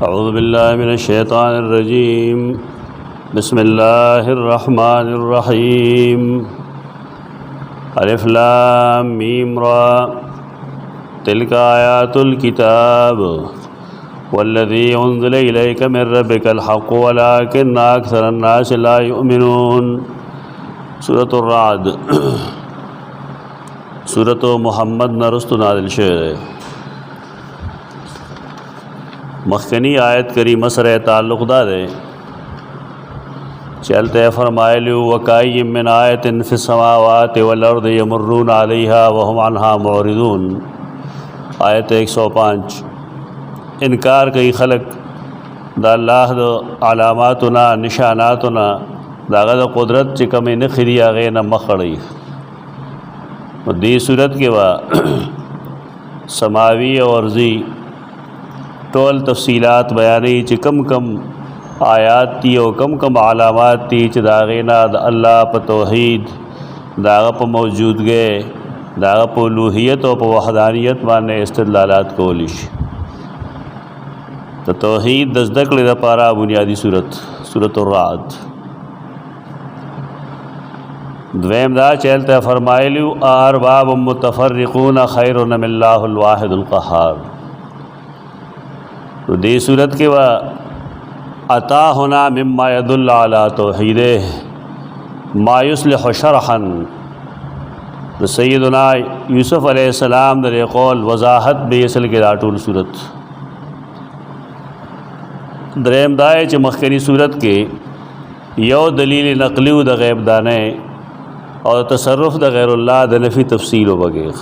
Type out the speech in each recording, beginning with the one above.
अऊज़ु बिल्लाहि मिनश्शैतानिर्रजीम बिस्मिल्लाहिर्रहमानिर्रहीम अलिफ लाम मीम रा तिल्का आयातुल किताब वल्लज़ी उन्ज़िला इलैका मिर रब्बिकल हक़्क़ु वलाकिन्ना अक्सरन्नासि ला युमिनून। सूरतुर राद सूरत मुहम्मद नरस्तु नाज़िल शेर। मख़नी आयत करीम सर ताल्लुक़दार है। चलते फ़रमाइलु वकाय्यिम मिन आयतिन फ़िस्समावाति वल अर्दि यमुर्रूना अलैहा व हुम अन्हा मुअरिदून। आयत 105। इनकार कई खलक दा अल्लाह द अलामातुना निशानातुना दागा द कुदरत चिकम नखरी आगे न मखड़ी। दी सूरत के वा समावी और अर्ज़ी टोल तफसीलात बयानी च कम कम आयात थी और कम कम अलामात थी च दागेना अल्लाह प तौहीद दागा प मौजूदगी दागा प उलूहियत और प वहदानियत माने इस्तदलालात कोलिश। तो तौहीद दज़दकड़ द पारा बुनियादी सूरतुर राद। द्वेम दा चलता फ़रमाइलु अरबाब मुतफ़र्रिक़ून खैरुन मिनल्लाहिल वाहिदिल क़हार। तो दे सूरत के वा अता होना मिम्मा यदुल्लु अला तौहीदिह मा युस्लिहु शरहन। तो सैयदना यूसुफ अलैहिस्सलाम दरे कौल वज़ाहत बेसल के दाटूल सूरत। द्रेम दाए च मख़नी सूरत के यो दलील नक़ली द ग़ैब दाने और तसर्रुफ़ द ग़ैरुल्लाह द नफ़ी तफ़सील व बग़ैर।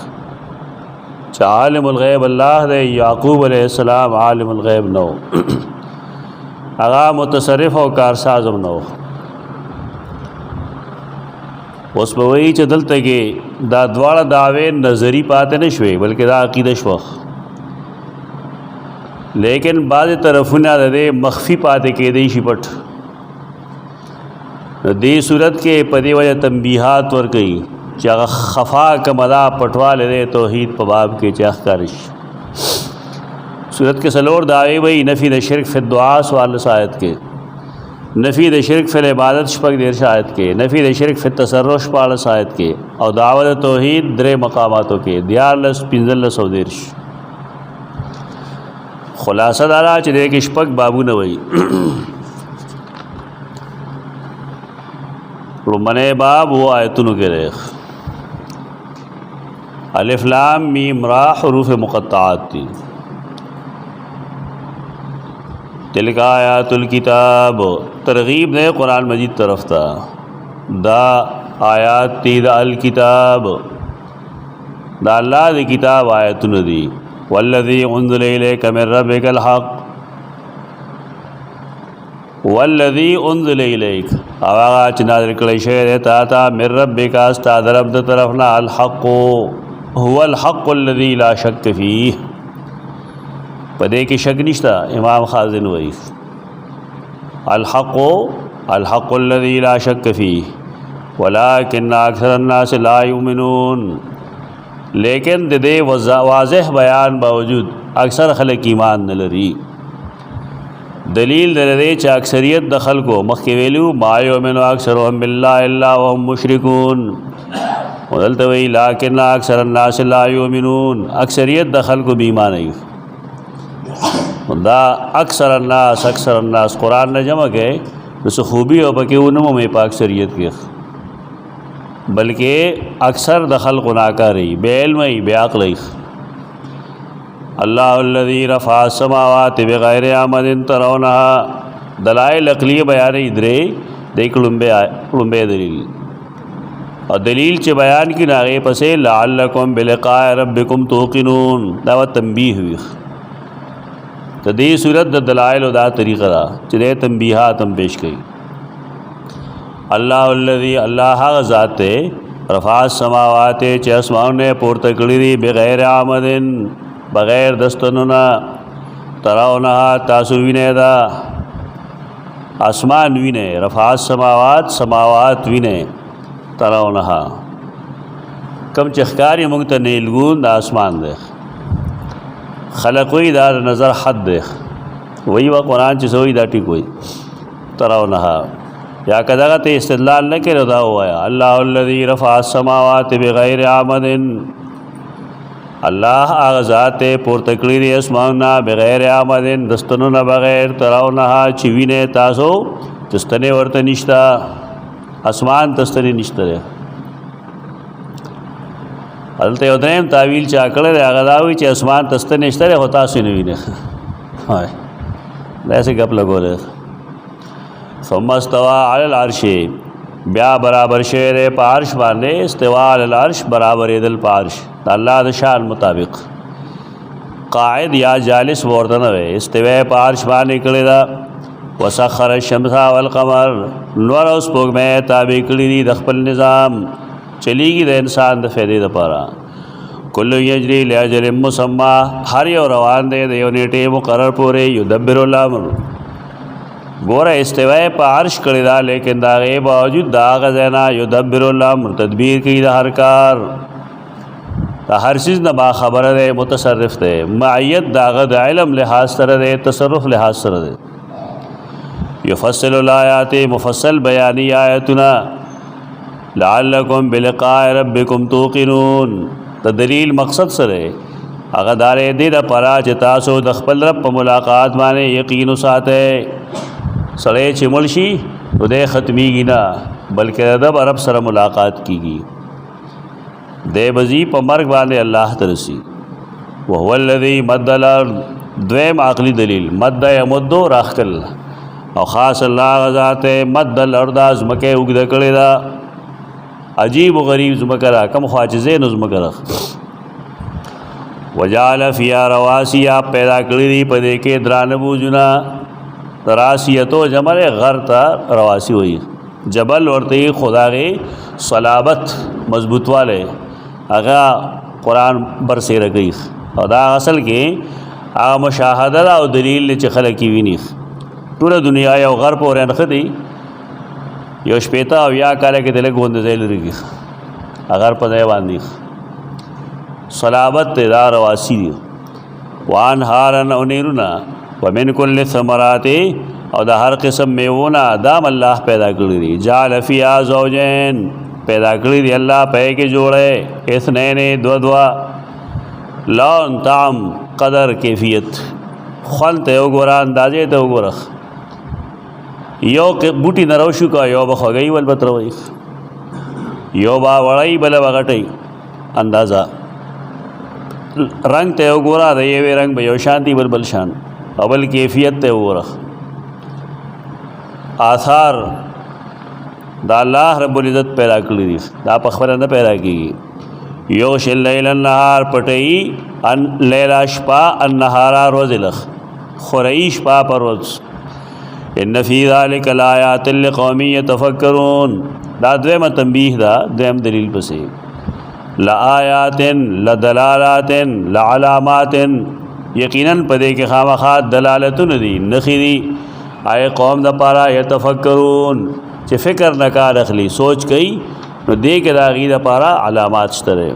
आलिमुल ग़ैब अल्लाह दे याक़ूब अलैहिस्सलाम आलिमुल ग़ैब नो आगा मुतसर्रिफ़ और कारसाज़म नो। उस पर वही चदल तक दा द्वाड़ा दावे नज़री पाते न शुए बल्कि दा अक़ीदा शुआ। लेकिन बाज़ तरफ़ुना दे मख्फ़ी पाते के दे शिपट दी सूरत के पदे वजह तंबीहात वर कई चाह खफा कमदा पटवा ले तौहीद पबाब के चाह कारश। सूरत के सलोर दावे वही नफ़ी द शिरक फ़िद दुआ सवाल शायद के नफ़ी द शिरक फ़िल इबादत शपक देर शायद के नफ़ी द शिरक फ़िद तसर्रुफ़ पाल शायद के और दावत तौहीद द्रे मकामातों के दियारलस पिंजलस और देरश। खुलासा दारा चले कि शपक बाबू न वही मने बाब वो आयतुन के रेख अलिफ लाम मीम रा हुरूफ़ मुक़त्तआत थी। तिल्का आयातुल किताब तरगीब ने कुरान मजीद तरफ था। दा आयात थी दा अल किताब दा अल्लाह दी किताब आयतुन दी वल्लज़ी उन्ज़िला इलैका मिर रब्बिकल हक़्क़ वल्लज़ी उन्ज़िला इलैका आवाज़ नाज़िल कड़े शेर ताता मिर रब्बिका अस्ताद रब द तरफ ना अल हक़्क़ु हुवल हक़्क़ुल्लज़ी ला शक्क फ़ीह। पदे की शक निश्ता इमाम खाज़िन वही अल हक़्क़ुल्लज़ी ला शक्क फ़ीह वलाकिन्ना अक्सरन्नासि ला युमिनून। लेकिन दे वाज़ेह बयान बावजूद अक्सर खलक ईमान न लरी। दलील दरे चा अक्सरियत दखल को मखवेलू मायुमिनु अक्सरुहुम बिल्लाहि इल्ला व हुम मुशरिकून उदलत वही लाकिन्ना अक्सरन्नासि ला युमिनून। अक्सरियत दखल को भी ईमान नहीं दा अक्सरन्नास कुरान ने जमा के उस खूबी हो पके उनमों में पा अक्सरियत के बल्कि अक्सर दखल को नाका रही बेल में बेअक़ल अल्लाहुल्लज़ी रफ़अ अस्समावाति बिग़ैरि आमदिन तरौनहा। दलाइल अक़लिय बयान इधरे देख लुम्बे दलील और दलील च बयान की नागे पसे लअल्लकुम बिलिक़ाइ रब्बिकुम तूक़िनून दावत तंबीह हुई। तो दी सूरत द दलाइल उदा तरीक़ा दा चले तंबीहात हम पेश कई। अल्लाहुल्लज़ी अल्लाह ज़ात रफ़अ अस्समावाति च आसमान ने पोर्त कड़ी दी बिग़ैरि आमदिन बग़ैर दस्तनुना तरौनहा तासु विने दा आसमान विने रफ़अ समावात विने तरौनहा कम चखकारी मुंगत नीलगून आसमान देख खलक़ोई दार नज़र हद देख وی و قرآن چې سوی دا ټیک وی ترونها یا کداغه ته استدلال نه کړو دا وایا الله الذي رفع السماوات بغیر عمد الله هغه ذات پورته کړی دی اسمانونه بغیر عمد دستونو نه بغیر ترونها چې وینه تاسو دستنه ورته نشتا اسمان دستنه نشته هلته یو دریم تعویل چا کړی دی هغه دا وی چې اسمان دستنه نشته هو تاسو نه وینه هاي ایسے گپ لگولے ثم استوى علی العرش بیا برابر شعر پا عرش باندے استوا علی العرش برابر دل پا عرش اللہ دا شان مطابق قاعد یا جالس ورتنوے استوے پا عرش باندے کلی دا وسخر الشمس والقمر نور اس پوگ میں تابع کلی دی دخپل نظام چلی گی دا انسان دا فیدے دا پارا کلو یجری لاجل مسمى ہر یو روان دے دیو نیٹے مقرر پورے یدبر الامر گورا استوائے پا عرش کردی دا لیکن دا غیب باوجود دا غزینا یدبر الامر تدبیر کی دا ہر کار دا ہر چیز نبا خبر دے متصرف دے معیت دا غد علم لحاظ سر دے تصرف لحاظ سر دے یفصل الآیات مفصل بیانی آیتنا لعلکم بلقاء ربکم توقنون دا دلیل مقصد سره هغه دارې دې د پرا چې تاسو د خپل رب په ملاقات باندې یقین وساته سړی چې مړ شي نو دی ختمیږي نه بلکې د رب سره ملاقات کیږي دی بزی په مرګ باندې الله ترسي وهو الذي مد الارض دویم عقلی دلیل مد یمد راخل او خاص الله ذات مد الارض ازمکه وګد کړي دا عجیب و غریب زمکرہ کم خواجزین زمکرہ وجعل فیا رواسی آپ پیدا کری دی پدے کے درانبو جنا راسیتو جمل غرطا رواسی ہوئی جبل ورطی خدا گے صلابت مضبوط والے اگا قرآن برسے رگئی او دا اصل کے آغا مشاہدہ او دلیل نے چخلق کی وینی ټول دنیا یو غر پورین خدی یو شپیتا او یا کاله کې دلګ وند زیل لري اگر په ځای باندې صلابت دا رواسی دی وان هارن او نیرونا ومن کل ثمرات او د هر قسم میوونه دام الله پیدا کړی دی جعل فی زوجین پیدا کړی دی الله په کې جوړه اثنین دو دوا لون طعم قدر کیفیت خلط یو ګور اندازې ته وګورخ یو بوټی نروشو کا یو بخوگئی ول بتروي یو با وړای بل بغټي اندازا رنگ ته وګورا د یوې رنگ به یو شانتی بل بل شان اول کیفیت ته وګورخ آثار دا الله رب العزت پیدا کړی دي دا په خبره نه پیدا کیږي یو شل لیل النهار پټي ان لیلا شپا النهار روز لخ خریش پا پر روز ان فی ذلک الآیات لقوم یتفکرون دا دویم تنبیہ دا دویم دلیل پسې لآیات لدلالات لعلامات یقیناً پدے کے خامخا دلالتون دی نخی دی آئے قوم دا پارا یتفکرون چه فکر نکار اخلی سوچ کئی نو دے کے دا غی دا پارا علامات شترے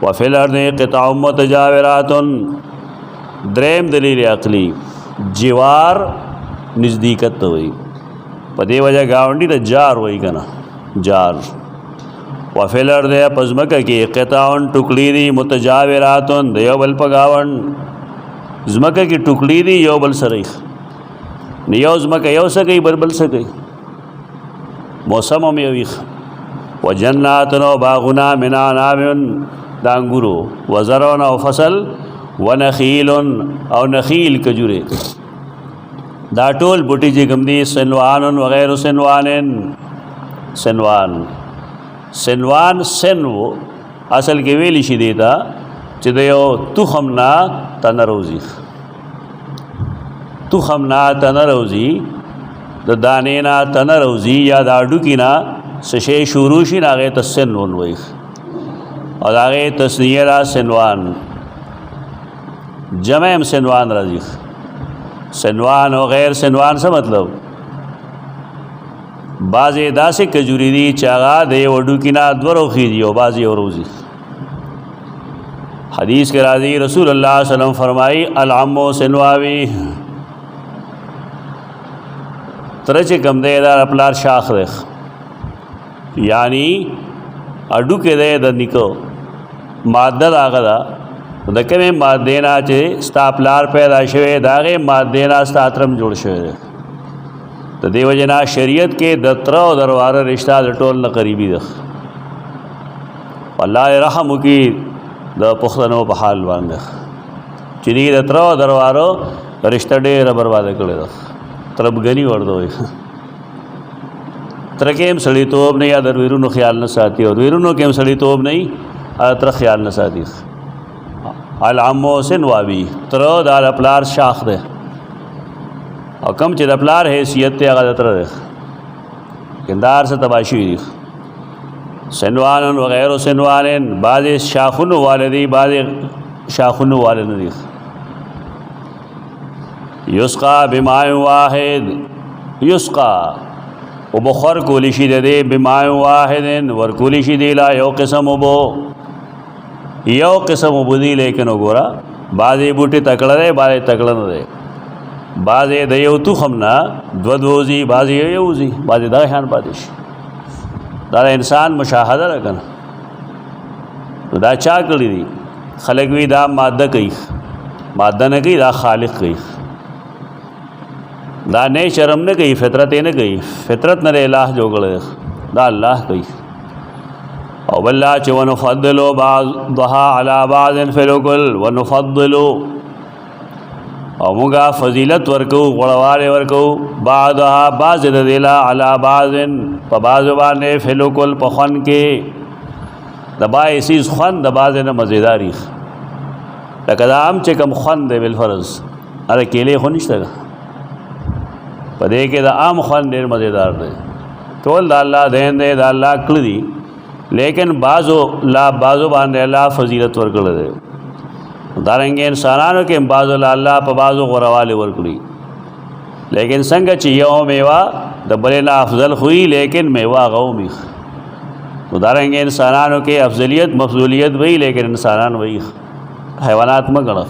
وفی الارض قطع متجاورات دریم دلیل عقلی جوار نزدیکت ہوئی پدے وجہ گاونڈی دا جار ہوئی کنا جار وفی الارض پزمکہ کی قطعون ٹکڑی دی متجاوراتن دیو بل پگاون زمکہ کی ٹکڑی دی یو بل سریخ نیو زمکہ یو سکی بل بل سکی موسم ہم یویخ وجناتن و باغنا من عناب دانگورو وزرون و فصل ونخیل او نخیل کجورے دا ټول بوټي چې کوم دي سنوان و غیر سنوان سنوان سنو اصل کې ویل شي دیتا چې د یو تخم نه تنروزی تخم نه تنروزی د دانې نه تنروزی یا د اډو کې نه سشې شروع شي هغه ته سنون وایي او هغه تسنیه را سنوان جمع سنوان راځي سنوان و غیر سنوان سے مطلب بعضی داسې کجوری دی چاغا دی وډو کینا دورو خیږي او بعضی اوروزی حدیث کے راضی رسول اللہ صلی اللہ علیہ وسلم فرمائی العمو سنواوی تر چې کم دی دا پلار شاخ دی، یعنی اډو کې دی د نیکو ماده د هغه ده، د کومې مادې نه چې ستا پلار پیدا شوی د هغې مادې نه ستا ترم جوړ شوی دی. د دې وجې نه شریعت کې د تره او د ورواره رشته د ټول نه قریبي ده. الله رحم وکړي د پښتنو په حال باندې چې دې د تره او د ورواره رشته ډېره برباده کړې ده. تربګني ورته وایي. تره کې هم سړیتوب نه یا د ویرونو خیال نه ساتي، او ویرونو کې هم سړیتوب نه وي تره خیال نه ساتي. العمو سنوابي تره د پلار شاخ دی، او کم چې د پلار حیثیت دی هغه د تره دی. کندار څه تباشي دي سنوانن وغیر سنوانن، بعضې شاخونو واله دي بعضې شاخونو واله نه دي. یسقا بماء واحد، یسقا او بخور کولی شي د دې بماء واحد ورکولی شي دی لا یو قسم اوبو، یو قسم اوبو دي. لیکن وګوره بعضې بوټي تکړه دی بعضې تکړه نه دی، بعضې د یو تخم نه دوه وځي بعضې یو وځي بعضې دغه شان پاتې شي. دا د انسان مشاهده ده که نه؟ دا چا کړي دي؟ خلک وي دا ماده کوي، ماده نه کوي دا خالق کوي. دا نیچر هم نه کوي، فطرت یې نه کوي، فطرت نه د الٰه جوړ کړی دا الله کوي. او بل لا چې ونفضلو بعضها علی بعض فی الکل، ونفضلو او مونږه فضیلت ورکو غوړوالی ورکو بعضها بعض د دې لا علی بعض په بعضو باندې فی الکل په خوند کې د بعضې څیز خوند د بعضې نه مزیداري. لکه دا هم چې کوم خوند دی بالفرض هغه کیلې خو نشته ده، په دې کې د عام خوند ډېر مزیدار دی. ټول د الله دین دی، د الله کړي دي، لیکن بعضو باندې الله فضیلت ورکړی دی. دارنګې انسانانو کې بعضو الله په بعضو غوروالې ورکړي، لیکن څنګه چې یو میوه د بلې نه افضل خوي لیکن میوه هغه وي. نو دارنګې انسانانو کې افضلیت مفضولیت وي، لیکن انسانان وي، حیوانات مه ګڼه.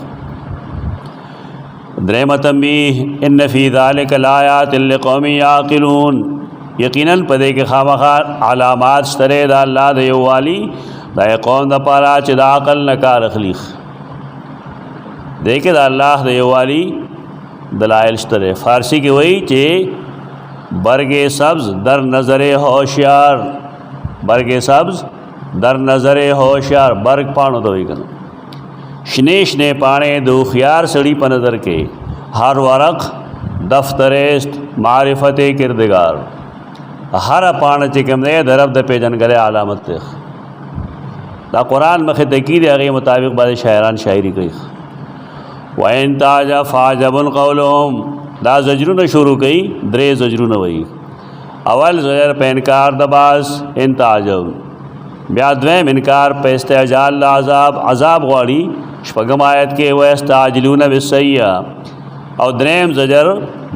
درېمه تنبیه ان فی ذلک لآیات لقوم یعقلون، یقیناً په دې کې خامخا علامات شته د الله د یووالي د قوم دپاره چې د عقل نه کار اخلي. دې کې د الله د یووالي دلایل شته. فارسی کې وایي چې برگ سبز در نظر ہوشیار، برگ سبز در نظر ہوشیار، برگ پاڼو ته وایي که نه، شنې شنې پاڼې د هوښیار سړي په نظر کې هر ورق دفتر است معرفت کردگار، هر پاڼه چې کوم دی د رب د پیژنګلۍ علامت دی. دا قرآن مخې ته کي دی، هغې مطابق باندې شاعران شاعري کوي. وَإِن تَعْجَبْ فَعَجَبٌ قَوْلُهُمْ، دا زجرونه شروع کوي، درې زجرونه وایي. اول زجر په انکار د باس ان تعجب، بیا دویم انکار په استعجال عذاب، عذاب غواړي شپږم آیت کې وَيَسْتَعْجِلُونَ بِالسَّيِّئَةِ، او دریم زجر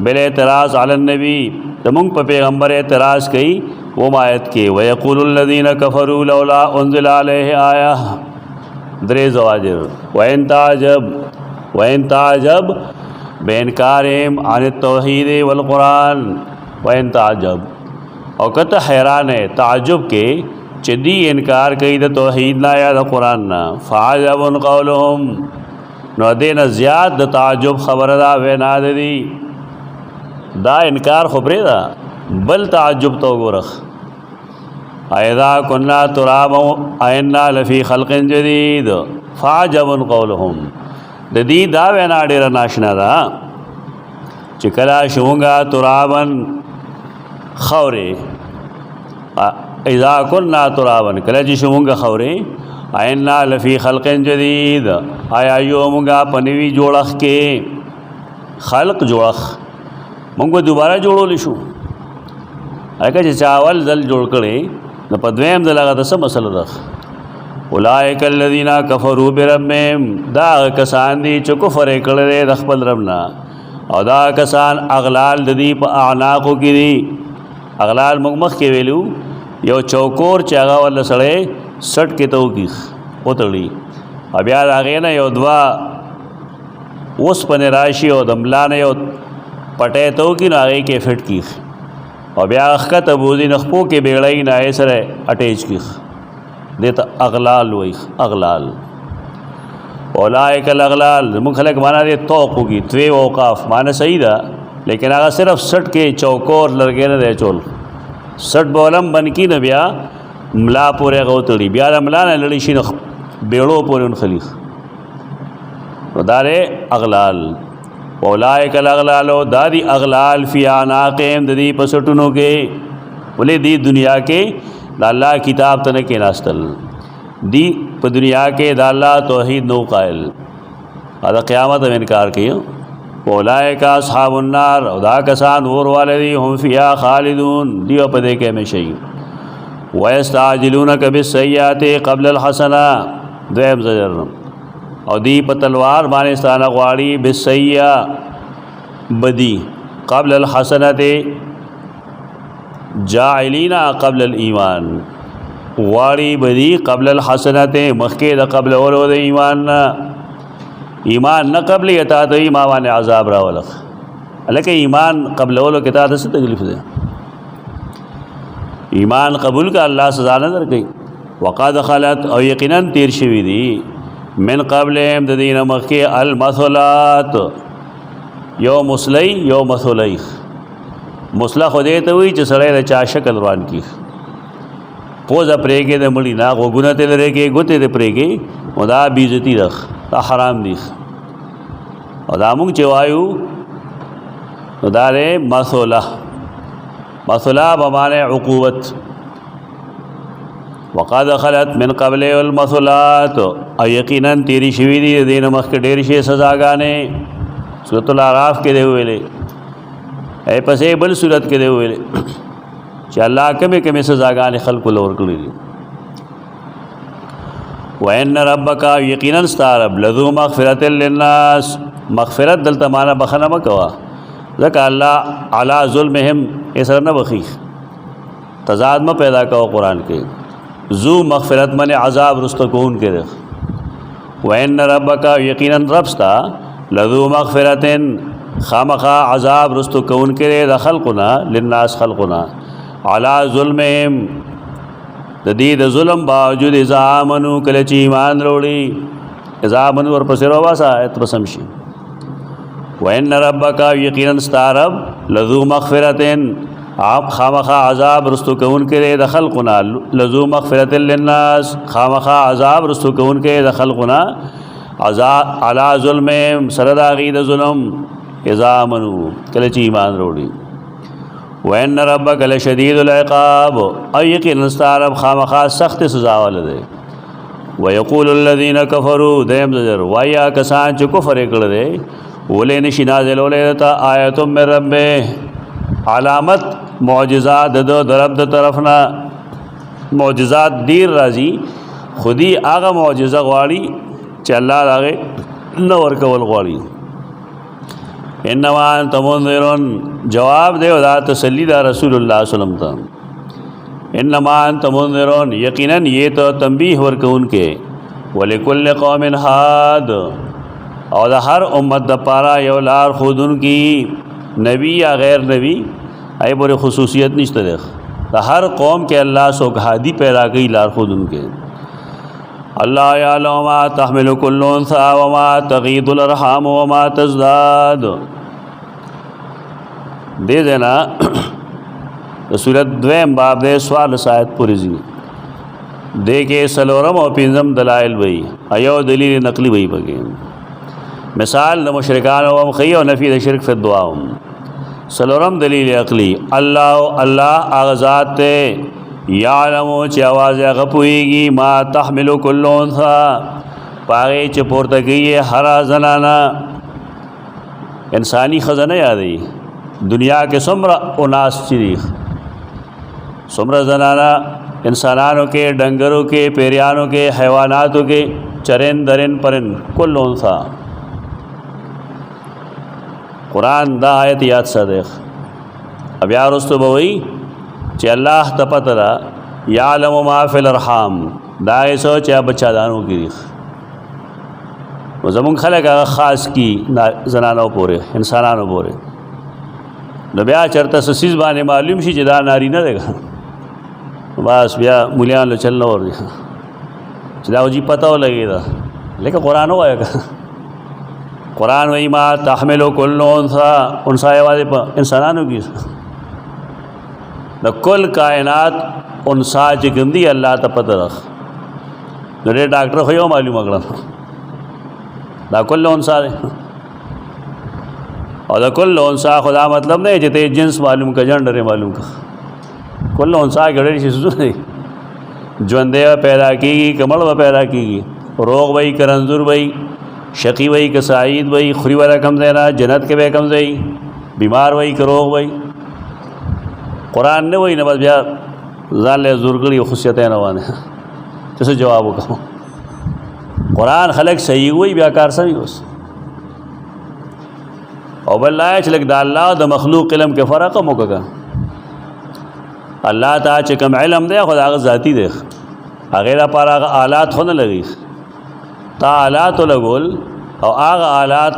بالاعتراض علی النبی، زمونږ په پیغمبر اعتراض کوي اوم آیت کې وَيَقُولُ الَّذِينَ كَفَرُوا لَوْلَا أُنزِلَ عَلَيْهِ آیَةٌ، درې زواجر. وَإِن تَعْجَبْ بِإِنْكَارِهِمْ عَنِ التَّوْحِيدِ وَالْقُرْآنِ، وَإِن تَعْجَبْ، او کته حیران ہے تعجب کې چې دی انکار کوي د توحید نه یا د قرآن نه. فعجب قولهم، نو دې نه زیات د تعجب خبره ده وینا د دي. دا انکار خو پرېږده، بل تعجب ته وګوره. اذا كنا ترابا ائنا لفی خلق جدید فعجب قولهم، د دې دا وینا ډېره ناشنا ده چې کله شونګه ترابن خورې، اذا كنا ترابا کله چې شونګه خورې، ائنا لفی خلق جدید، آیا یو مونږه په نوي جوړښت کې خلق جوړښت مونږ دوباره جوړولی شو. هغه چې چاول ځل جوړ کړی نو په دویم ځل هغه د څه مسله ده؟ اولئک الذین کفروا بربهم، دا کسان دي چې کفر یې کړی دی د خپل رب نه، او دا کسان اغلال د دې په اعناقو کې دي. اغلال موږ مخکې ویلو یو چوکور چې هغه ورله سړی سټ کې ته وتړي، او بیا د هغې نه یو دوه اوسپنې راشي او د ملا نه یو پټی ته وکړي نو هغې کې فټ کړي. او بیا اخکت بوزي نخپو کې بیړۍ نه سره اٹیچ کی دیتا اغلال وی اغلال اولائک الاغلال من خلق مانا دے توقو کی توی اوقاف مانا صحیح دا لیکن آگا صرف سٹ کے چوکور لرگے نہ دے چول سٹ بولم بن کی نہ بیا ملا پورے غوتڑی بیا دا ملا نہ لڑی شی نخ بیڑو پورے ان خلیق دارے اغلال اولائک الاغلال دادی اغلال فی عناقہم ددی پسٹنوں کے بولے دی دنیا کے دا اللہ کتاب تنے کے ناستل دی پا دنیا کے دا اللہ توحید نو قائل دا قیامت میں انکار کیا اولائک اصحاب النار دا کسان اور والدی ہم فیہا خالدون دیو پا دے کے میں شئی ویستعجلونک بالسیئات قبل الحسنہ دویم زجر اور دی پا تلوار بانستانہ غواری بالسیئہ بدی قبل الحسنت جاعلینا قبل الایمان غواری بدی قبل الحسنت مخی دا قبل اولو دا ایمان نا ایمان نا قبل یتا تو ایمان عذاب را ولخ حالانکہ ایمان قبل اولو کتا تا سے تکلیف دے ایمان قبول کا اللہ سزا نظر کئی وقد خلت او یقیناً تیر شوی دی من قبل امددین مخی المثلات یو مسلی یو مثلی مسله خو دې ته وایي چې سړی د چا شکل روان کی پوزه پرېږدي د مړي نه غوږونه ته لرې کې ګوتې دې پرېږدي نو دا بې عزتي ده دا حرام دي او دا موږ چې وایو نو دا دی مثله مثله بمعنی عقوبت وقد خلت من قبل المثلات او یقینا تیری شوي دي د دې نه مخکې ډېرې شي سزاګانې سورۃ الاعراف کې دی ویلې اے پسې بل صورت کې دی ویلې چې الله کمې کمې سزاګانې خلقو لور کړې دي وان ربک یقینا استرب لذو مغفرت للناس مغفرت دلته معنا بخنه مکوا ځکه الله علی ظلمهم اسر نه بخي تضاد میں پیدا کاو قرآن کے ذو مغفرت من عذاب رستکون کے رخ وان ربک یقینا ربستا لذو مغفرت خامخا عذاب رستو کون کرے دا خلقنا للناس خلقنا علا ظلمهم دید ظلم باوجود اذا آمنو کلچی ایمان روڑی اذا آمنو ورپسی رو باسا ایت بسمشی وَإِنَّ رَبَّكَ یقیناً ستارب لذو مغفرت آپ خامخا عذاب رستو کون کرے دا خلقنا لذو مغفرت للناس خامخا عذاب رستو کون کرے دا خلقنا علا ظلمهم سردا غید ظلم اذا آمنو کلچی ایمان روڑی وَإِنَّ رَبَّكَ لَشَدِيدُ الْعِقَابِ او یقین استعرب خامخا سخت سزا والدے وَيَقُولُ الَّذِينَ كَفَرُوا دیم زجر وَيَا کسان چو کفر اکڑ دے وَلَيْ نشی نازل ولیدتا آیتم من ربِ علامت معجزات دو درب دو طرفنا معجزات دیر رازی خودی آغا معجزہ غواری چا اللہ داغے نور کول غواری انما انت منذرون جواب دے دا تسلی دا رسول اللہ صلی اللہ علیہ وسلم انما انت منذرون یقیناً یہ تو تنبیہ ورکون کے ولکل قوم حاد اور دا ہر امت دا پارا یو لار خودن کی نبی یا غیر نبی اے بڑے خصوصیت نشتا دیکھ دا ہر قوم کے اللہ سو ہادی پیدا کی لار خودن کے اللہ یعلم ما تحمل کل انثى وما تغیض الارحام وما تزداد دے دینا سورت دویم باب دے سوال سایت پوری زی دے کے سلورم و پنزم دلائل بھئی ایو دلیل نقلی بھئی بگے مثال دا مشرکان و مخی و نفی دا شرک فی الدعاؤں سلورم دلیل عقلی اللہ آغازات تے یعلمو چی آواز غپوئی گی ما تحملو کل انثى پاگے چی پورتگی ہرا زنانا انسانی خزانہ یادی دنیا کے سمرہ اناس چریخ سمرہ زنانا انسانانوں کے ڈنگروں کے پیریانوں کے حیواناتوں کے چرن درن پرن کل انثى قرآن دا آیت یاد سا دیکھ اب یا رستو بوئی چی اللہ تپترا یعلم ما فی الارحام دا ایسو چی بچہ دانوں کی ریخ و زمان خلق آگا خاص کی زنانوں پورے انسانانوں پورے نو بیا چرته سسیز باندې معلوم شي چې دا نارینه دی بس بیا مولیان له چل نه ورځي چې دا وجي پته ولګي دا لکه قرآن وایي قرآن وایي ما تحمل کل انثى انثى یوازې په انسانانو کې د کل کائنات انثى چې کوم دي الله ته پته ده نو ډاکټر خو یو معلومه کړه دا کل انثى دی او دا کل انثى خدا مطلب نه چې ته جنس معلوم کا جنډر معلوم کا کل انثى ګړې شي سوزو نه ژوندې پیدا کیږي کمل و پیدا کیږي روغ وای کرنزور وای شقی وای ک سعید وای خوري والا کم دینا جنت کې به کم دی بیمار وای کروغ وای قرآن نه وای نه بس بیا ځان له زور کړی خصيته نه وانه څه جواب وکړو قرآن خلق صحیح وای بیا کار سمي اوس او بل لا چې لګ د الله د مخلوق علم کې فرق مو وکړه الله تعالی چې کوم علم دی خو هغه ذاتی دی هغه لپاره هغه آلات خو نه لګي تا آلات لګول او هغه آلات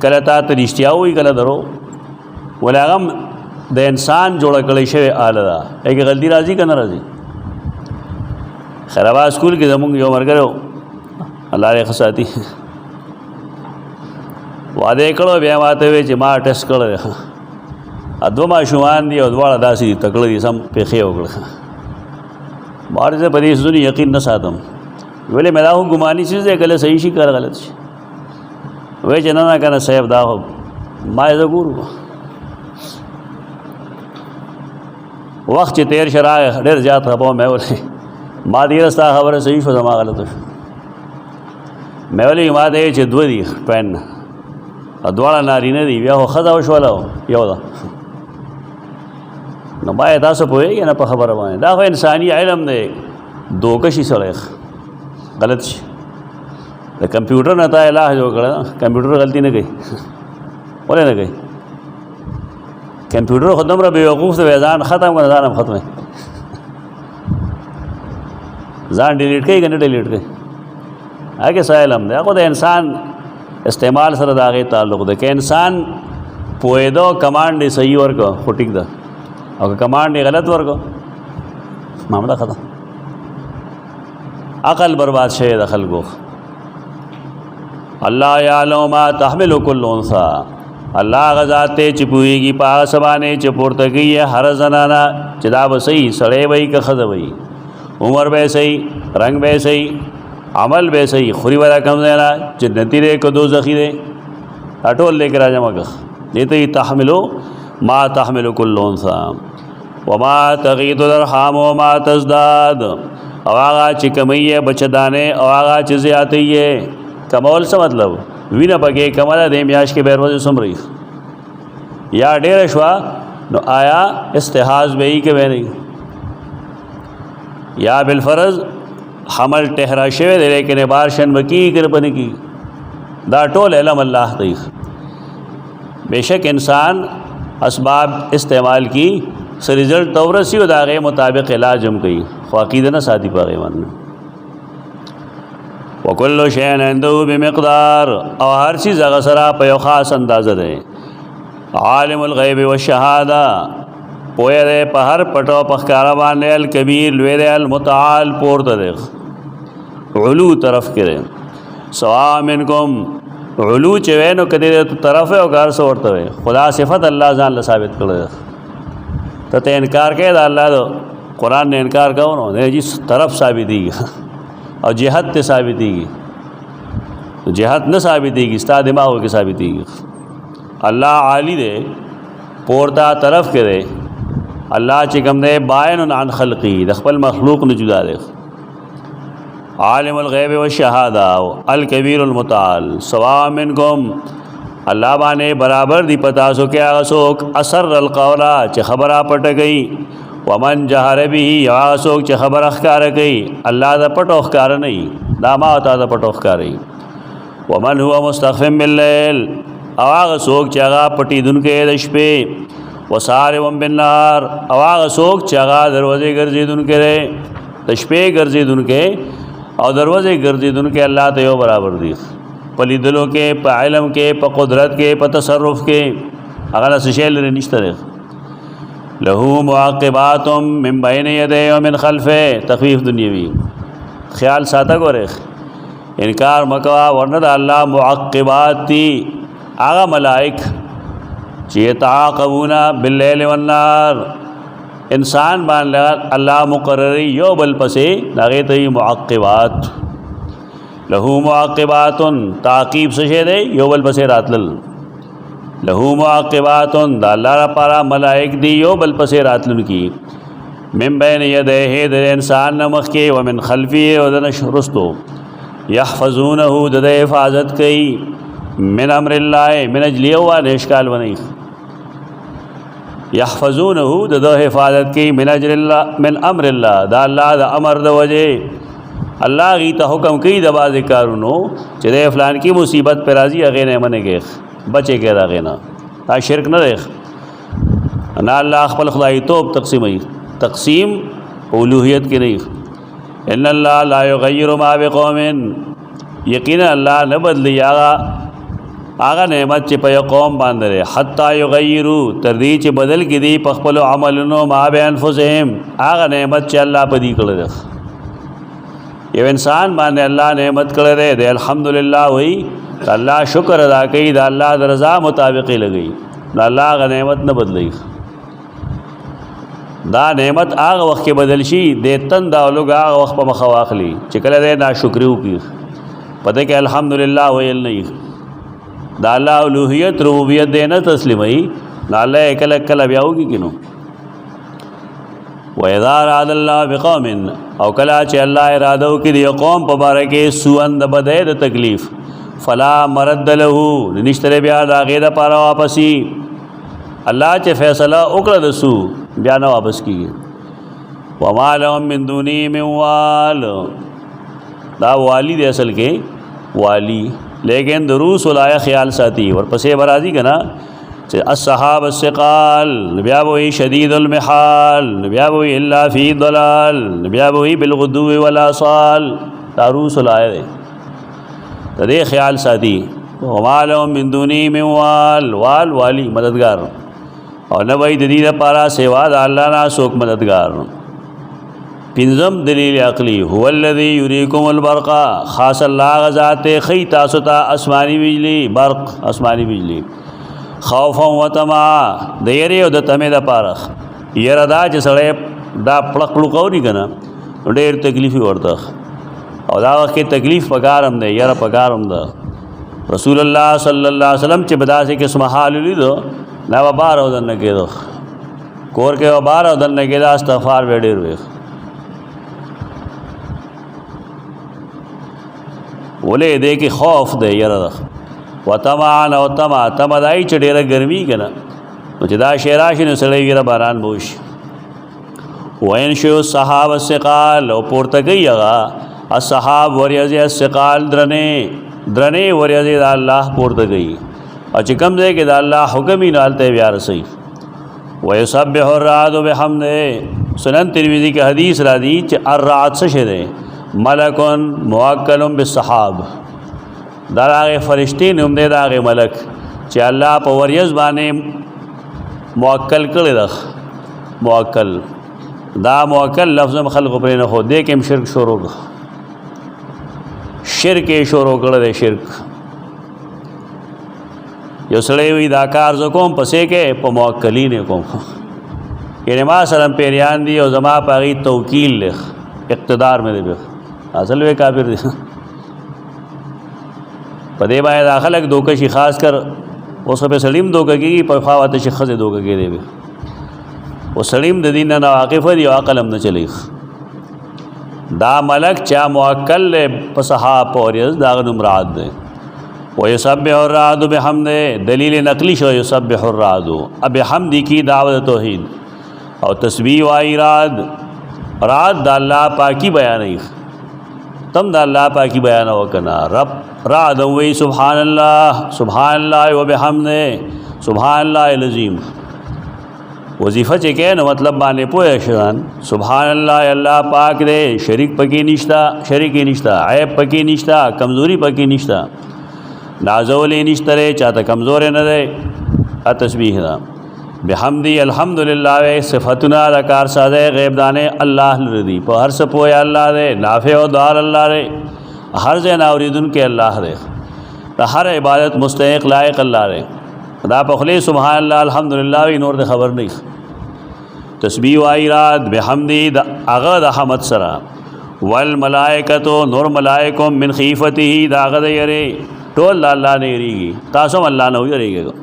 کله تا ته رښتیا وي کله درو ولغم د انسان جوړ کړی شوی آله ده هغه غلطي راځي کنه راځي خرابا سکول کې زمونږ یو مرګرو الله دې خصاتی واده کړو بیا ماته وی چې ما ټیسټ کړل ادو ما شومان دی او دواړه داسې تکړه دي سم پیخې وکړه مارزه په دې سونی یقین نه ساتم ویلې مې دا هو ګماني چې کله صحیح شي کار غلط شي وای چې نه کنه صاحب دا ما یې ګورو وخت چې تیر شرای ډېر زیات غو مې ولې ما دې راستا خبره صحیح شو ما غلط شو مې ولې ما دې چې دوه دي پن ادواړه نارینه دی بیا خو خدا وشوله یو دا نو باید تاسو پوهیږئ نه په خبره باندې دا خو انساني علم دی دوکه شي سړی غلط شي د کمپیوټر نه تا الہ جوړ کړه کمپیوټر غلطي نه کوي ولې نه کوي کمپیوټر خو دومره بیوقوف دی ځان ختم کړه ځان هم ختمه ځان ډیلیټ کوي که نه ډیلیټ کوي هغه څه علم دی هغه د انسان استعمال سره د هغې تعلق دی که انسان پوهېدو کمانډ یې صحیح ورکړه خو ټیک ده او که کمانډ یې غلط ورکړه معامله ختم عقل برباد شوی د خلکو الله یعلم ما تحمل کل انثى الله هغه ذات دی چې پوهېږي په هغه څه باندې چې پورته کوي هر زنانه چې دا به صحیح سړی وي که ښځه وي عمر به صحیح رنګ به صحیح عمل به صحیح خوري والا کم دی نه جنتی دی که دوزخي دی دا ټول لیکې را جمع کړه دې ته تحملو ما تحمل کل انثى وما تغیض الارحام وما تزداد او هغه چې کمی یې بچدانې او هغه چې زیاتې یې کمول څه مطلب وینه پکې کماله دې میاشت کې به ورځې څومره یا ډېره شوه نو آیا استحاض به یې که به نه یا بالفرض حمل ټهرا شوی دی لیکن بارشن وکی کر بنے کی دا ټول علم الله دی بیشک انسان اسباب استعمال کی سر رزلٹ تورسی و داغے مطابق علاج ہم کئی خو عقیدہ نہ ساتھی پاگے من وکل شین عنده بمقدار او ہر چیز اغسرا پا خاص اندازہ دے عالم الغیب والشہادہ پوئے دے پا ہر پٹو پخکاربان دے الکبیر لوے دے المتعال پورت دے علو طرف کرے سوا منکم علو چوے نو کدی دے طرف ہے او کار سورت ہوئے خدا صفت اللہ ذان لثابت کرے تو تے انکار کہے دا اللہ دو قرآن نے انکار کہو نو دے جس طرف ثابتی گی اور جہت تے ثابتی گی جہت نہ ثابتی گی ستا دماغ کی ثابتی گی اللہ عالی دے پورتا طرف کرے اللہ چکم دے بائن عن خلقی دخپل مخلوق نے جدا دے عالم الغیب والشہادہ الکبیر المتعال سوا منکم اللہ بانے برابر دی پتا سو کیا غسوک اثر القولا چھ خبرہ پٹ گئی ومن جہر بھی یا غسوک چھ خبر اخکار گئی اللہ دا پٹ اخکار نہیں داما ہوتا دا پٹ اخکار نہیں ومن ہوا مستخفم باللیل اواغ سوک چاگا پٹی دن کے دش پہ وسارم بالنہار اواغ سوک چاگا دروازے گرزی دن کے رے دش پہ گرزی دن کے اور دروازے گرزی دن کے اللہ تیو برابر دی پلی دلوں کے پا علم کے پا قدرت کے پا تصرف کے اگر سشیل رنشتہ رے लहू मुआक़िबात मिन बैन यदैहि व मिन खल्फ़िही, तख़वीफ़ दुनियावी। ख़्याल साता गोरे इनकार मकवा वरना द अल्लाह मुआक़िबात ती आगा मलाइक चे यतआक़बूना बिल्लैल वन्नार, इंसान बान अल्लाह मुक़र्ररी यो बल पसे नागे तई मुआक़िबात। लहू मुआक़िबातुन ताक़ीब से शे दे यो बल पसे रातलल, लहू मुआक़िबातुन दा अल्लाह पारा मलाइक दी यो बल पसे रातलन की, मिन बैन यदैहि दर इंसान नमख के व मिन खल्फ़िही व दनश रुस्तो, यहफ़ज़ूनहु दद हिफाजत कई, मिन अम्रिल्लाहि मिन अजलिया व निष्काल बनी, यहफ़ज़ूनहु दद हिफाजत कई मिन अम्रिल्लाह दा अल्लाह दा अमर द वजह अल्लाह की ता हुक्म कई दबा ज़िकारुनो चदे फ़लान की मुसीबत पर राज़ी अगे ने मने के बचे के रागे ना ता शिरक न देख ना अल्लाह खपल खुदाई तोब तक़सीम उलूहियत की नहीं। इन्नल्लाह ला युग़य्यिरु मा बिक़ौमिन, यकीनन अल्लाह न बदली आगा नेमत चे पे कौम बांदरे, हत्ता युग़य्यिरु तरदी चे बदल की दी पखपलो अमलनो मा बिअन्फुसिहिम, आगा नेमत चे अल्लाह पदी कर दे। ये इंसान माने अल्लाह नेमत कर दे दे अल्हम्दुलिल्लाह हुई तो अल्लाह शुक्र अदा कई दा अल्लाह द रज़ा मुताबिक़ लगई ना अल्लाह का नेमत न बदलई। दा नेमत आग वक्त के बदलशी देतन दा लोग आग वक्त पर मखवाखली चिकल दे ना शुक्रियों की पता कि अल्हम्दुलिल्लाह वयल नहीं दा अल्लाह उलूहियत रुबूबियत दे न तस्लीमई ना अल्लाह एकल अक्कल अबियाऊगी किनो। वइज़ा अरादल्लाह बिक़ौमिन और कला चे अल्लाह इरादो की दिया कौम पबारके सुअन द बदे द तकलीफ़ फ़ला मरद्द लहू निश्तरे ब्या दागे द पारा वापसी, अल्लाह चे फ़ैसला उकड़ दसू ब्या न वापस की। वमा लहुम मिन दूनी मिन वाल, दा वाली दे असल के वाली लेकिन दरूस उलाया ख्याल साथी और पसे बराजी का ना अस्सहाब अस्सिक़ाल नबिया वही शदीदुल मिहाल नबिया वही इल्ला फ़ी दलाल नबिया वही बिलग़ुदुव्वि वल आसाल, दारूस उलाया दे तदे ख्याल साथी। वमा लहुम मिन दूनी मिन वाल, वाल वाली मददगार और न वही ददीद पारा सेवा दा अल्लाह ना सोक मददगार। पिंजम दलील अक़ली हुवल्लज़ी युरीकुमुल बरक़ा, ख़ास अल्लाह ज़ाते खई तासुता आसमानी बिजली बर्क़ आसमानी बिजली खौफ़न व तमा देरे और द तमे द पारख यर दा च सड़े दा पड़क लुकौरी कना ढेर तकलीफ़ी वर्ता और दा वक्त के तकलीफ़ पकार हम दे यर पकार हम दा रसूलुल्लाह सल्लल्लाहु अलैहि वसल्लम च बदा से किस्म हाल लीदो ना व बार उदन न के दो कोर के व बार उदन न के दा इस्तग़फ़ार बेडे रुए बोले दे के खौफ दे यर व तमान और तमदाई च डेरा गर्मी के ना मुझदा शेराश ने सड़े गिरा बारान बोश वैन शो सहाब अस्सिक़ाल और पोर्ता गई अगा असहाब वरियज़ अस्सिक़ाल द्रने द्रने वरियज़ दा अल्लाह पोर्ता गई और चिकम दे के दा अल्लाह हुक्म ही नालते प्यार सही वयुसब्बिहु अर्राअदु बिहम्दे। सुनन तिरमिज़ी के हदीस रादी च अर्राअद से शेदे मलकुन मुवक्कलुन बिस्सहाब, दागे फरिश्ते नुमदे दागे मलक चे अल्लाह पर वरियज़ बाने मुवक्कल कर रख मुवक्कल दा मुवक्कल लफ्ज़ में खल्क़ पर न हो दे के शिरक शोरो शिरक शोरो कर दे शिरक यो सड़े हुई दाकार जो कौम पसे के प मुवक्कली ने कौम ये नमा सरम पेरियान दी और जमा पागी तवकील इक़्तिदार में दे असल वे काबिर दे पदे बाए दाखिल दो कशी खास कर उस पे सलीम दो की पखावत शिख से दो के दे वो सलीम दीन ना वाकिफ़ दी अकलम न चली दा मलक चा मुअक्कल पसहाब और दागन मुराद दे वो युसब्बिहु अर्राअदु बिहम्दे दलील नकली शो युसब्बिहु अर्राअदु अब हमदी की दावत तौहीद और तस्बीह व इराद रात दा अल्लाह पाकी बयान तम दा अल्लाह पाकी बयान वकना रब रात वही सुबहानल्लाह व बिहम्दे सुबहानल्लाहिल अज़ीम वजीफ़ा चे के न मतलब बाने पोए शान सुबहानल्लाह अल्लाह पाक दे शरीक पकी निश्ता शरीकी निश्ता ऐब पकी निश्ता कमज़ोरी पकी निश्ता नाज़ोली निश्तरे चाहता कमज़ोर न दे तस्बीह दा बिहमदी अल्हम्दुलिल्लाह वे सिफतुना द कारसाज़ ग़ैब दाने अल्लाह रदी पर हर से पोया अल्लाह दे नाफ़े व दार अल्लाह रे हर जे नावरीदुन के अल्लाह रे त हर इबादत मुस्तहिक़ लायक अल्लाह रे दा पखले सुबहान अल्लाह अल्हम्दुलिल्लाह वी नूर दे खबर नहीं तस्बीह वाई रात बिहमदी अगद अहमद सरा वल मलाइकतो नूर मलाइकुम मिन खीफतिही दागद यरे टोल अल्लाह ने यरीगी तासम अल्लाह ने यरीगेगा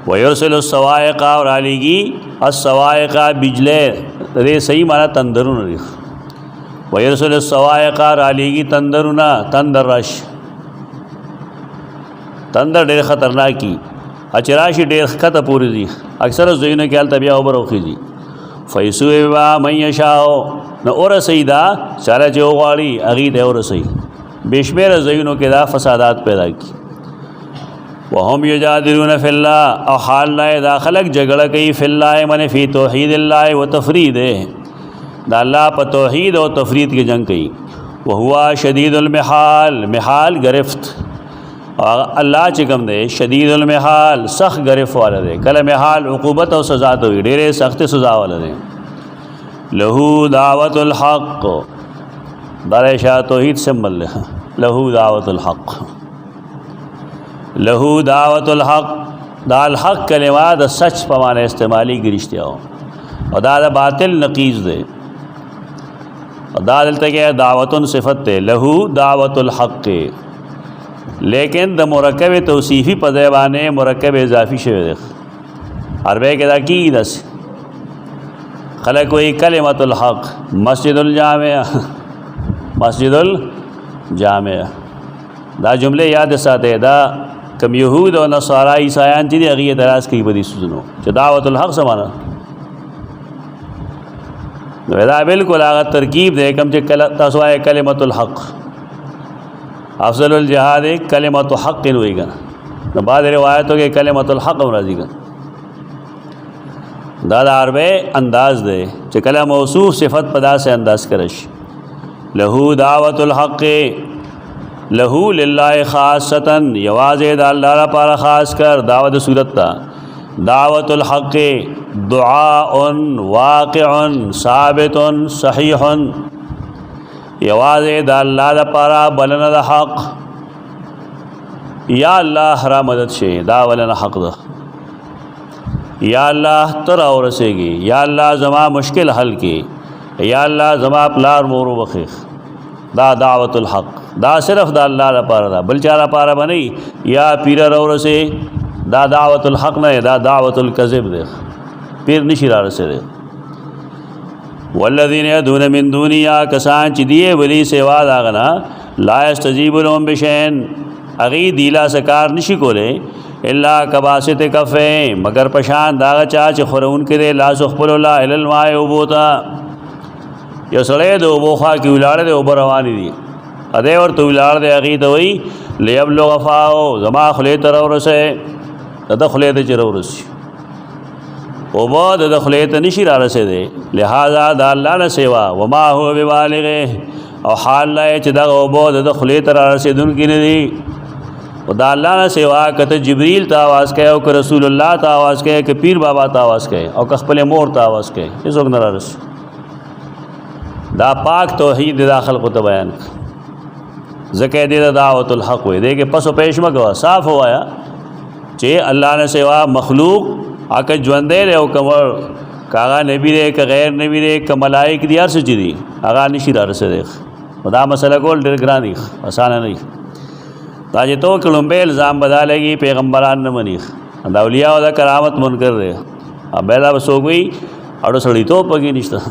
वयुरसिलु सवाइक़ा और आलीगी अस्सवाइक़ा बिजले रे सही माना तंदरुन रे वयुरसिलु सवाइक़ा और आलीगी तंदरुना तंदर रश तंदर डेर ख़तरनाक की अचराशी डेर खत पूरी दी अक्सर ज़ुइन के तबिया उबर ओखी दी फ़ैसुवा मैशाओ न और सईदा चारा जो वाली अगीद और सही बेशमेर ज़ुइनों के दा फसादात पैदा की वहम युजादिलून फ़िल्लाह और हाल लाए दाखलक झगड़ा कई फ़िल्लाह मन फ़ी तौहीदिल्लाह व तफरीद दा अल्लाह पर तौहीद और तफरीद की जंग कई वह हुआ शदीदुल मिहाल मिहाल गिरफ्त और अल्लाह चिकम दे शदीदुल मिहाल सख्त गिरफ्त वाला दे कल मिहाल उक़ूबत और सज़ा तो हुई डेरे सख्त सज़ा वाला दे लहू दावतुल हक़ दारे शाह तौहीद से मल लहू दावतुल हक़ लहू दावतुल हक़ दाल हक़ कलिमा द सच पमाने इस्तेमाली गिरिश्तिया हो और दादा बातिल नकीज़ दे और दादल तक दावतुन सिफत दे लहू दावतुल हक़ के लेकिन द मुरक्कब तौसीफ़ी पदेवाने मुरक्कब इजाफ़ी शे अरबे के दा की दस खलक कोई कलिमतुल हक़ मस्जिदुल जामिया मस्जिदुल जामिया दा जुमले याद साथे दा कम यहूद और नसारा ईसायान चीज़ें अगी दराज की बदी सुनो जो दावतुल हक़ समाना वेदा बिल्कुल आगा तरकीब दे कम चे तसवाए कलिमतुल हक़ अफजलुल जहाद कलिमत हक़ हुई गना बाद रिवायतों के कलिमतुल हक़ राजी गन दादा अरबे अंदाज दे चकला मौसूफ सिफत पदा से अंदाज करश लहू दावतुल हक़ लहू लिल्लाहि ख़ासतन यवाज़ अल्लाह पारा ख़ास कर दावत सूरत था दावतुल हक़ दुआउन वाक़िउन साबितुन सहीहुन यवाज़ अल्लाह पारा बलन हक़ या अल्लाह हरा मदद शे दा वलन हक़ दा या अल्लाह तर और रसेगी या अल्लाह जमा मुश्किल हल की या अल्लाह जमा पलार मोर वक़ीक़ दा दावतुल हक़ दा सिर्फ दा अल्लाह पारा दा बलचारा पारा बनी या पीरा रो रसे दा दावतुल हक़ न दा दावतुल कज़िब दे पीर निशिरा रसे दे वल्लज़ीन यदून मिन दूनिया कसान चिदिए वली सेवा दागना ला यस्तजीबु लहुम बिशैन अगी दीला सकार निशी कोले इल्ला कबासित कफ़े मगर पशान दागा चाच खुरउन के दे ला सुखपलोला इलल माए उबोता यो सड़े दो बोखा की उलाड़े दे उबर रवानी दी अदे और तो उलाड़ दे अगी तो वही ले अब लो गफ़ाओ जमा खुले तरह से तदा खुले दे चिरो रसी ओबद दखले तनिशिरा रसे दे लिहाजा दा अल्लाह न सेवा वमा हुवा बिबालिगे और हाल लाए चदा ओबद दखले तरा रसे दुन की नदी और दा अल्लाह न सेवा कत जिब्रील ता आवाज़ कहे और रसूलुल्लाह ता आवाज़ कहे कि पीर बाबा ता आवाज़ कहे और कखपले मोर ता आवाज़ कहे इस वक्त नरा रस दा पाक तौहीद दाखिल को बयान ज़के दे दावतुल हक़ हुए दे के पसो पेश मगवा साफ़ हुआ चे अल्लाह ने सेवा मखलूक आके जुंदे रे कमर कागा नबी रे का गैर नबी रे का मलाइक दियार से चिदी आगा निशिरा रसे देख खुदा मसला को डर ग्रानी आसान नहीं ताजे तो कलम्बे इल्ज़ाम बदा लेगी पैगम्बरान न मनी दाउलिया वाला करामत मन कर रहे अब बेला बस हो गई और सड़ी तो पगी निश्ता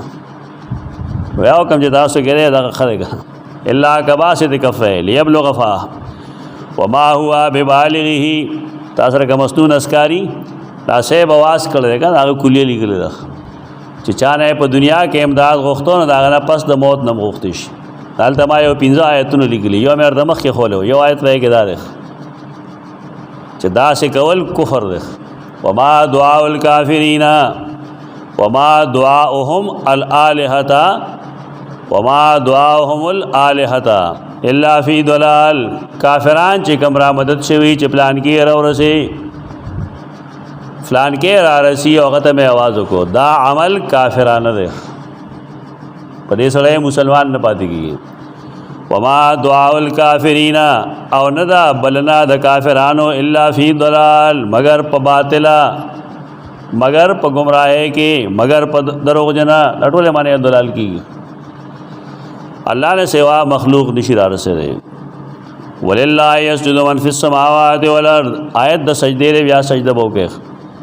वह कम जता से कह रहे अदा खरेगा अल्लाह कबा से दिकफ़े लियब लो गफ़ा वमा हुआ बेबालिगी तासर का मस्तून अस्कारी लासे बवास कर देगा आगे कुलिए निकल रख चिचाने पर दुनिया के इमदाद गोख्तो न दागना पस द मौत न गोख्तिश दाल तमायो पिंजा आयतुन निकली यो मेरे दमक के खोलो यो आयत रहे के दार दा से कवल कुफर देख वमा दुआउल काफिरीना वमा दुआउहुम अल आलिहता वमा दुआउहुमुल आलिहता इल्ला फ़ी दलाल काफिरान चे कमरा मदद से हुई चिपलान की और से فلان کې را رسی او هغه ته مې आवाज وکړو، دا عمل کافرانه دی، په دې سره مسلمان نه پاتې کیږي. وما دعاء الکافرین او نه دا بلنا د کافرانو الا فی ضلال مگر په باطلا، مگر په گمراهی کې، مگر په دروغجنا، ټول معنی ضلال کیږي. الله نے سوا مخلوق نشي را رسېږي. وللہ یسجد من فی السماوات والارض آیت د سجدې دی، بیا سجده به وکړي.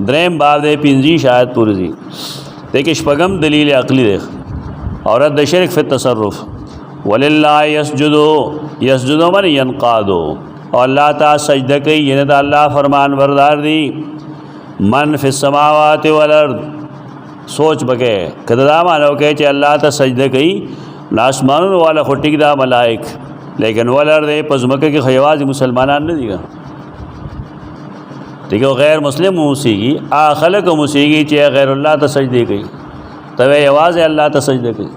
دریم باب دی 25 آیت پوری دی. دیکھیں شپږم دلیل عقلی دی اور رد شرک فی التصرف. وللہ یسجد من ینقاد، اور اللہ تعالی سجدہ کوي یعنی دا اللہ فرمان بردار دی. من فی السماوات والارض سوچ بکے کدا دا مانو کہ اللہ تعالی سجدہ کوي، آسمانونو والا خو ټیک دا ملائک، لیکن والارض پزمکه کې خیواز مسلمانان نه دي ٹھیک ہے. غیر مسلم موسیقی خلق موسیقی چې غیر الله ته سجدې کوي، ته یوازې الله ته سجدې کوي.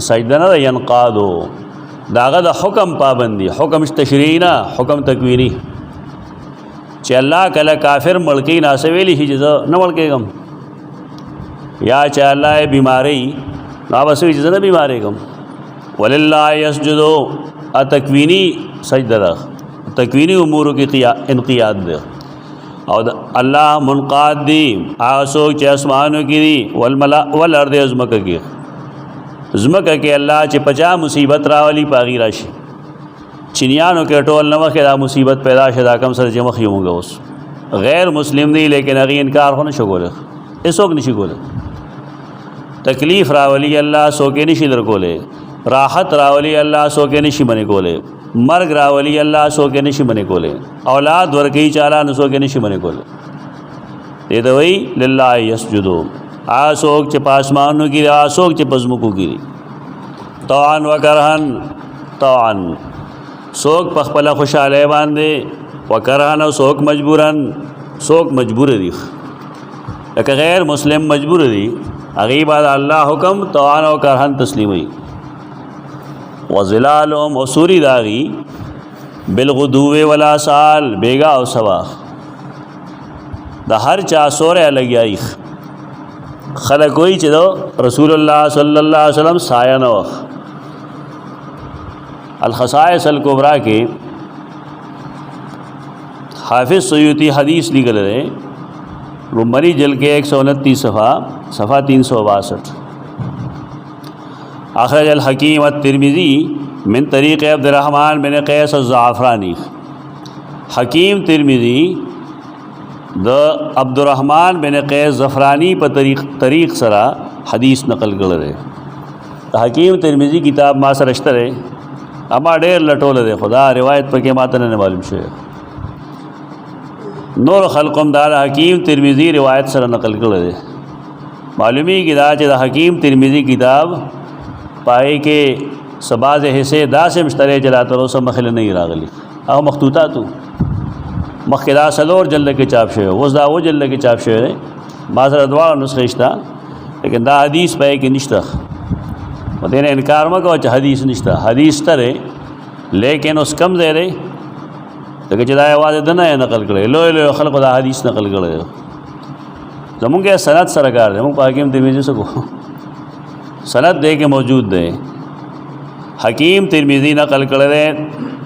سجده نه ینقادو، داغه د حکم پابندي، حکم تشریعی نه، حکم تکوینی. چې الله کله کافر ملکی ناسویلی شي چې نه ملکېږم، یا چې الله بیماری نا بسوی چې نه بیماری کوم. وللہ یسجدو تکوینی سجدہ ده، تکوینی امورو کی انقیاد ده. او اللہ منقاد دی آسوک چی اسمانو کی دی والارد ازمکہ کی، ازمکہ کی اللہ چی پچا مصیبت راولی پاغی راشی. چینیانو کے ٹول نمخ دا مصیبت پیدا شدا کم سر جمخ یونگا اس غیر مسلم دی، لیکن اگی انکار ہونا شکولے اسوک نشی کولے. تکلیف راولی اللہ سوکے نشی در کولے، راحت راولی اللہ سوکے نشی منے کولے، مرگ راولی اللہ سوکے نشی منے کولے، اولاد ورکی چالا نسوکے نشی منے کولے. یہ تو وہی للہ یسجدو آسوک چے پاسمانو کی، آسوک چے پزمکو کی. طوعن و کرہن، طوعن سوک پخپلا خوشحالے باندے، و کرہن سوک مجبورن، سوک مجبور دی. لیکن غیر مسلم مجبور دی، اغیباد اللہ حکم طوعن و کرہن تسلیمی. وظلالهم وسوری داغی بالغدو والآصال بیگا و سوا، دا ہر چا سورے الگ آئی. خلق کوئی چدو رسول اللہ صلی اللہ علیہ وسلم سایہ نوخ. الخصائص الکبریٰ کے حافظ سیوطی حدیث نکل رہے رمبنی جل کے 129 صفحہ 362. اخرج الحکیم الترمذی من طریق عبد الرحمن بن قیس الزعفرانی. حکیم ترمذی دا عبد الرحمن بن قیس زفرانی پر طریق سرا حدیث نقل کر رہے. حکیم ترمذی کتاب ما سر اشتر ہے، اما ډیر لټول دے خدا روایت پر کے ماتن نے معلوم شوئے. نور خلقم دار حکیم ترمذی روایت سر نقل کر رہے. معلومی کی دا چہ دا حکیم ترمذی کتاب پائے کہ سباز حصے دا سے مشترے جلاتا رو سب مخل نہیں راغلی او مخطوطاتو مخدا سلور جلد کے چاپ شوئے، وہ دا وہ جلد کے چاپ شوئے مازر ادوار نسخشتا، لیکن دا حدیث پائے کہ نشتا. وہ دینے انکار مکو چا حدیث نشتا، حدیث ترے لیکن اس کم دے رہے لیکن چا دا آواز دنہ نقل کرے لو خلق دا حدیث نقل کرے. زمون کے سند سرکار دے، مون پا حکیم ترمذی سکو سند دے کے موجود دے. حکیم ترمذی نقل کرے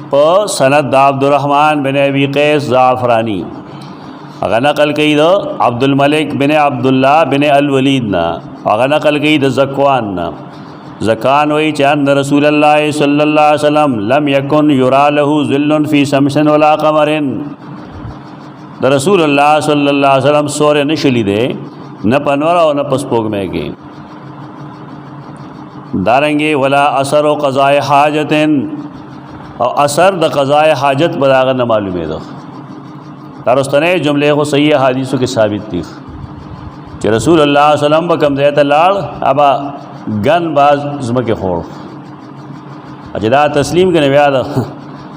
پا سند دا عبد الرحمن بن ابی قیس زعفرانی، اگر نقل کئی دا عبد الملک بن عبداللہ بن الولید نا، اگر نقل کئی دا زکوان نا. زکوان وی چاند رسول اللہ صلی اللہ علیہ وسلم لم یکن یرا لہو ذل فی شمس ولا قمر. دا رسول اللہ صلی اللہ علیہ وسلم سورے نشلی دے نہ پنورا و نہ پسپوگ میں گئے. دارنگے ولا اثر و قضاء حاجت، اور اثر دا قضاء حاجت بداغر نہ معلوم ہے. دارستنے جملے کو صحیح حدیثوں کے ثابت تھی کہ رسول اللہ صلی اللہ علیہ وسلم بکم دیتا لاڑ ابا گن باز زمکے خور اجدا تسلیم کے نبی آدھا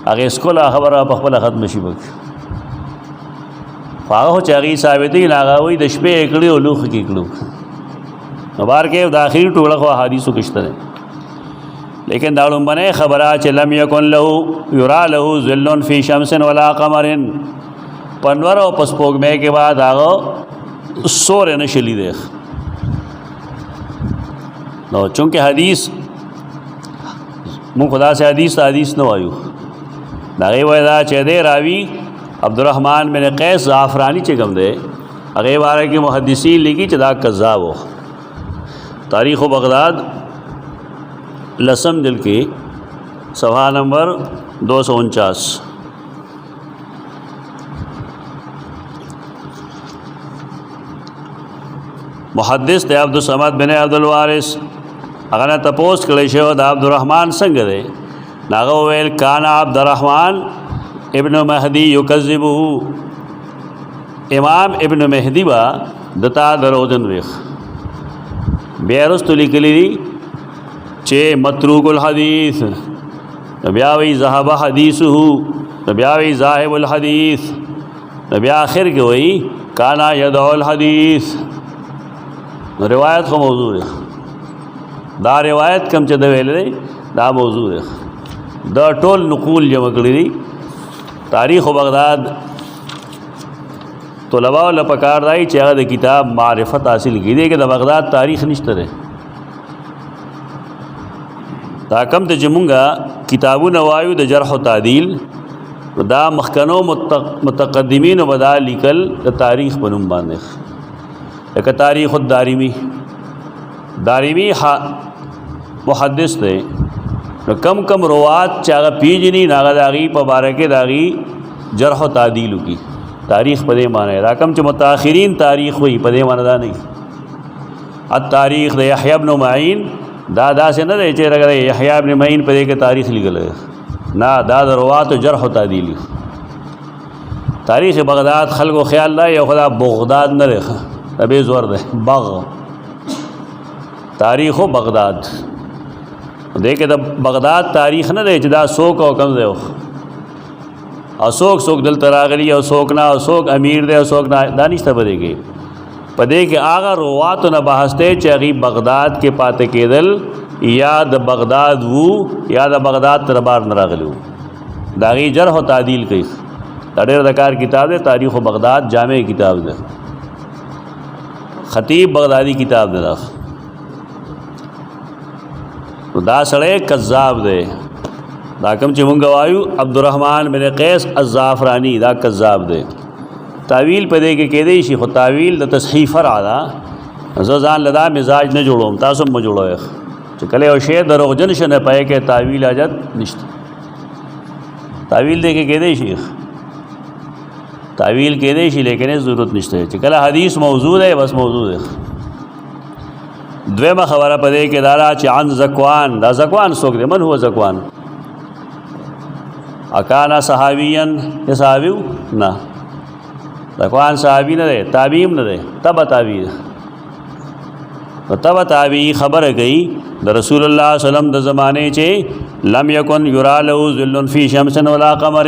اگر اسکولا خبر پخبل ختم شی بک فاغو چاگی ثابتی ناغاوی دشپے اکڑی و لوخ کی اکڑو مبار کے داخلی ٹوڑا خواہ حدیثو کشتر ہے. لیکن دارون بنے خبرات چھ لم یکن لہو یرا لہو ذلن فی شمس ولا قمر، پنور او پسپوږمۍ کې بعد هغه سورې نشي لیدی. نو چونکه حدیث مونږ خدا سے حدیث نه وایو، دا غي وای دا چې دې راوي عبدالرحمن بن قیس زعفرانی چې کوم دی هغه باره کې محدثین لیکي چې دا کذاب و. تاریخ بغداد لسم جلد کې صفحہ نمبر 249. محدث د عبدالصمد بن عبدالوارث هغه نه تپوس کړی شو د عبدالرحمن څنګه دی؟ هغه ویل کان عبدالرحمن ابن مهدی یکذبه، امام ابن مهدی با دتا دروغجن ویخ. بیا رستو لیکلی دی چې متروک الحدیث، بیا وی ذهب حدیثه، بیا وی ذاهب الحدیث، بیا آخر کې وی کانا یدعو الحدیث. روایت خو موضوع ہے، دا روایت کم چې د ویل دی دا موضوع ہے. دا ټول نقول جمع کړی دی. تاریخ بغداد طلباء له پکار دی چې هغه د کتاب معرفت حاصل کړي دی چې د بغداد تاریخ نشته دی. دا کم ته چې مونږه کتابونه وایو د جرح و تعدیل، دا مخکنو متقدمین و بدا لیکل د تاریخ په نوم باندې، لکه تاریخ الدارمی. دارمی محدث دی، نو کم کم روات چې هغه پیژني هغه د هغې په باره کې د هغې جرح و تعدیل وکړي. تاریخ په دې معنی دا کم چې متاخرین تاریخ وایي په دې معنی دا نه. التاریخ د یحیی ابن معین دا داسې نه دی چې یحیی ابن معین په دې کې تاریخ لیکل نه، دا د روات و جرح و تعدیل. تاریخ بغداد خلکو خیال دا یو خدا بغداد نه دی، ابھی زور دے بغ تاریخ و بغداد دیکھے دا بغداد تاریخ نہ دے چې دا سوک او کم دے او سوک دل تراغلی او سوک نہ او سوک امیر دے او سوک نہ دانشتہ پدے گے پدے کہ آغا رواتو نہ بحثتے چاہی بغداد کے پاتے کے دل یا دا بغداد وو یا دا بغداد تربار نراغلیو داغی جرح و تعدیل کئی. دیر دکار کتاب دے تاریخ و بغداد جامع کتاب دے، خطیب بغدادی کتاب دے. دا سڑے کذاب دے، دا کم چې مونږ وایو عبدالرحمن بن قیس الزعفرانی دا کذاب دے. تعویل پدې کې کېدی شي، خو تعویل د تصحیح فرع ده. زه ځان لدا مزاج نه جوړوم، تاسو هم جوړوئ چې کله یو شی دروغجن شنه پای کې تعویل حاجت نشته. تعویل دې کې کېدی شي، تعویل کېدی شي لیکن ضرورت نشته. چې کله حدیث موضوع ده بس موضوع ده. دویمه خبره پدې کې دارا چې عن زکوان، دا زکوان څوک دی؟ من هو زکوان؟ اکانا صحابیان یا صحابیو؟ نه، زکوان صحابی نه دی، تابعیم نه دی، تبع تابعی ده. تبع تابعی خبره کوي د رسول الله صلی الله علیه وسلم د زمانه چې لم یکن یرا له ذل فی شمس ولا قمر.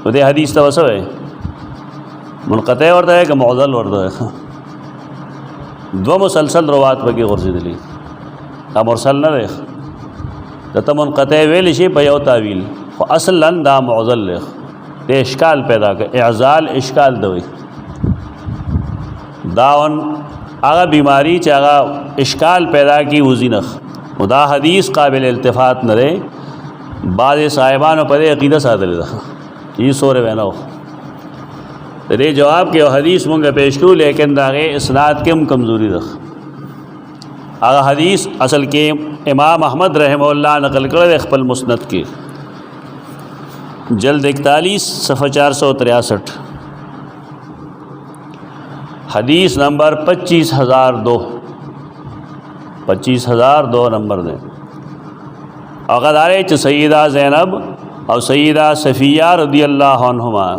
دې حدیث ته وسوي منقطع ورته ہے کہ معضل ورته ہے. دو مسلسل روات پکې غورځېدلي، دا مرسل نه دی. دته منقطع ویل شي په یو تعویل، خو اصلا دا معضل دی. د اشکال پیدا کوي، اعزال اشکال دوی. داون هغه بیماری چې هغه اشکال پیدا کی وزینخ، دا حدیث قابل التفات نه دی. بعض صاحبانو په دې عقیده ساتلې ده چې سورې ویناو. دې جواب کې حدیث مونږه پیش کړو لیکن داغه اسناد کې کمزوری ده. هغه حدیث اصل کې امام احمد رحم الله نقل کړی خپل مسند کې، جلد 41 صفحہ 463، حدیث نمبر 25002 نمبر دے. اغدارے چ سیدہ زینب اور سیدہ صفیہ رضی اللہ عنہما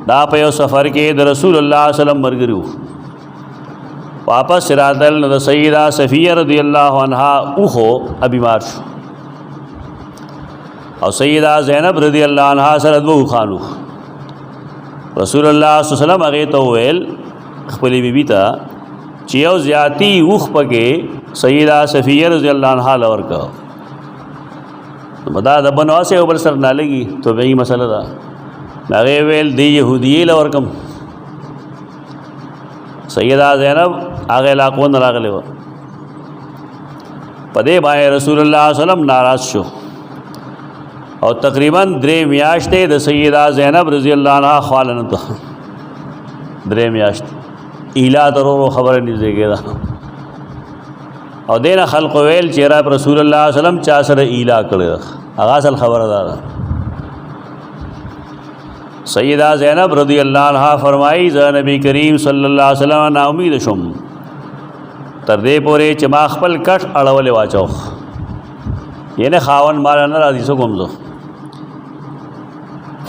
دا پیو سفر کے د رسول اللہ صلی اللہ علیہ وسلم مرگریو واپس راتل د سیدہ صفیہ رضی اللہ عنہا اوخو بیمار شو اور سیدہ زینب رضی اللہ عنہا سره دو خانو. رسول اللہ صلی اللہ علیہ وسلم هغه ته ویل خپلې بیبي ته چې یو زیاتی اوخ پکې سیدہ صفیہ رضی اللہ عنہا لور کا بدا د بنواسه او بل سر نه لګي تو به مسله ده. هغې ویل دی یهودیې له ورکم. سیده زینب هغه علاقو نه راغلی وه. په دې باندې رسول الله صلی الله علیه وسلم ناراض شو او تقریبا 3 میاشتې د سیده زینب رضی الله عنها خواله نه ته 3 میاشتې ایلا درو خبره نږدې کېده او دینه خلق ویل چې رسول الله صلی الله علیه وسلم چا سره ایلا کړی هغه اصل خبره ده. سیدہ زینب رضی اللہ عنہ فرمائی زه نبی کریم صلی الله علیه وسلم نا امید شم تر دې پورې چې ما خپل کټ اړولې واچو یعنی خاون مال نه راځي سو کومزو.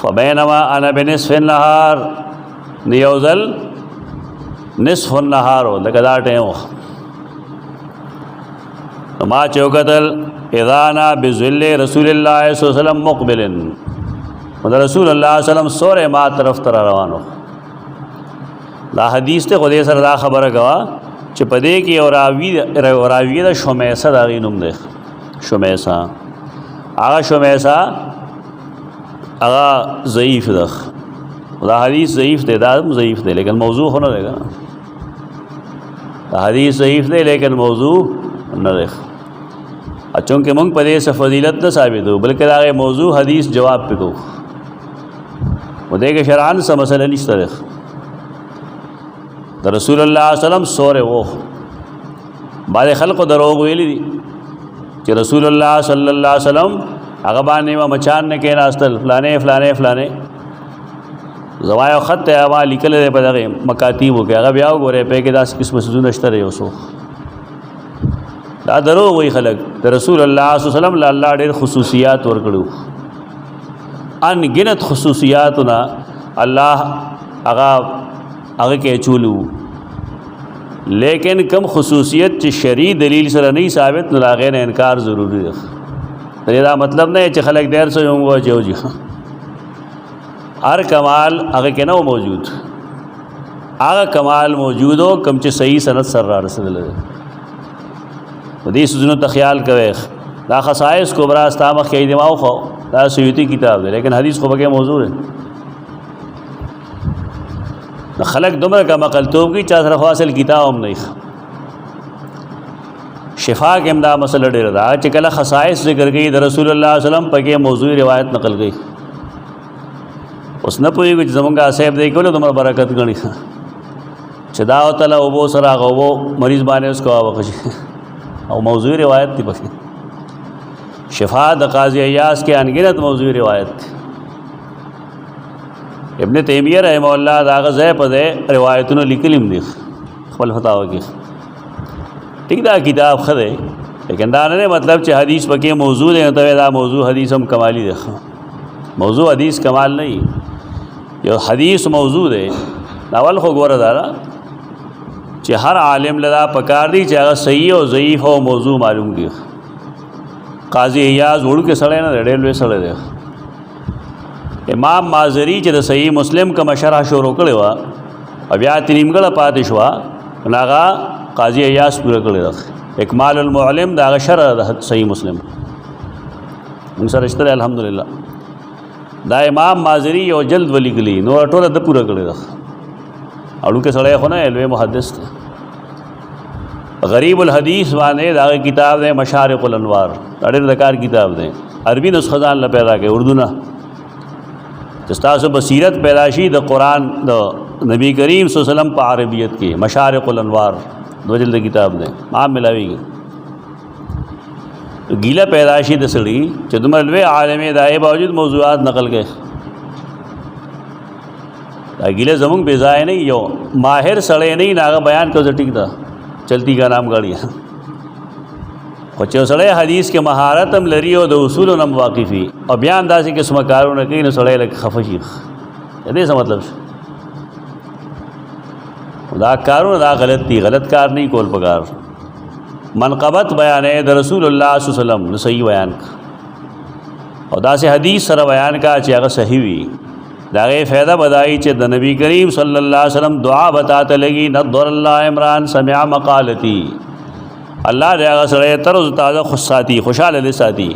فبینما انا بنصف النهار نیوزل نصف النهار لکه دا ټیم ما چوکتل اذا انا بذل رسول الله صلی الله علیه وسلم مقبل رسول الله صلی الله علیه وسلم سورہ ما طرف تر روانو. دا حدیث ته خدای سره دا خبره کوا چې پدې کې راوی دا شمیسه دا غینوم ده شمیسه هغه شمیسه هغه ضعیف ده. دا حدیث ضعیف ده دا ضعیف ده لیکن موضوع نه ده. دا حدیث ضعیف ده لیکن موضوع نه ده. چونکه مونږ په دې څه فضیلت نه ثابتو بلکې دا موضوع حدیث جواب پکو و دیکھ شرعان سا مسئلہ نشتا دیکھ دا رسول اللہ صلی اللہ علیہ وسلم سورے وہ بعد خلق دروغ ویلی دی کہ رسول اللہ صلی اللہ علیہ وسلم اغبانی و مچان نے کہنا استل فلانے فلانے فلانے زوائے و خط ہے وہاں لکل دے پہ دغی مکاتیبو کہ اغب یاو گو رہے پہ کہ دا کس مسجدون اشتر رہے ہو سو دا دروغ وی خلق دا رسول اللہ صلی اللہ علیہ وسلم اللہ دیر خصوصیات ورکڑو ان گنت خصوصیاتنا اللہ آگے کے چولو لیکن کم خصوصیت چی شرعی دلیل سره نہیں ثابت نلاغین انکار ضروری ہے. دا مطلب نہیں چی خلق دیر سے ہوں گا جو جی ہر کمال آگے کے نو موجود آگا کمال موجود ہو کم چی صحیح سند سر را رسل لگے حدیث سنو تخیال کوئے دا خصائص کو برا استامخ کی دماغ خو دا سیوتی کتاب دے لیکن حدیث کو بگے موضوع ہے. خلق دمر کا مقلتوب کی چاہ طرف حاصل کتاب ہم نہیں شفا کے امداد مسئلہ ڈیر رہا چکلہ خصائص ذکر گئی در رسول اللہ علیہ وسلم پکے موضوع روایت نقل گئی اس نہ پوئی کچھ زمانگا صاحب دے کولے دمر برکت گنی چدا و تلا او بو سراغ او بو مریض بانے اس کو آوکشی او موضوع روایت تھی پکے شفا د قاضی عیاض کے انگنت موضوع روایت تھی. ابن تیمیہ رحمہ اللہ دا غزہ پدے روایتوں لکلم دی خپل فتاوی کی ٹھیک دا کتاب خدے لیکن دا نے مطلب چ حدیث پکے موضوع ہے تو دا موضوع حدیث ہم کمالی دیکھ موضوع حدیث کمال نہیں یہ حدیث موضوع ہے اول خو گور دارا چ ہر عالم لدا پکار دی چاہے صحیح و ضعیف ہو موضوع معلوم کی. قاضی عیاض اڑ کے سڑے نہ ریلوے سڑے دے. امام مازری چې د صحیح مسلم کا مشرح شروع کړي وا او بیا تریمګړه پاتې شو ناغا قاضی عیاض پورا کړي اکمال المعلم دا شرح صحیح مسلم ان سره اشتره الحمدلله دا امام مازری یو جلد ولی کلی نو ټوله د پورا کړي اړو کې سړی خو نه علوی محدث ته. غریب الحدیث باندې دا کتاب دے مشارق الانوار اڑے دکار کتاب دیں عربی نسخہ ځان له پیدا کې اردو نه تاسو بصیرت پیداشی د قرآن د نبی کریم صلی اللہ علیہ وسلم په عربیت کې مشارق الانوار دو جلد کتاب دیں عام ملاوی گی گیلا پیداشی د سړي چې دومره لوی عالم دای باوجود موضوعات نقل کړي دا گیلا زمونږ بے ځای نه یو ماهر سړی نه ناغه بیان کو ټیک دا چلتی کا نام گاڑیاں خو چې سړی حدیث کې مهارت هم لري او د اصولو هم واقفي او بیا اندازې قسمه کارونه کوي نو سړی لکه خفه شي. دې څه مطلب دا کارونه دا غلط دي غلط کار نه کول پکار منقبت بیانې د رسول الله صلی الله علیه وسلم صحیح بیان او دا سه حدیث سره بیان کا چې هغه صحیح وي دا غي فائدہ بدائی چې د نبی کریم صلی الله علیه وسلم دعا بتاته لګي نضر الله عمران سمع مقالتی اللہ دے هغه سره تر تازه خوشاتی خوشاله لساتی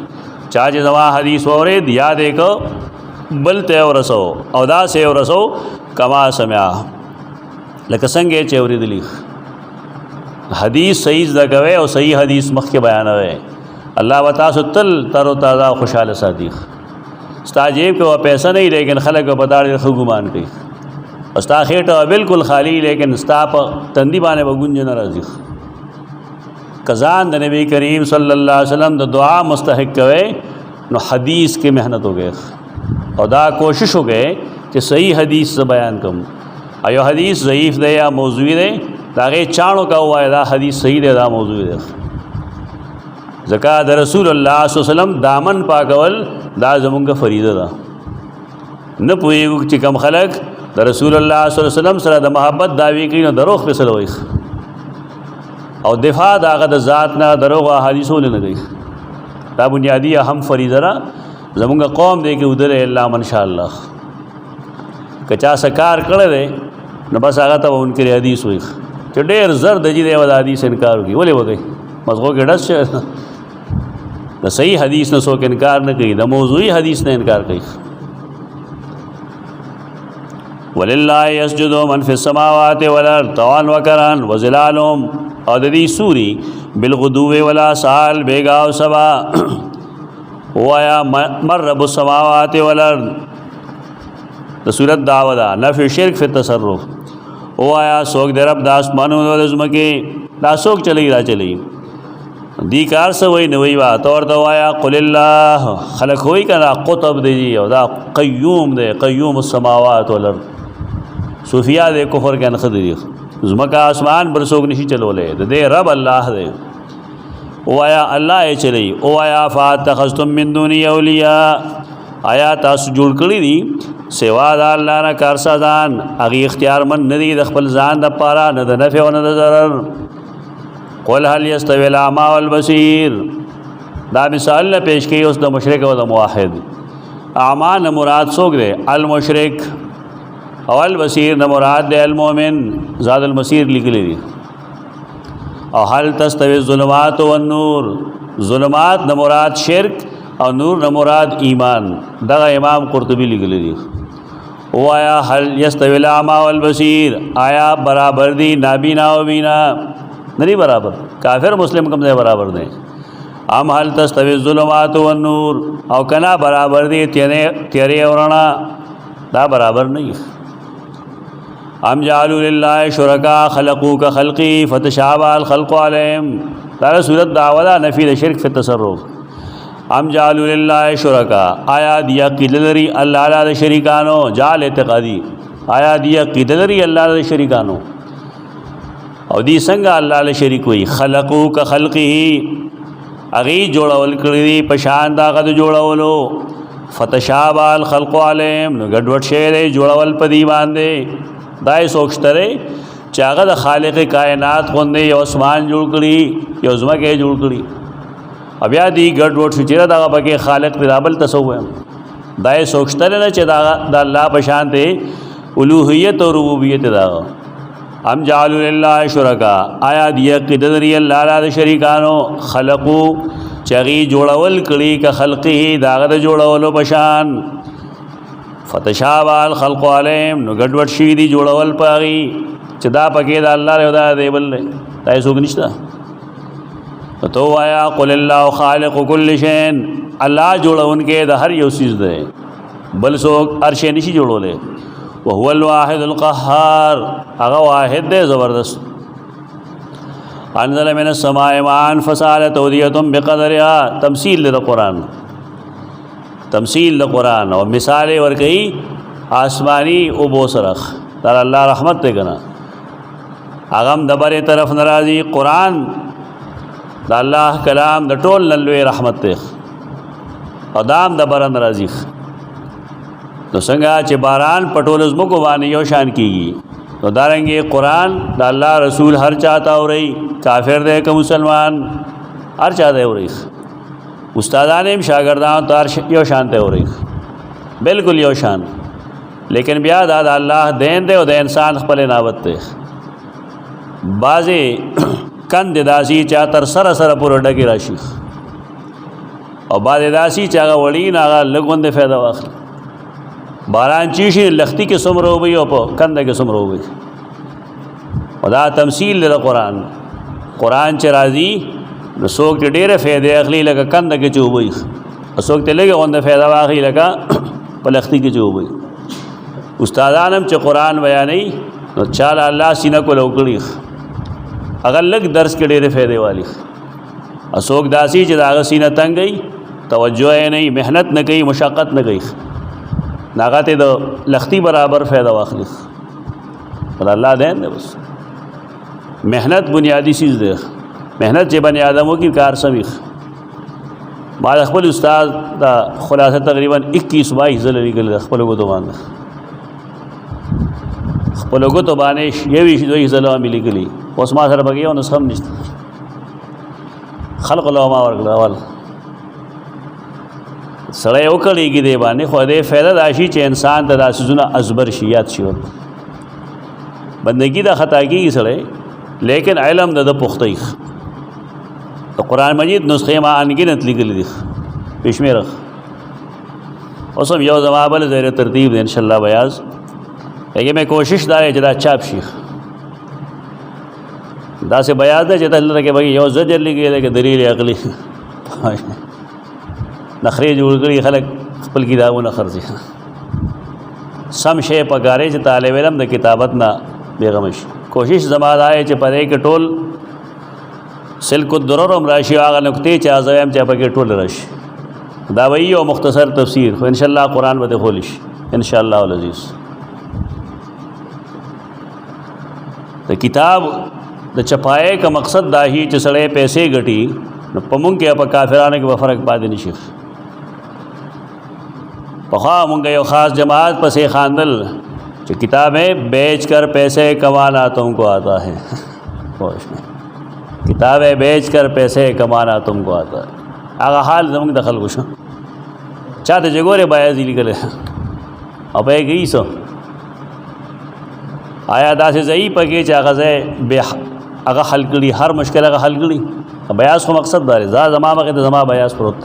چا چې زما حدیث اورید یاد کو بل ته ورسو او دا سه ورسو کما سمع لکه څنګه چې اوریدلی حدیث صحیح زګوي او صحیح حدیث مخ کې بیانوي الله وتعالى تل تر او تازه خوشاله ساتي استاجیب کو پیسہ نہیں لیکن خلق کو بتا دے خګمان کوي استا خېټه بالکل خالی لیکن استا په تندی باندې وګونج ناراضي کزان د نبی کریم صلی الله علیه وسلم د دعا مستحق کوي نو حدیث کې محنت ہو گئے اور دا کوشش ہو گئے کہ صحیح حدیث سے بیان کم ایو حدیث ضعیف دے یا موضوعی دے داغه چانو کا ہوا ہے دا حدیث صحیح دے دا موضوعی دے زکات رسول الله صلی الله علیه وسلم دامن پاکول دا زمونږ فریضه ده نه پوهیږو چې کوم خلک د رسول الله صلی الله علیه وسلم سره د محبت دعوی کوي نو دروغ فیصله وایي او دفاع داغه د ذات نه دروغ حدیثونه نه کوي دا بنیادی اهم فریضه را زمونږ قوم دی کې ودره الله ان شاء الله کچا سکار کړه دے نو بس هغه ته انکر حدیث وایي چې ډېر زر د دې د حدیث انکار کوي ولې وږي مزغو کې ډس د صحیح حدیث نه څوک انکار نه کوي د موضوعي حدیث نه انکار کوي ولله يسجد من في السماوات والارض طوعا وكرها وظلالهم او د دې سوري بالغدو والآصال بیگا او سبا وایا مر رب السماوات والارض د سورۃ دعوه دا نفی شرک فی التصرف وایا سوک د رب د اسمانونو او زمکه دا سوک چلی را چلی دی کار سوئی نوی با تور دوایا قل اللہ خلق ہوئی کنا قطب دی او دا قیوم دے قیوم السماوات والارض صوفیاء دے کفر کے انخد دی زمکہ آسمان برسوک نشی چلو لے دے رب اللہ دے وایا اللہ چلی وایا فاتخذتم من دونی اولیاء آیا تاسو جوړ کړی دي سوا د الله نه کارسازان هغه اختیار من ندی د خپل ځان د پاره نه د نفع او نه د ضرر قل هل يستوي الاعمى والبصير دا مثال نه پیش کړي اوس د مشرک او د موحد اعمى نه مراد څوک دی المشرک او البصير نه مراد دی المؤمن زاد المسير لیکلی دي او هل تستوي الظلمات والنور ظلمات نه مراد شرک او نور نه مراد ایمان دا امام قرطبی لیکلی دي وایا هل يستوي الاعمى والبصير آیا برابر دی نابینا او بینا نہیں برابر کافر مسلم کم دے برابر دیں ام حل تستوی الظلمات والنور او کنا برابر دی تیرے اورنا دا برابر نہیں ام جعلوا للہ شرکا خلقو کا خلقی فتشابہ الخلق علیہم دا سورۃ دعوہ دا نفی دا شرک فی التصرف ام جعلوا للہ شرکا آیا دیا قیدلری اللہ علیہ دا شریکانو جعل اعتقادی آیا دیا قیدلری اللہ علیہ دا شریکانو او دی څنګه الله له شریک وي خلقو کا خلقه اغي جوړول کړی دی پشان دا غد جوړولو فتشابه الخلق عليهم نو ګډوډ شی دی جوړول پدی باندې دای سوچتره چې هغه د خالق کائنات غوندې یو اسمان جوړ کړی یو ځمکه جوړ کړی بیا دی ګډوډ شي چې دا پکې خالق رابل تصور دای سوچتره نه چې دا د الله پشان دی الوهیت او ربوبیت دا ام جعلوا للہ شرکا آیا دیا قدری اللہ علیہ شریکانو خلقو چغی جوڑول کڑی کا خلقی داغت جوڑولو پشان فتشابہ الخلق علیہم نو گڑوٹ شویدی جوڑول پاگی چدا پکی دا اللہ رہو دا دیبل لے دائی سوک نشتا تو آیا قل اللہ خالق کل شین اللہ جوڑون کے دا ہر یو چیز دے بل سوک ارشے نشی جوڑو لے وهو الواحد القهار اغا واحد دے زبردست انزل من السماء ماء فسالت اودية بقدرها تمثيل للقرآن تمثيل للقرآن اور مثال ورکئی آسمانی ابو سرخ در اللہ رحمت دے گنا اغم دبر طرف نرازی قرآن دا اللہ کلام دا ټول نلوے رحمت دے اور دام دبر نرازی تو څنګه چې باران پټول زمکو باندې یو شان کیږي تو دارنګه قرآن دا الله رسول هر چاته اوري کافر دی که مسلمان هر چاته اوري استادان هم شاګردان ته یو شان ته اوري بالکل یو شان لیکن بیا دا الله دین دی او د انسان خپل نعمت دی بازي کند داسي چا تر سره سره پور ډګی راشي او باز داسي چا وړي نه لګوند فایده واخلي باران چیشي لختی کې څومره وي او په کنده کې څومره وي. دا تمثیل د قرآن چې راځي نو څوک چې ډېره فایده اخلي لکه کنده کې چې وي، څوک ته لږه غونډه فایده واخلي لکه په لختی کې چې وي. استادان هم چې قرآن بیانوي نو چاله الله سینه کو لوکړي هغه لږ درس کې ډېرې فایدې والی، څوک داسي چې د هغه سینه تنګ وي، توجه یې نه، محنت نه کوي، مشقت نه کوي، هغه ته د لختی برابر فایده واخلي. پر الله دین دی. بس محنت بنیادی چیز دی. محنت چې بنی آدمو کی کار سمیخ. ما خپل استاد دا خلاصه تقریبا 21-22 ځله لیکل خپل غوتو باندې، خپل غوتو باندې 22 ځله مې لیکلي. اوس ما سره بګیو نو سم نشته، خلق له ما ورغله اول سړی وکړېږي دی باندې، خو دې فایده دا شي چې انسان ته دا څیزونه ازبر شي، یاد شي. بندګي دا خطا کېږي سړی، لیکن علم د پختۍ د قرآن مجید نسخې ما انګینت لیکلي دي بشمیره. اوس هم یو زما بل ځای ترتیب دی انشاءالله بیاض، هغې مې کوشش دا دی چې دا چاپ شي. داسې بیاض دی چې دلته کې به یو زجر لیکي دی که دلیل عقلي نخرې جوړ کړي خلک خپل کتابونه خرڅي. سم شی پکارې چې طالب علم د کتابت نه بېغمه شي. کوشش زما دا دی چې په دې کې ټول سلک الدرر هم راشي، هغه نقطې چې ازایم چې پکې ټول راشي. دا وایي یو مختصر تفسیر، خو انشاءالله قرآن به خولی شي انشاءالله العزیز. د کتاب د چپایې کا مقصد دا هي چې سړی پیسې ګټي، نو په مونږ کې په کافرانو کې به فرق پاتې نه شي. پخوا مونږ یو خاص جماعت پسې خواندل چې کتابیں بیچ کر پیسے کمانا تم کو آتا ہے. کتابیں بیچ کر پیسے کمانا تم کو آتا ہے. هغه حال زموږ د خلکو شو. چا ته چې ګورې بایازي لیکلی او به یې کوي څه آیا داسې ځایي پکې چې هغه ځای هغه حل کړي، هر مشکل هغه حل کړي. بیاض خو مقصد دا دی، زما مخې ته زما بیاض پروت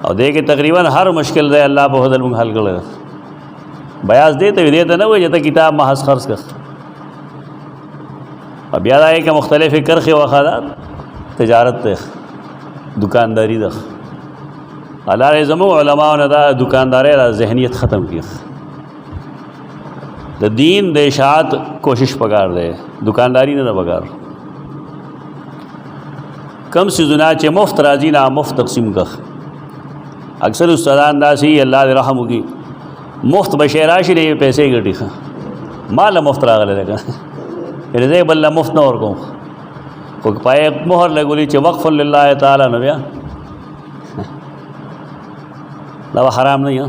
او دې کې تقریبا هر مشکل دی الله په فضل موږ حل کړی. بیاض دې ته نه وایي چې ته کتاب محض خرڅ کړ. بیا دا یې که مختلفې کرښې وخادات تجارت دی، دکانداری ده. الله دې زموږ علماو نه دا دکاندارۍ دا ذهنیت ختم کړي. د دین د اشاعت کوشش پکار دی، دکانداری نه ده پکار. کم سیزونه چې مفت راځي نه مفت تقسیم کړه. اکثر استادان داسې الله دې رحم وکړي، مفت به شی راشي دی پیسې ګټي، مال مفت راغلی دی یعنې زه یې بل مفت نه ورکوم، خو پای مهر لګولي چې وقف لله تعالی نو بیا دا به حرام نه وي.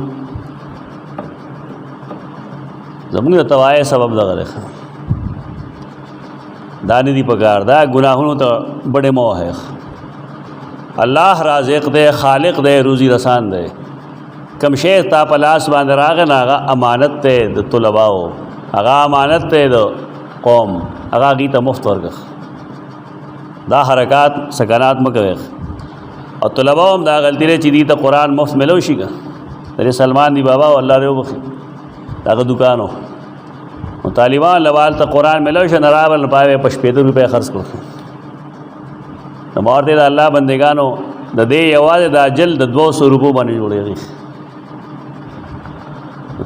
زموږ د تباهۍ سبب دغه دی، دا نه دي پکار. دا ګناهونو ته بڑے موه ہے. الله رازق دی، خالق دی، روزی رسان دی. کم شی تا په لاس باندې راغی نه هغه امانت دی د طلباو، هغه امانت دی د قوم، هغه هغې ته مفت ورکړه. دا حرکات سکنات مه کوئ. او طلباو هم دا غلطي دی چې دې ته قرآن مفت ملو شي که د سلمان دی بابا الله دې وبخي د هغه دکانو نو طالبان لوال ته قرآن ملو شي نه راغل نو پای په 50 روپۍ خرڅ کړو. نو ما ورته د الله بندګانو د دې یوازې د اجل د 200 روپو باندې جوړېږي.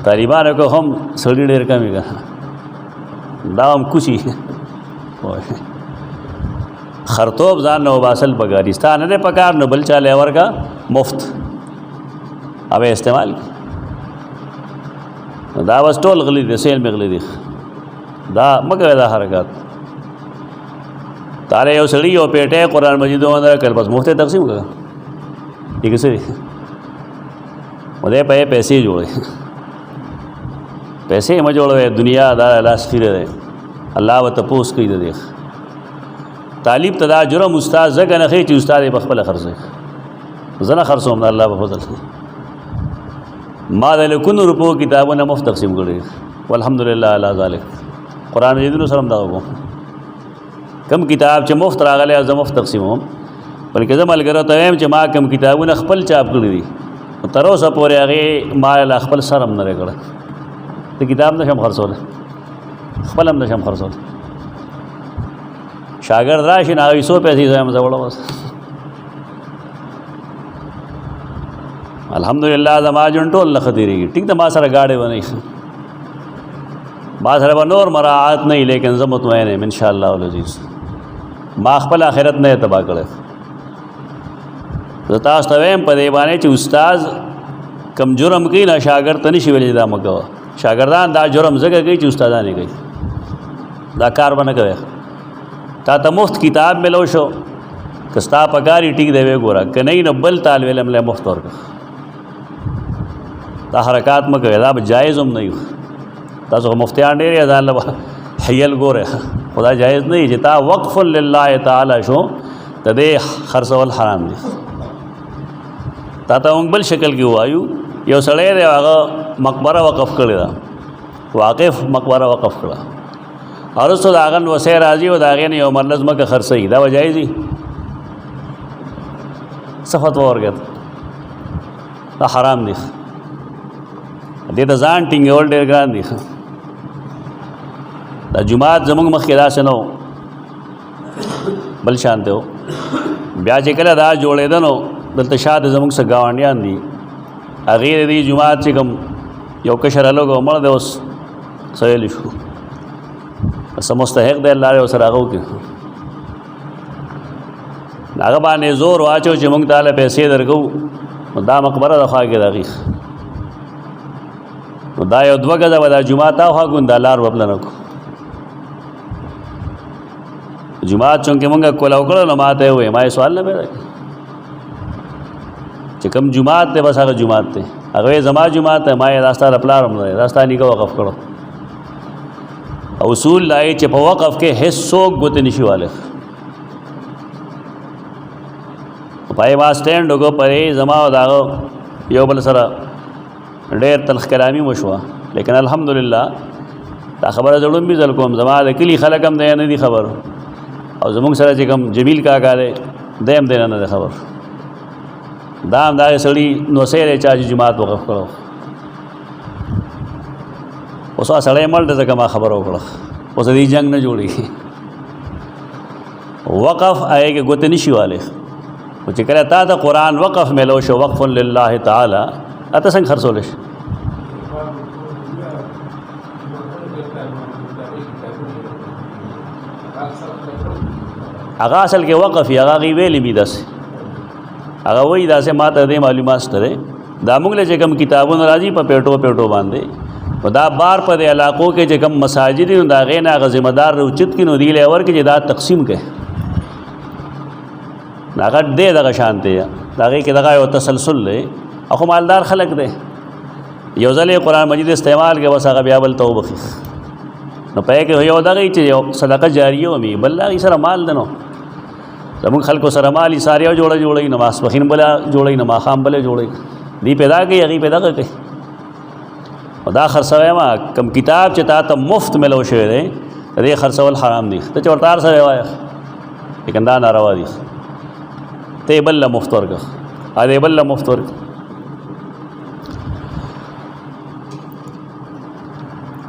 طالبانو که هم سړي ډېر کمې که دا هم کوشي خرطوب ځان نه وباسل پکاري. ستا نه دی پکار نو بل چا لی ورکه مفت او استعمال کړي. دا بس ټول غلی دی، سیل مې غلی دی. دا مه کوئ دا حرکات. تاله یو سړي یو پیټی قرآن مجید باندې کړ بس مفت یې تقسیم کړه. ٹھیک ہے سر و دې په پیسې جوړوي، پیسې مه جوړوئ. دنیا دا لاس خیره دی، الله به تپوس کوي د دې. طالب ته دا جرم استاد ځکه نه ښیي چې استاد یې په خپله خرڅوي. زه نه خرڅوم د الله په فضل. ما د لکونو روپو کتابونه مفت تقسیم کړي والحمدلله علی ذلک. قرآن مجیدونو سره هم دغه کوم. کم کتاب چې مفت راغلی زه مفت تقسیموم، بلکې زه ملګرو ته وایم چې ما کم کتابونه خپل چاپ کړي دي تر اوسه پورې هغې ما له خپل سر هم نه دی کړی د کتاب نه شم خرڅولی خپل هم نه شم خرڅولی شاګرد راشي نو هغوی څو پیسې زه وړم بس الحمدلله زما ژوند ټول نه ښه تېرېږي ټیک ده ما سره ګاډی به نه ما سره به نور مراعات نه وي لیکن زه مطمئن یم انشاءالله العزیز ما خپل آخرت نه یې تباه کړی زه تاسو ته وایم په دې باندې چې استاد کم جرم کوي نه شاګرد ته نشي ویلی دا مه کوه شاګردان دا جرم ځکه کوي چې استادان یې کوي دا کار به نه کوي تا ته مفت کتاب ملو شو که ستا په کار یې ټیک دی ویې ګوره که نه وي نو بل طالب علم له مفت ورکړه دا حرکات مه کوئ دا به جایز هم نه وي تاسو خو مفتیان ډېر یې ځان له حیل ګورئ خو دا جایز نه وي چې تا وقف لله تعالی شو د دې خرڅول حرام دي تا ته موږ بل شکل کې ووایو یو سړی دی هغه مقبره وقف کړې ده واقف مقبره وقف کړه وروسته د هغه نوسی راځي او د هغې نه یو مرله ځمکه خرڅوي دا به جایز وي څه فتوا ورکړه دا حرام دی دې ته ځان ټینګول ډېر ګران دي دا جومات زموږ مخکې داسې نه و بل شان دی و بیا چې کله دا جوړېده نو دلته شاته زموږ څه ګاونډیان دي هغې د دې جومات چې کوم یو کشر هلک و مړ دی اوس څه ویلی شو څه مستحق دی الله دې ورسره هغه وکړي هغه باندې زور واچو چې موږ تاله پیسې درکوو نو دا مقبره د خوا کې د هغې نو دا یو دوه ګزه به دا جومات هاخوا کړو دا لار به پله نه کړو جومات چونکې مونږ کولو کړو نو ما ته یې وویل ما یې سوال نه پیدا کړي چې کوم جومات دی بس هغه جومات دی هغه یې زما جومات دی ما یې دا ستا د پلار هم دی دا ستا نیکه وقف کړو اصول دا یې چې په وقف کې هېڅ څوک ګوتې نشي والی پای ما سټینډ وکړو پرې زما او د هغه یو بل سره ډېر تلخ کلامي وشوه لیکن الحمدلله دا خبره زه ړومبي ځل کوم زما د کلي خلک هم دی نه دي خبر او زموږ سره چې کوم جمیل کاکا دی دی هم دی نه دی خبر دا هم دغې سړي نوسی دی چا چې جومات وقف کړو اوس هغه سړی مړ دی ځکه ما خبره وکړه اوس د دې جنګ نه جوړېږي وقف هغې کې ګوتې نشي والی خو چې کله تا ته قرآن وقف میلو شو وقف لله تعالی اته څنګه خرڅولی شي هغه اصل کې وقف یې هغه هغې ویلي وي داسې هغه وایي داسې ما ته دې معلومات شته دی دا موږ له چې کوم کتابونه راځي په پیټو پیټو باندې نو دا بار په دې علاقو کې چې کوم مساجد دي نو د هغې نه هغه ذمه دار راوچت کړي نو دې له یې ورکړي چې دا تقسیم کړي هغه دی دغه شان دی د هغې کې دغه یو تسلسل دی اخو مالدار خلق دی یو ځل یې قرآن مجید استعمال کې بس هغه بیا بل ته وبخي نو په کې یو دغه چې یو صدقه جاریه ومي بل هغې سره مال دی نو زموږ خلکو سره مال یې ساریه جوړوي نو ماسپښین بله جوړوي نو ماښام بله جوړوي دوی پیدا کوي هغې پیدا کوي او دا خرڅوی ما کوم کتاب چې تا ته مفت ملو شوی دی د دې خرڅول حرام دي ته چې ورته هر څه وایه لیکن دا ناروا دي ته یې بل له مفت ورکړه هغه یې بل له مفت ورکړه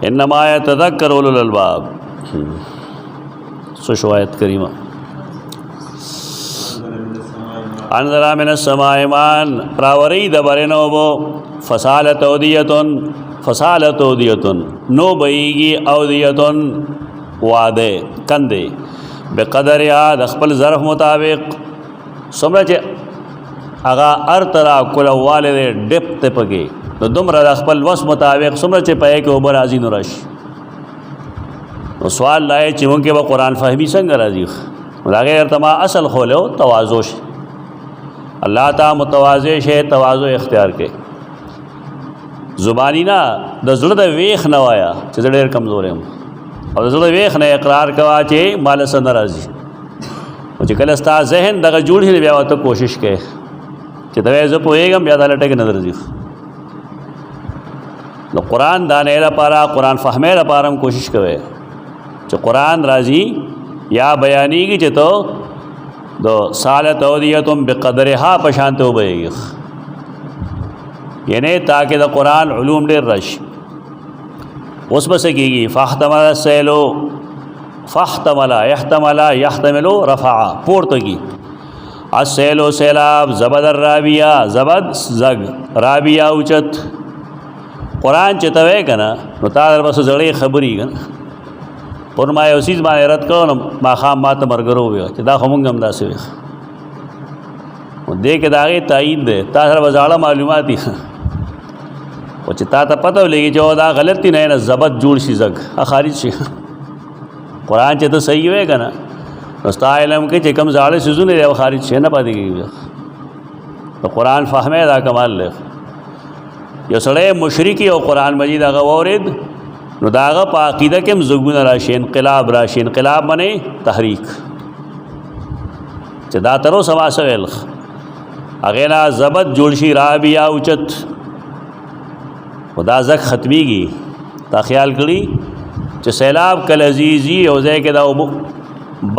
انما يتذكر اولو الالباب سو شوایت کریمه انزل من السماء ماء راوری د برنو بو فسالت اودیتن نو بیگی اودیتن واده کنده بقدر یاد خپل ظرف مطابق سمره چې هغه ار ترا کول والد ډپ ته پګي نو دومره د خپل وس مطابق سمره چې پای کې اوبر راځي نو راشي نو سوال لای چې مونږ به قرآن فهمي څنګه راځي راغه ارتما اصل خولو تواضع شي الله تعالی متواضع شه تواضع اختیار کې زبانی نه د زړه د ویخ نه وایا چې ډېر کمزور یم او د زړه ویخ نه اقرار کوا چې مال سره ناراضي او چې کله ستا ذهن دغه جوړ شي بیا ته کوشش کې چې دا زه پوهېږم بیا دا لټه کې نظر ځي نو قرآن دانې لپاره قرآن فهمې لپاره هم کوشش کوي چې قرآن راځي یا بیانېږي چې تو د سالت اودیتم بقدرها پشانته وبېږي یعنی تاکہ د قرآن علوم ډیر راشي. اوس بس کېږي فاحتمل السیلو، فاحتمل يحتمل يحتمل رفع پورته کی، السیلو سیلاب، زبد الرابیہ زبد زگ، رابیہ اوچت. قرآن چې ته وایې که نه نو تا در بس زړې خبرې که نه پر ما یو څیز باندې رد کړو نو ماښام ما ته ملګرو وویل چې دا خو مونږ هم داسې وایو. نو دې کې د هغې تایید دی، تا سره به زاړه معلومات دي خو چې تا ته پته ولګي چې دا غلط دي نه زبد جوړ شي زګ خارج شي. قرآن چې ته صحیح وایې که نه نو ستا علم کې چې کوم زاړه څیزونه دی خارج شي نه پاتې کېږي. د قرآن فهمه دا کمال دی. یو سړی مشرک او قرآن مجید هغه واورېد نو د هغه په عقیده کې هم زګونه راشي، انقلاب راشي. انقلاب معنی تحریک، چې دا تر اوسه ما څه ویل هغې نه زبد جوړ شي رابیه اوچت، خو دا زګ ختمیږي. تا خیال کړي چې سیلاب کله ځي یو ځای کې دا اوبه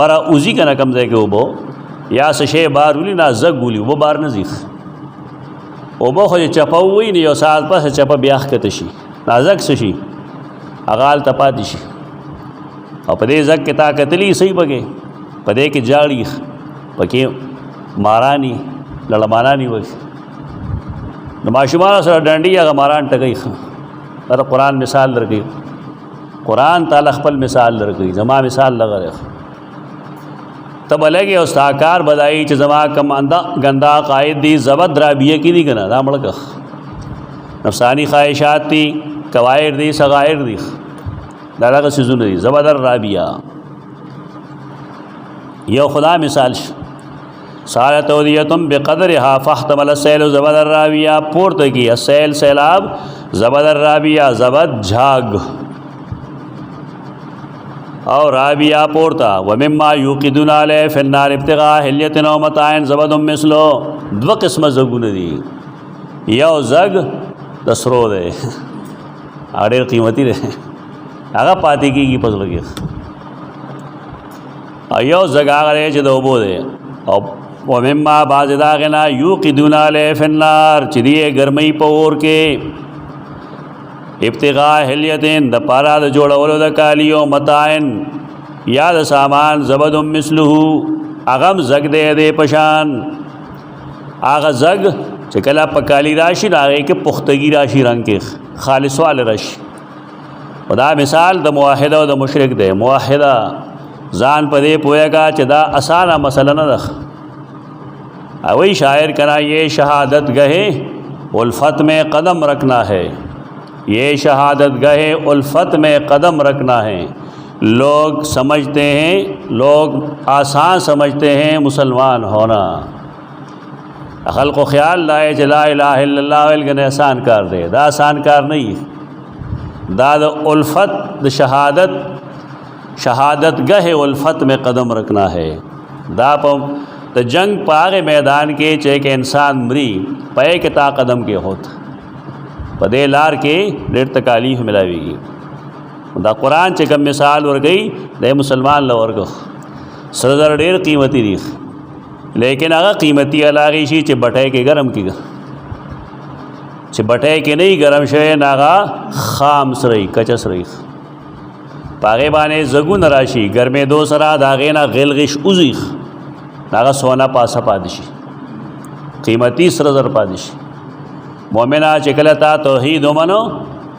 بره اوځي که نه کم ځای کې اوبه یا څه شی بار ولي نه زګ ولي اوبه بار نه ځي. اوبه خو چې چپه ووي نو یو ساعت پس چپه بیا ښکته شي، نازک څه شي هغه هلته پاتې شي. او په دې زګ کې تا کتلي صحیح پکې په دې کې جاړي پکې مارانی لړمانانی وایي نو ماشومانو سره ډنډي هغه ماران ټکوي. دا قرآن مثال درکوي، قرآن تعالی خپل مثال درکوي. زما مثال لغه دی ته به لګې او ستا کار بدایي چې زما کم ګندا قائد دي زبد رابیه کې دي که نه دا مړه نفسانی خواہشات دي، کوائر دي، صغائر دي، دا دغه څیزونه دي. زبد الرابیه یو خدا مثال شي سالت اودیتم بقدرها فاحتمل السیل زبد الرابیہ پورته کی السیل سیلاب، زبد الرابیہ زبد جھاگ اور رابیہ پورتا. ومما یوقدون علیہ فی النار ابتغاء حلیت و متاع زبد مثلو. دو قسم زګونه دي، یو زګ د سرو دی هغه ډېر قیمتي دی هغه پاتې کېږي په زړه کې، او یو زګ هغه دی چې د اوبو دی. او ومما بعض د هغې نه یوقدون علیہ فی النار چې دی ګرمۍ په اور کې ابتغاء حلیتین د پارا د جوړولو د کالیو متاعن یا د سامان زبد مثله اغم زګ دے دے پشان. آغا زګ چې کله په کالی راشي هغې کې پختګي راشي، رنګ کې خالص واله راشي. دا مثال د موحد او د مشرک دی. موحده ځان په دې پوهېږه چې دا اسانه مسله نه ده. اوی شاعر کنا یہ شہادت گہے الفت میں قدم رکھنا ہے، یہ شہادت گہے الفت میں قدم رکھنا ہے. لوگ سمجھتے ہیں، لوگ آسان سمجھتے ہیں مسلمان ہونا. خلق و خیال لائے چې لا الہ الا اللہ ویل آسان کار دے، دا آسان کار نہیں. دا د الفت د شہادت گہے الفت میں قدم رکھنا ہے. دا په د جنگ په هغې میدان کې چې کې انسان مري پې کې تا قدم کې هوت په دې لار کې ډېر تکالیف ملاویږي. دا قرآن چې کوم مثال ورکوي د مسلمان له ورکو سره زر ډېر قیمتي دي، لیکن هغه قیمتي هغې شي چې بټۍ کې ګرم کېږي، چې بټۍ کې نه ګرم شوی نه هغه خام سره وي، کچه سره وي، په هغې باندې زګونه راشي ګرمېدو سره د هغې نه غل غش وځي، هغه سونا پاسه پاتې شي، قیمتي سره زر پاتې شي. مؤمنه چې کله تا توحید ومنو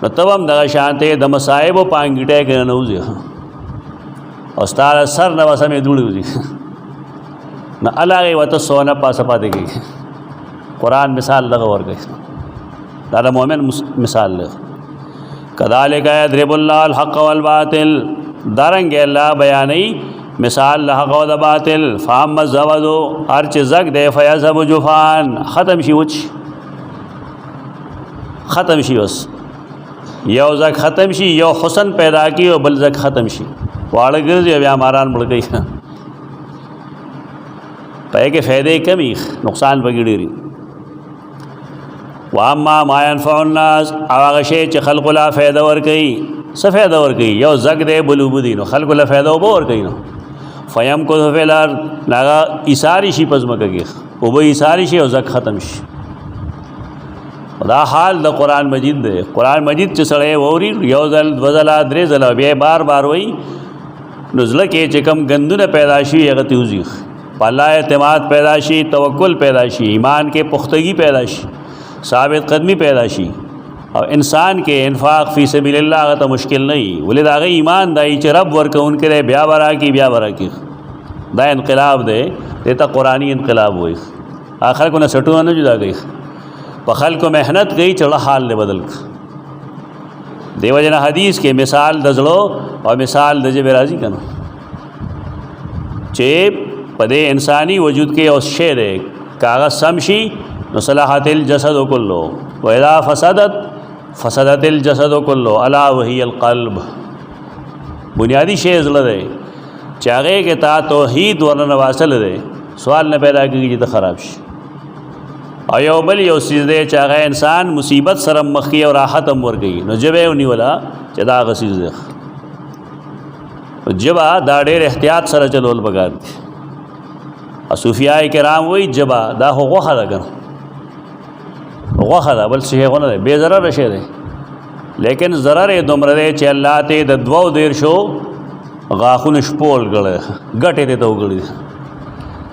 نو ته هم دغه شانتې د مصایبو په انګیټۍ کې نه وځې او ستا سر نه به سمې دوړې وځي نو هغې ورته سونا پاسه پاتې کېږي. قرآن مثال دغه ورکوي، دا د مؤمن مثال دی. کذالک یضرب الله الحق والباطل، دارنګې الله بیانوي مثال له حق او د باطل. فاما الزبد هر چې زګ دی فیذهب جفان، ختم شي وچ ختم شي، بس یو زګ ختم شي، یو حسن پیدا کی او بل زګ ختم شي، واړه ګرځي بیا ماران مړ کوي. پې کې فائدې کمی نقصان پکې ډېري. واما ما ينفع الناس، هغه شی چې خلق لا فائدہ ورکوي. څه فائدہ ورکوي؟ یو زګ دی بل اوبه دي نو خلق لا فائدہ اوبه ورکوي نو فیم کو فی الارض، هغه ایساری شي په ځمکه کې اوبه ایساری شي او زګ ختم شي. دا حال د قرآن مجید دی. قرآن مجید چې سړی ووري یو ځل دوه ځله درې ځله بیا بار بار وایي نو زړه کې چې کوم ګندونه پیدا شي هغه ته وځي، په الله اعتماد پیدا شي، توکل پیدا شي، ایمان کې پختگی پیدا شي، ثابت قدمی پیدا شي، او انسان کې انفاق فی سبیل الله هغه ته مشکل نه وي. ولې د هغه ایمان دی چې رب ورکوونکی دی، بیا به راکړي بیا به راکړي. دا انقلاب دی، دې ته قرآني انقلاب وایي. خلکو نه سټونه نه جدا کوي، په خلکو محنت کوي چې حال نه بدل کړي. دیو جن حدیث کې مثال د زړه او مثال د ژبې راځي کنه چې په دې انساني وجود کې اوس شی دی کاغذ سم شي نو صلاحت الجسد كله واذا فسدت الجسد كله الا وهي القلب. بنیادی شی زړه دی چې هغه کې تا توحید ورنه واصل دی، سوال نه پیدا کېږي چې خراب شي. او یو بل یو چیز دی چې هغه انسان مصیبت سره مخ کې او راحت هم ورګي نو جبه ونیولا چې دا هغه چیز دی. جبا دا ډېر احتیاط سره چلول پکار دی. صوفیاء کرام وی جبا دا خو غوخه ده کنه، غوخه ده بل څه غونه ده، بے ضرر شی دی، لیکن ضرر دومره دی چې الله ته د 2.5 غاښونه شپول کړي ګټې ته وګړي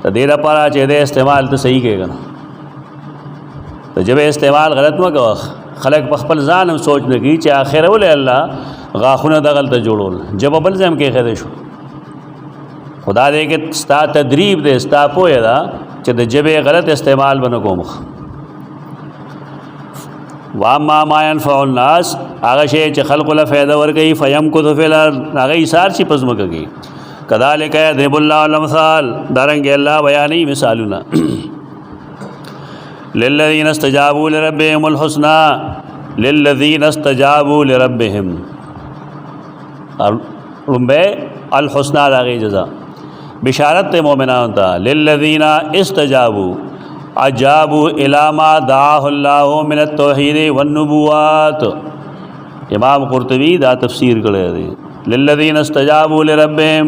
ته دې لپاره چې د استعمال ته صحیح کې کنه. ته جب استعمال غلط مه کوه. خلک په خپل ځان هم سوچ نه کوي چې اخر ولې الله غاښونه دغل ته جوړول جب بل ځم کې خېده شو. خدا دې کې ستا تدریب دې ستا پوهه ده چې د جبې غلط استعمال بنه کوم. واما ما ينفع الناس هغه شی چې خلق له فائدہ ورکوي فیمکث فی الارض هغه ایثار شي پزما کوي. کذالک یضرب الله الامثال دارنګ الله بیانې مثالونه. للذین استجابوا لربهم الحسنى للذین استجابوا لربهم رمبه الحسنى راغی جزاء بشارت مومنان تا للذین استجابوا اجابوا الى ما دعاه الله من التوحید والنبوات. امام قرطبی دا تفسیر کړی دی. للذین استجابوا لربهم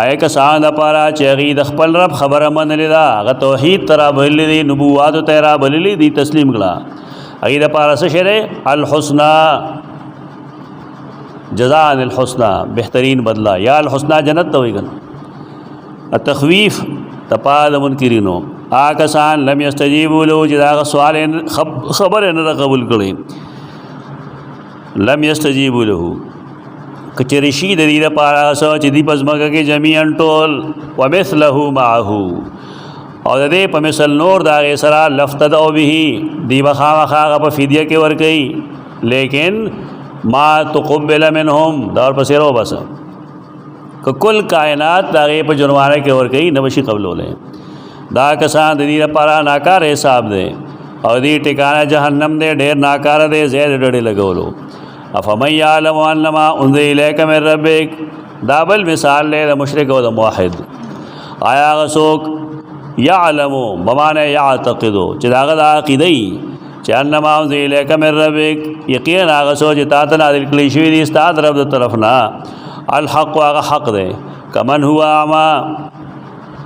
آیا کسان لپاره چې هغې د خپل رب خبره منلې ده، هغه توحید ته رابللی دي، نبواتو ته یې رابللی دي، تسلیم کړه. هغې دپاره څه شی دی؟ الحسنى جزاء الحسنى بهترین بدله، یا الحسنى جنت ته وایي کنه. التخویف تپا د منکرینو هغه کسان لم یستجیبوا له چې د هغه سوال خبره نه قبول کړي. لم یستجیبوا له که چېرې شي د دې لپاره هغه څه چې دي په ځمکه کې جمیعا ټول ومثله معه او د دې په مثل نور د هغې سره لافتدوا به دی به خامخا هغه په فدیه کې ورکوي، لیکن ما تقبل منهم دا ورپسې راوباسه که کل کائنات د هغې په جرمانه کې ورکوي نه به شي قبلولی. دا کسان د دې لپاره ناکار حساب دی او دې ټکانه جهنم دی، ډېر ناکاره دی، زیر ډډې لګولو. افمن یعلم انما انزل الیک من ربک دا بل مثال دی د مشرک او د موحد. آیا هغه څوک یعلمو بمعنی یعتقدو چې د هغه د عقیده وي چې انما انزل الیک من ربک یقینا هغه څه چې تا ته نازل کړي شوي دي ستا د رب د طرف نه الحق هغه حق دی. کمن هو اعمی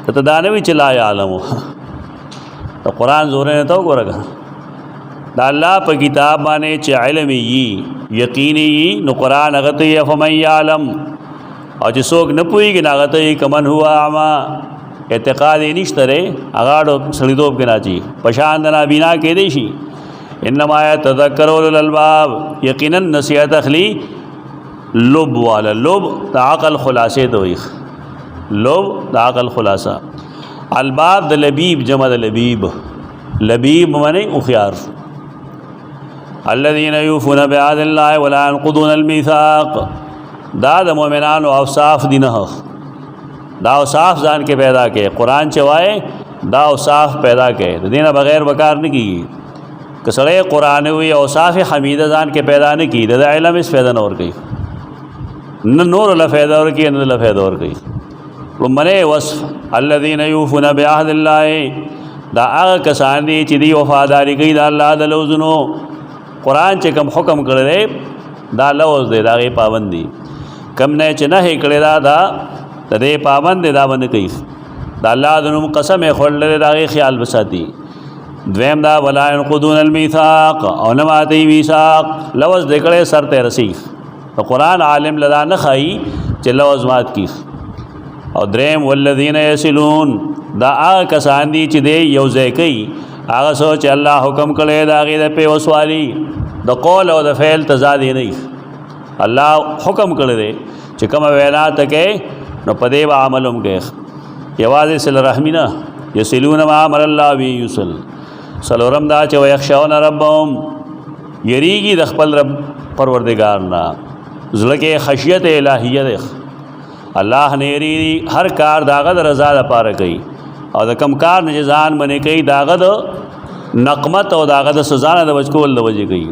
ته دا نه وي چې لا یعلمو. د قرآن زوره نه ته وګوره دا الله په کتاب باندې چې علم یي یقیني یي نو قرآن هغه ته یې فمن یعلم او چې څوک نه پوهېږي نو هغه ته یې کمن هو اعمی. اعتقاد یې نشته دی هغه سړیتوب کې راځي په شان د نابینا کېدی شي. انما یتذکر اولو الالباب یقینا نصیحت اخلي لب والا. لب د عقل خلاصې ته وایي، لب د عقل خلاصه. الباب د لبیب جمع د لبیب، لبیب معنی هوښیار. الذين يوفون بعهد الله ولا ينقضون الميثاق دا د مؤمنانو اوصاف دي نه. دا اوصاف ځان کې پیدا کړي، قرآن چوائے دا اوصاف پیدا کړي، د دې نه بغیر وکار نه کیږي. که سړی قرآن وي اوصاف حمیده ځان کې پیدا نه کړي د علم هېڅ فایده نه ورکوي، نه نور له فایده ورکوي نه له فایده ورکوي. لومړی وصف الذين يوفون بعهد الله دا هغه کسان دي چې دی وفاداري کوي د الله د لوزونو. قرآن چې کوم حکم کړی دی دا لوز دی، دا هغې پابند دي. کم نه چې نهی کړی دا د دې پابند دی دا به نه کوي. د الله د نوم قسم یې خوړلی دی د هغې خیال به ساتي. دویم دا ولا ينقضون المیثاق او نه ماتي میثاق لوز دکړې سر ته رسیخ تو قرآن عالم لدا نه خای چې لوز مات کی. او دریم والذین یصلون دا هغه کسان دي چې دی یو ځای کوي هغه سوچ الله حکم کړي دا غي د په وسوالي د قول او د فعل تضاد نه الله حکم کړی دی چې کوم وینا تکې نو پدې به عملوم کې یوازې سل رحمینا یصلون ما امر الله وی یصل سلورم دا چې ويخشون ربهم یریږي د خپل رب پروردگار نه زړه کې خشیت الہیه ده الله نه یری هر کار داغه د رضا لپاره کوي او د کم کار نه ځان باندې کوي داغه د نقمت او داغه د سزا نه د بچکول د وجه کوي.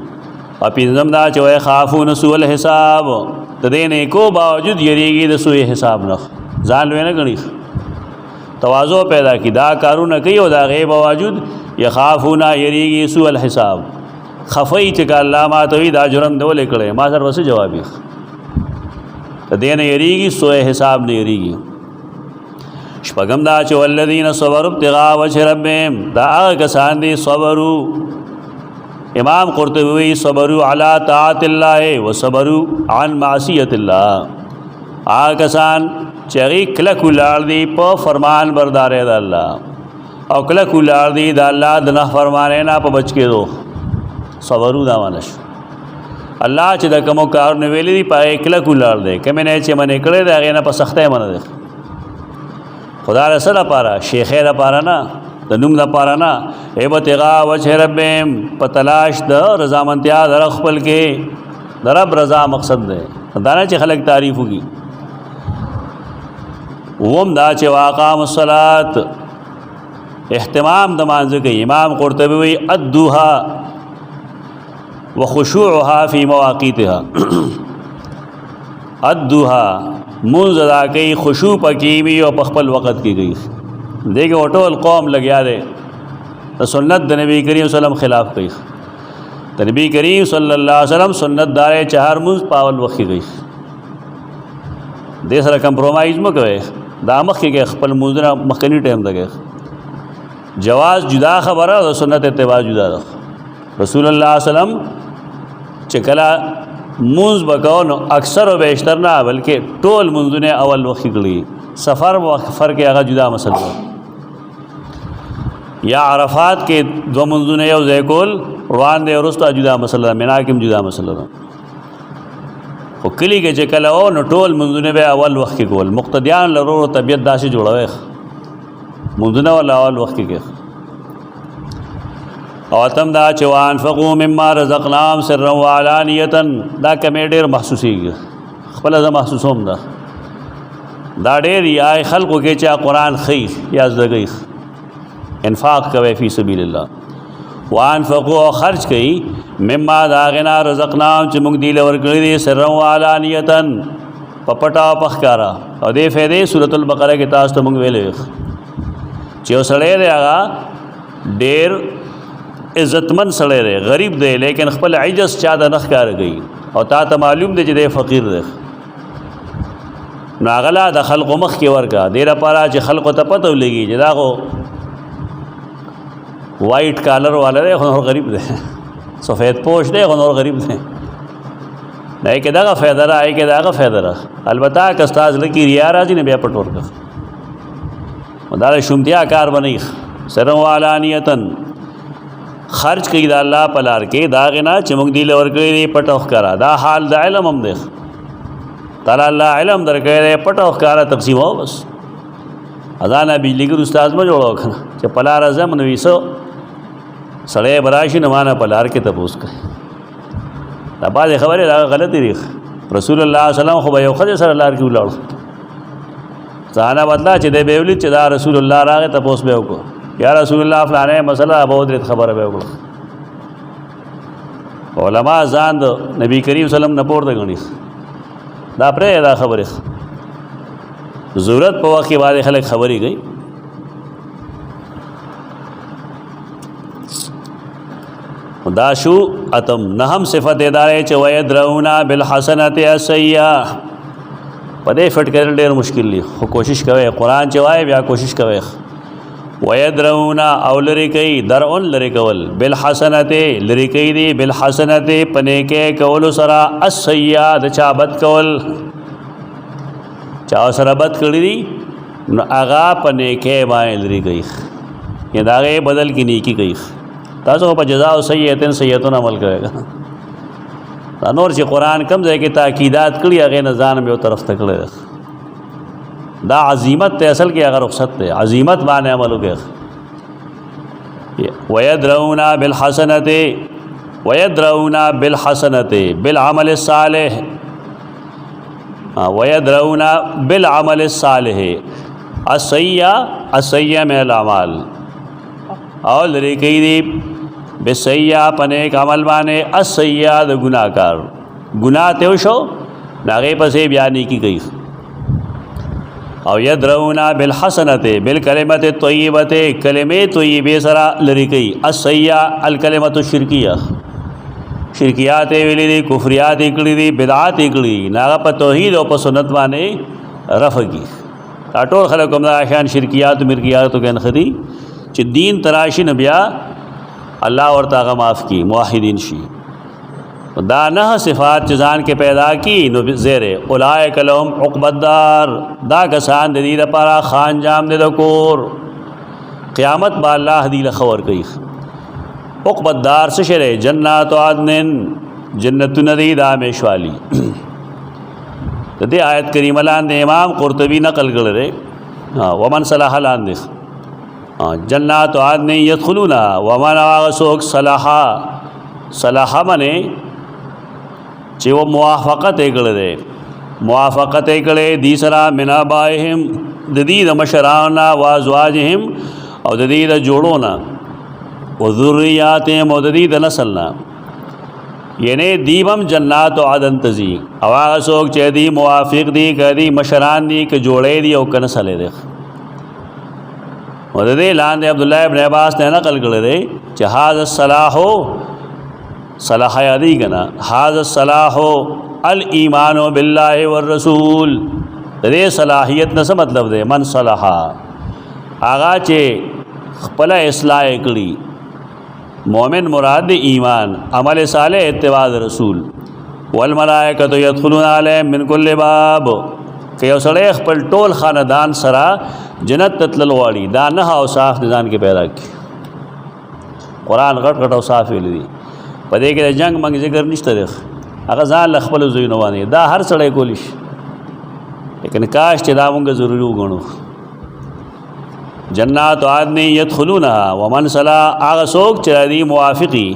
او پنځم دا چې وای خافون سوء الحساب د دې نه کو باوجود یریږي د سوء حساب نه ځان لوي نه غني تواضع پیدا کی دا کارونه کوي او دا غیب باوجود یخافون یریږي سوء الحساب خفای چې الله ما ته دا جرم دول کړي ما سره وسه جواب یې د دې نه یریږي سوء حساب نه یریږي. شپږم دا چې والذین صبروا ابتغاء وجه ربهم دا هغه کسان دي صبروا امام قرطبی صبروا علی طاعت الله وصبروا عن معصیت الله هغه کسان چې هغه کلک ولار دي په فرمان برداري د الله او کلک ولار دي د الله د نه فرمانه نه په بچ کېدو صبروا دا مانش الله چې د کوم کار نه ویلي دي په کلک ولار دي کمه نه چې منې کړي دا غي نه په سختۍ منه دي خدا رسول لپاره شیخه لپاره نه د نوم لپاره نه ابتغاء وجه ربهم په تلاش د رضامندیا در خپل کې د رب رضا مقصد ده دا نه چې خلک تعریف وکي. ووم دا چې واقام الصلات اهتمام د مانځ کوي امام قرطبی وی ادوها وخشوعها فی مواقیتها ادوها منځ ادا کوي خشوع پکې وي او په خپل وخت کې کوي دیکھو ټول قوم لګیا دی د سنت د نبی کریم صلی الله علیه وسلم خلاف کوي د نبی کریم صلی الله علیه وسلم سنت دار چهار منځ پاول وخت کې کوي دې سره کمپرومایز مکوئ دا مخ کې خپل منځ مخکنی ټیم دغه جواز جدا خبره او سنت اتباع جدا ده. رسول الله صلی الله علیه وسلم چې کله منځ وکاو نو اکثر او بیشتر نه بلکې ټول منځونه اول وخت کړي سفر و فرق هغه جدا مسله یا عرفات کې دو منځونه یو ځای کول روان دي ورسته جدا مسله مینا کې جدا مسله خو کلی کې چې کله او نو ټول منځونه به اول وخت کې کول مقتدیان لرو طبيعت داسې جوړوي منځونه ول اول وخت کې او تم دا چې وانفقوا مما رزقناهم سرا وعلانیه دا کمیډر محسوسیږي خپل ز محسوسوم دا ډېر یا خلقو کې چې قرآن خیر یا زګي انفاق کوي فی سبیل الله وانفقوا خرج کوي مما دا غنا رزقناهم چې موږ دی لور کړی دي سرا وعلانیه پپټا پخکارا او دې فائدې سورۃ البقره کې تاسو ته موږ ویلې چې وسړې دی هغه ډېر عزتمن سړی دی غریب دی لیکن خپل عجز چا د نخ کار کوي او تا ته معلوم دی چې دی فقیر دی نو غلا د خلق مخ کې ورکا ډیر لپاره چې خلق ته پته ولګي چې دا خو وایټ کالر والا دی خو غریب دی سفید پوش دی خو غریب دی نه کې دا فائدہ راځي کې دا فائدہ را البته که استاد لکی ریا راځي نه بیا پټور کا مدار شومتیا کار بنئ سر وعلانیتن خرج کوي د الله په لار کې دا غنا چې موږ دی لور کوي پټوخ کرا دا حال د علم هم دی تعالی الله علم درکې پټوخ کرا تقسیم او بس اذان ابي لګر استاد ما جوړو کنه چې په لار اعظم نو ویسو سړی براشي نه مانه په لار کې تپوس کوي دا باندې خبره دا غلطی دی رسول الله صلی الله علیه وسلم خو به یو خدای سره لار کې ولاړ ځانا بدلا چې دی به ولې چې دا رسول الله راغه تپوس به وکړو یا رسول الله فلانه مسله ابو درت خبره به وکړه علماء ځان د نبی کریم صلی الله علیه وسلم نه پورته غني دا پرې دا خبره ضرورت په وخت کې باندې خلک خبري گئی دا شو اتم نهم صفت ادارې چې ويدرونا بالحسنه السيئه پدې فټ کړل ډېر مشکل دی خو کوشش کوي قران چې وای بیا کوشش کوي ويدرون او لری کوي درون لری کول بالحسنت لری کوي دی بالحسنت پنیکه کول سرا السیئه د چا بد کول چا سره بد کړی دی نو هغه پنیکه باندې لری کوي یا داغه بدل کی نیکی کوي تاسو په جزاء سیئه سیئه عمل کوي دا نور چې قرآن کم ځای کې تاکیدات کړي هغه نه ځان به طرف ته کړی دا عظمت ته اصل کې هغه رخصت ته عظمت باندې عمل وکړي ويدرون بالحسنه ويدرون بالحسنه بالعمل الصالح ويدرون بالعمل الصالح السيئه من الاعمال او لری کوي دی بسیئه پنیک عمل باندې السیئه د گناہکار گناہ ته شو ناغه پسې بیان کی گئی او یدرون بالحسنه بالکلمه الطیبه کلمه طیبه سرا لری کوي السیئه الکلمه الشرکیه شرکیات ویلې دي کفریات کړي دي بدعات کړي ناغه په توحید او په سنت باندې رفع کی ټول خلک کوم شان شرکیات مرکیات تو کین خدي چې دین تراشی نبیا الله ورته هغه معاف کی موحدین شي دا نه صفات چې ځان کې پیدا کی نو زیره اولئک لهم عقبى الدار دا کسان د دې لپاره خان جام د کور قیامت با الله دې له خبر کوي عقبى الدار څه شری جنات عدن جنتون دی دا میشوالی د دې آیت کریمه لاندې امام قرطبی نقل کړل ومن صلاح لاندې جنات عدن يدخلون ومن واغسوک صلاحا منه چې و موافقت کړه موافقت کړه دي سرا من ابائهم د دې د مشرانا وازواجهم او د دې د جوړونا او ذریاتهم او د دې د نسلنا یعنی دیبم جنات عدن تزي او واغسوک چې دي موافق دي کدي مشران دي ک جوړې دي او کنسلې دي و دې لاندې عبد الله ابن عباس نے نقل کړی دی چې هاذ الصلاح صلاح یادی کنا هاذ الصلاح الایمان بالله والرسول دې صلاحیت نه څه مطلب دی من صلاح آغا چې خپل اصلاح کړي مؤمن مراد ایمان عمل صالح اتباع رسول والملائکه يدخلون علیهم من کل باب که یو سړی خپل ټول خاندان سره جنت تتلل واړي دا نه اوصاف ځان کې پیدا کی قرآن غټ غټ اوصاف ویل دي په دې کې جنگ منګ ذکر نشته دی هغه ځان خپل زوی نه وانی دا هر سړی کولی شي لیکن کاش چې دا مونږ ضروري وګڼو جنات عدن يدخلونها ومن صلا هغه څوک چې دی موافقي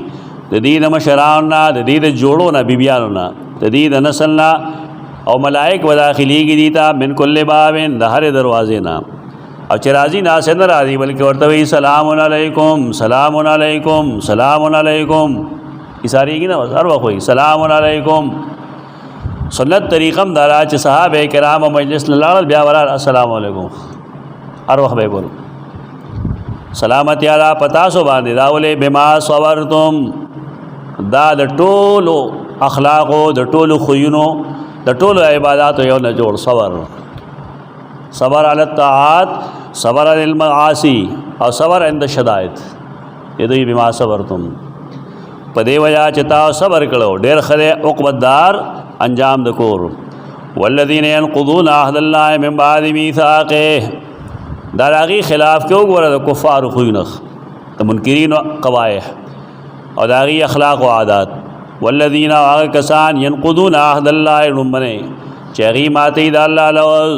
د دې د مشرانو نه د دې د جوړو نه بیبیانو نه د دې د نسل نه او ملائک و داخلی کی دیتا من کل بابن د هر دروازے نا او چې راضی ناسه نه راضی بلکې ورته وی سلام علیکم سلام علیکم سلام علیکم اشاری کی نه هر وخت وی سلام علیکم سنت طریقم دارا چې صحابه کرام مجلس لاله بیا ورا السلام علیکم هر وخت به بول سلامتی علی پتا سو باندې داولې بما صبرتم دا د ټولو اخلاقو د ټولو خوینو د ټولو عبادت یو نه جوړ صبر علی الطاعات صبر علی المعاصی او صبر عند الشدائد دې دوی بما صبرتم په دې وجہ چې تاسو صبر کړو ډېر خله عقبى الدار انجام د کور والذین ينقضون عهد الله من بعد میثاقه دا هغه خلاف کې وګوره د کفار خوینخ د منکرین قبایح او دا هغه اخلاق او عادات والذین کسان ينقضون عهد الله رمنه چغی ماتی د الله لوز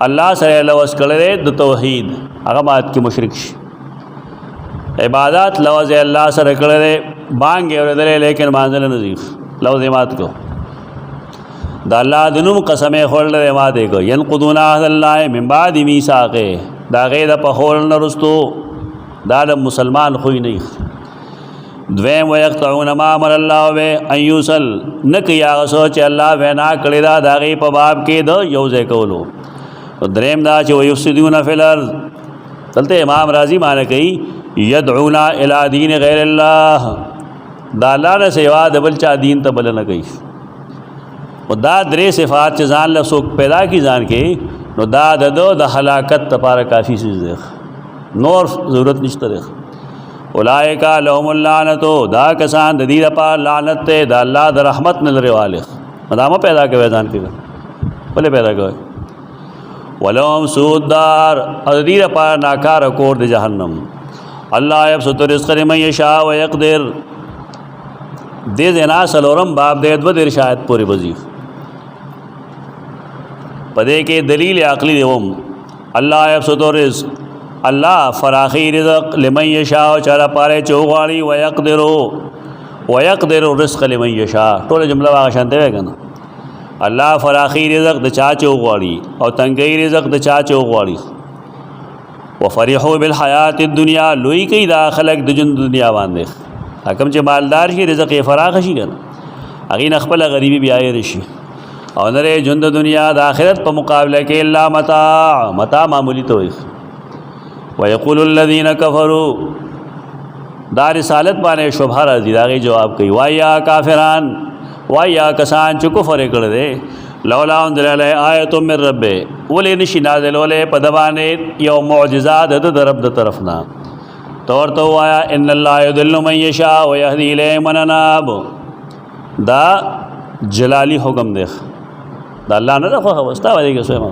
الله سره لوز کړي د توحید هغه مات کې مشرک شي عبادت لوز الله سره کړي بانګ اورېدل لیکن مانځل نظیف لوز مات کو د الله د نوم قسمه خورل مات کو ينقضون عهد الله من بعد میثاقه دا غیر په خورل نرستو دا د مسلمان خوې نه دویم ويقطعون ما امر الله به ان يوصل نکي هغه سوچ الله وینا کړی دا دغه په باب کې د یوځای کولو او دریم دا چې ويفسدون فی الارض دلته امام رازی معنی کوي يدعون الى دین غیر الله دا الله نه سوا د بل چا دین ته بل نه کوي او دا درې صفات چې ځان له څوک پیدا کی ځان کې نو دا د هلاکت لپاره کافی څه دی نور ضرورت نشته ده. اولئک لهم اللعنت، دا کسان د دې لپاره لعنت ته د الله د رحمت نه لري والے. مدامه پیدا کوي ځان کې بلې پیدا کوي. ولهم سوء الدار، د دې لپاره ناکاره کور د جهنم. الله یبسط الرزق لمن یشاء ویقدر. دې زنا سلورم باب د 2 شاید پوری وظیف پدې کې دلیل عقلی دیوم. الله یبسط الرزق، الله فراخی رزق لمن یشاء چاله پاره چوغاړي ويقدر الرزق لمن یشاء. ټول جمله واغ شانته وګنه. الله فراخی رزق د چا چوغاړي او تنګي رزق د چا چوغاړي. وفرحوا بالحیات الدنیا، لوی کی دا خلق د جن دنیا باندې. حکم چې مالدار شي رزق یې فراخ شي کنه، هغه خپل غریبي بیا یې رشي. او نره جند دنیا د آخرت په مقابله کې الا متاع معمولی تو. ويقول الذين كفروا، دا رسالت باندې شبهه راځي، دا غي جواب کوي. وایا کافران، وایا کسان چې کفر کړي دي، لولا انزل علیه آیت من ربه، ولې نشي نازلولې په دبانې یو معجزات د رب د طرفنا. تور تو وایا ان الله يضل من يشاء ويهدي اليه من اناب. دا جلالی حکم دی، دا الله نه خو واسطه وایي کې سوما.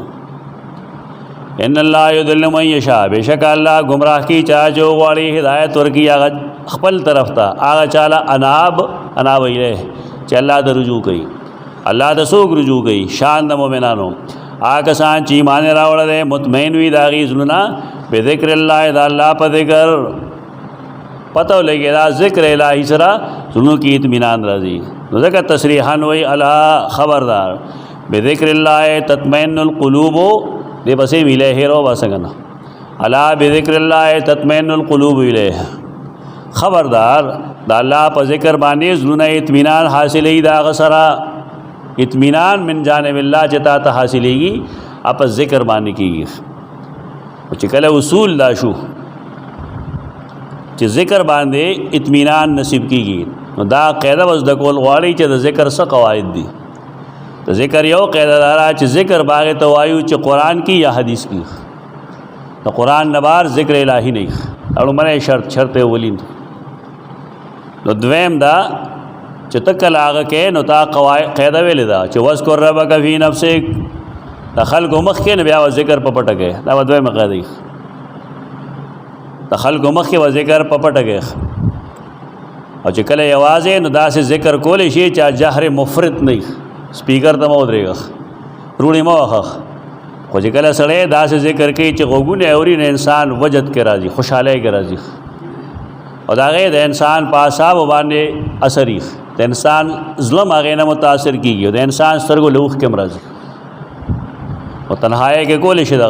ان الله يضل من يشاء، بشک الله گمراه کی چا جو غواړي هدایت ورکی هغه خپل طرف ته، هغه چاله اناب الیه چې الله د رجوع کوي. الله د سوق رجوع کوي. شان د مؤمنانو هغه سان چې ایمان راوړل مطمئن وي داغي زلنا به ذکر الله، دا الله په ذکر پتو لګي دا ذکر الهی سره زلونو کې اطمینان راځي. نو ځکه تصریحان وای الا خبردار بذکر الله تطمئن القلوب، دې پسې ویله هیرو واسنګنا الا بذکر الله تطمئن القلوب الیه. خبردار دا الله په ذکر باندې زلونه اطمینان حاصلې دا غسرا اطمینان من جانب الله جتا ته حاصلېږي اپ ذکر باندې کیږي. چې کله اصول دا شو چې ذکر باندې اطمینان نصیب کیږي، نو دا قاعده وز د کول غواړي چې د ذکر څه قواعد دي. د ذکر یو قاعده دارا چې ذکر باغ ته وایو چې قرآن کی یا حدیث کی. د قرآن نبار ذکر الهی نه اړو منه شرط ولین. نو دویم دا چې تکل هغه کې نو تا قواعد قاعده ویل دا چې واذکر ربک فی نفسک، د خلق مخ کې نه بیا ذکر په پټه کې، دا دویم قاعده. د خلق مخ کې ذکر په پټه کې، او چې کله یوازې نو دا سه ذکر کول شي چې جهر مفرط نه سپیکر ته مو درېږه روړی مو واخ. خو چې کله سړی دا سه ذکر کوي چې غوګونه اوري نه انسان وجد کې راځي، خوشاله کې راځي، او دا غي د انسان په اعصاب باندې اثر یې د انسان ظلم هغه نه متاثر کیږي، او د انسان سترګو لوخ کې مرض او تنهایی کې کول شي دا.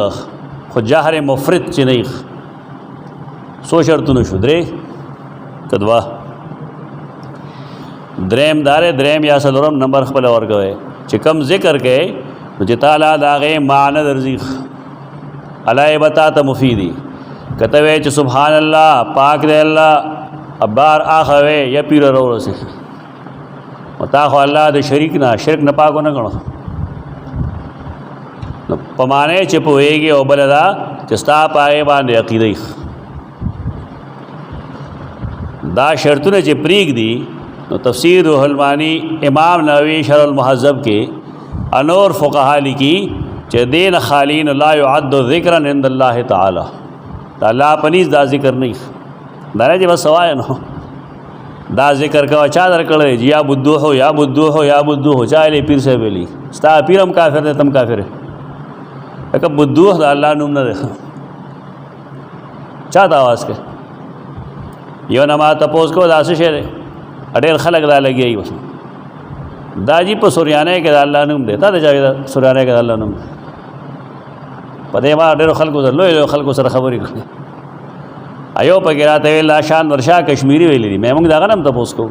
خو جهر مفرط چې نه سو شرطونه شو درې کدوا. دریم دار دریم یا سلورم نمبر خپل ورکوي چې کم ذکر کې نو چې تعالی دا غي معنی درځي علای بتا ته مفیدی کته وی چې سبحان الله پاک دی الله ابار اخوي یا پیر ورسه متا خو الله د شریک نه شرک نه پاکو نه غنو. نو پمانه چې پويږي او بلدا چې ستا پای باندې عقیده دا شرطونه چې پریګ دي. نو تفسیر روح المانی امام نووی شرح المهذب کې انور فقها لکی چې دین خالین لا يعد ذکرا عند الله تعالی، الله پنیز دا ذکر نه دا چې بس وای نو دا ذکر کا چا در کړی یا بدو هو یا بدو هو یا بدو هو چا له پیر سے ویلی ستا پیرم کافر دې تم کافر ہے که بدو دا الله نوم نه ده چا دا आवाज کې یو نما تاسو کو دا څه شه اډیر خلق دا لګي وس دا جی په سوریانه کې الله نوم دی، تا د جاوید سوریانه کې الله نوم پدې ما ډیر خلکو سره لوی خلکو سره خبرې کړې. ایو په کې راته ویل شان ورشا کشمیری ویلې دي، مې موږ دا غنم تاسو کو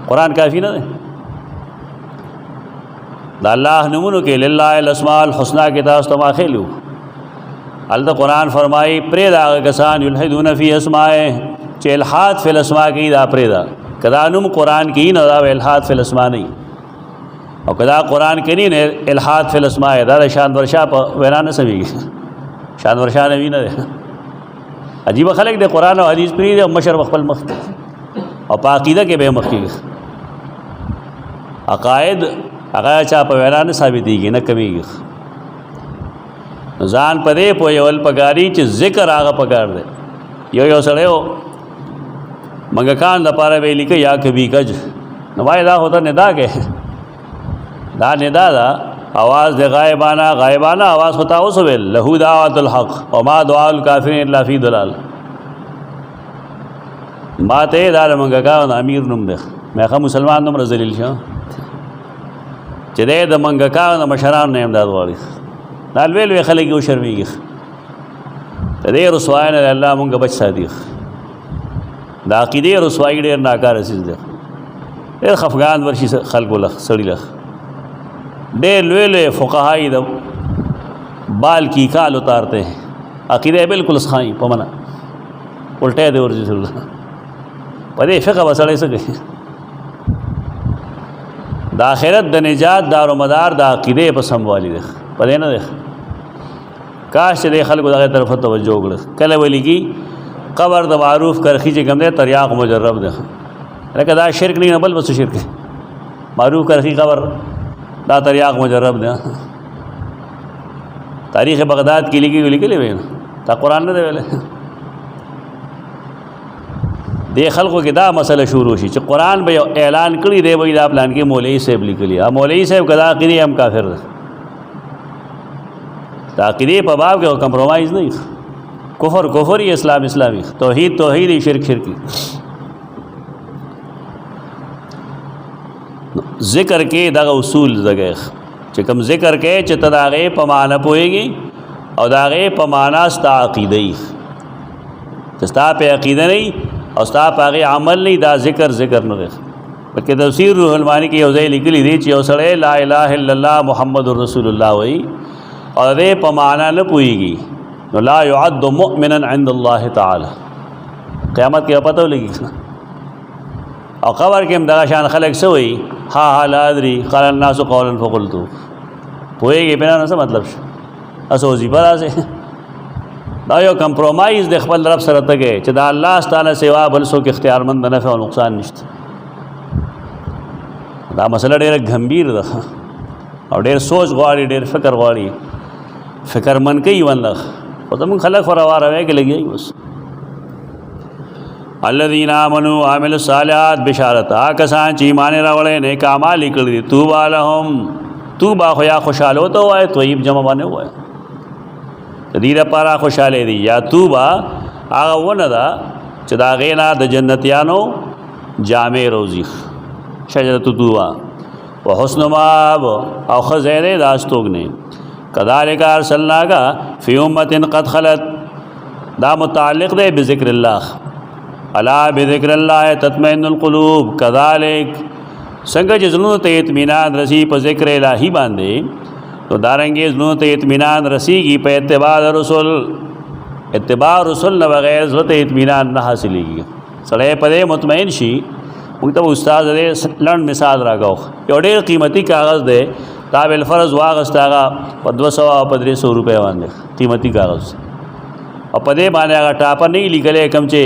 قرآن کافی نه ده. دا الله نومونو کې لله الاسماء الحسنا کې تاسو ته ماخلو ال قرآن فرمایي پرې دا کسان یلحدون فی اسماء چې الحاد فی الاسماء کې دا پرې دا کدا نوم قرآن کې نه دا الحاد فی الاسماء نه، او کدا قرآن کې نه الحاد فی الاسماء دا شان ورشا په وینا نه سمېږي. شان ورشا نه ویني عجیب خلک د قرآن او حدیث پری د مشر خپل مخ او په عقیده کې به مخ کېږي عقاید هغه چا په وینا نه ثابتېږي نه کمیږي ځان په دې پوهول پکاري چې ذکر هغه پکار دی یو سړی و منګکان لپاره به لیکه یا کبھی کج نو وای دا ہوتا ندا کې دا ندا دا आवाज़ د غائبانہ आवाज़ ہوتا اوس ویل له دعوت الحق وما دعاء الکافرین الا فی ضلال ما ته دا منګکان امیر نوم دی مې مسلمان نوم رذلیل شه چې د منګکان مشران نه امداد غواړي نال ویل خلک یو شرمېږي ته دې رسوای نه الله مونږ بچ ساتي دا عقیده رسوای ډېر ناکاره چیز دی ډېر خفګان ورشي خلکو لخ سړي لخ ډېر لوی فقهای د بال کی کال اتارتے ہیں عقیده بالکل سخائی په معنا الټه دی ورځي سره په دې فقہ وسړې څه کوي د آخرت د نجات دار و مدار د عقیده په سموالی دی په دې نه دی کاش دې خلکو دغه طرف توجه وکړي کله ویلېږي قبر د معروف کرخی چې کوم دی تریاق مجرب دی لکه دا شرک نه بل بس شرک معروف کرخی قبر دا تریاق مجرب دی تاریخ بغداد کې لیکلي وي دا قرآن نه دی ویلی دې خلکو کې دا مسله شروع شي چې قرآن به اعلان کړي دی وایي دا پلان کې مولوي صاحب لیکلي مولوي صاحب کدا عقیده هم کافر دی دا عقیده په باب کې کمپرومایز نه کفر ہی اسلامی توحید ہی شرک شرکی ذکر کې دغه اصول زګه چې کوم ذکر کې چې تداغه په معنا پويږي او داغه په معنا ستا عقیده ای چې ستا په عقیده نه او ستا په عمل نه دا ذکر نه دی بلکې تفسیر روح المانی کې یو ځای لیکلی دی چې یو سړی لا اله الا الله محمد رسول الله وایي اور دې په معنا نه پويږي نو لا يعد مؤمنا عند الله تعالی قیامت کې پته ولګي او قبر کې هم دا شان خلک سوي ها لا ادري قال الناس قولا فقلت پويږي بنا څه مطلب شو اسو زی برازه دا یو کمپرومایز د خپل رب سره تګي چې دا الله تعالی سوا بل څوک اختیارمند نه نفع او نقصان نشته دا مسله ډېر گمبھیر ده او ډېر سوچ غواړي ډېر فکر غواړي فکر من کوي والله او زمون خلک وراوي کې لګي بس الذين امنوا وعملوا الصالحات بشارت کسان چې ایمان راوړل نیک اعمال کړی توبه لهم توبه خو یا خوشاله وته وای طیب جمع باندې وای دې لپاره خوشاله دي یا توبه هغه ونه ده چې دا غینا د جنتیانو جامع روزي شجرۃ توبه وحسن مآب او خزینه داستوګنه کذالک ارسلناک فی امه قد خلت دا متعلق ده بذکر الله الا بذکر الله تطمئن القلوب کذالک څنګه چې زړونو ته اطمینان رسی په ذکر الهی باندې تو دارنګې زړونو ته اطمینان رسیږي په اتباع رسول نه بغیر زړه ته اطمینان نه حاصلېږي سړی په دې مطمئن شي موږ ته استاد دې لړن مثال راغو یو ډېر قیمتي کاغذ دی تاب الفرض واغست هغه په 200 او په 300 روپے باندې قیمتي کاغذ او په دې باندې هغه ټاپه نه لیکلې کوم چې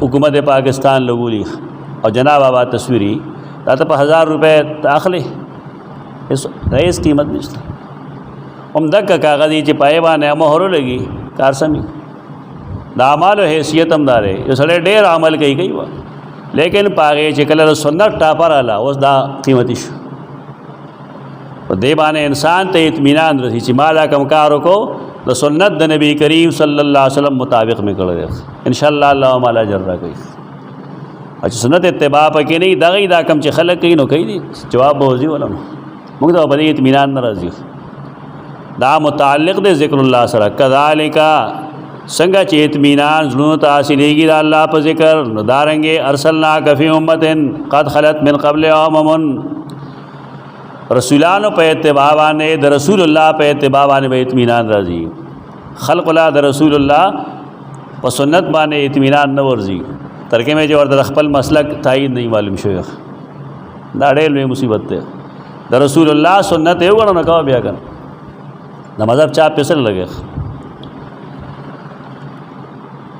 حکومت پاکستان لګولي او جناب آباد تصویری دا ته په 1000 روپے داخلي رئیس قیمت نشته هم دغه کاغذ چې پای باندې مهر لګي کار سمي دا اعمال حیثیت هم داري یو سړی ډېر عمل کوي لیکن پاغه چې کله سنت ټاپر اله اوس دا قیمتي شو په دې باندې انسان ته اطمینان رسي چې مالا کم کار وکړو د سنت د نبی کریم صلی الله علیه وسلم مطابق میں کړو ان شاء الله الله مالا جرا کوي چې سنت اتباع پکې نه دا کم چې خلک کوي نو کوي دي جواب بوزي ولنو موږ ته په دې اطمینان ناراضي دا متعلق د ذکر الله سره کذالک څنګه چې اطمینان زړونو ته حاصلېږي د الله په ذکر نو دارنګې ارسلناک فی امه قد خلت من قبل امم رسولانو په اتباع باندې د رسول الله په اتباع باندې به اطمینان راځي خلق الله د رسول الله په سنت باندې اطمینان نه ورځي ترکه مې چې ورته خپل مسلک تایید نه معلوم شوی دا ډېر لوی مصیبت ده د رسول الله سنت یو غواړو نه کا بیا کړ د مذهب چا پیسل لګي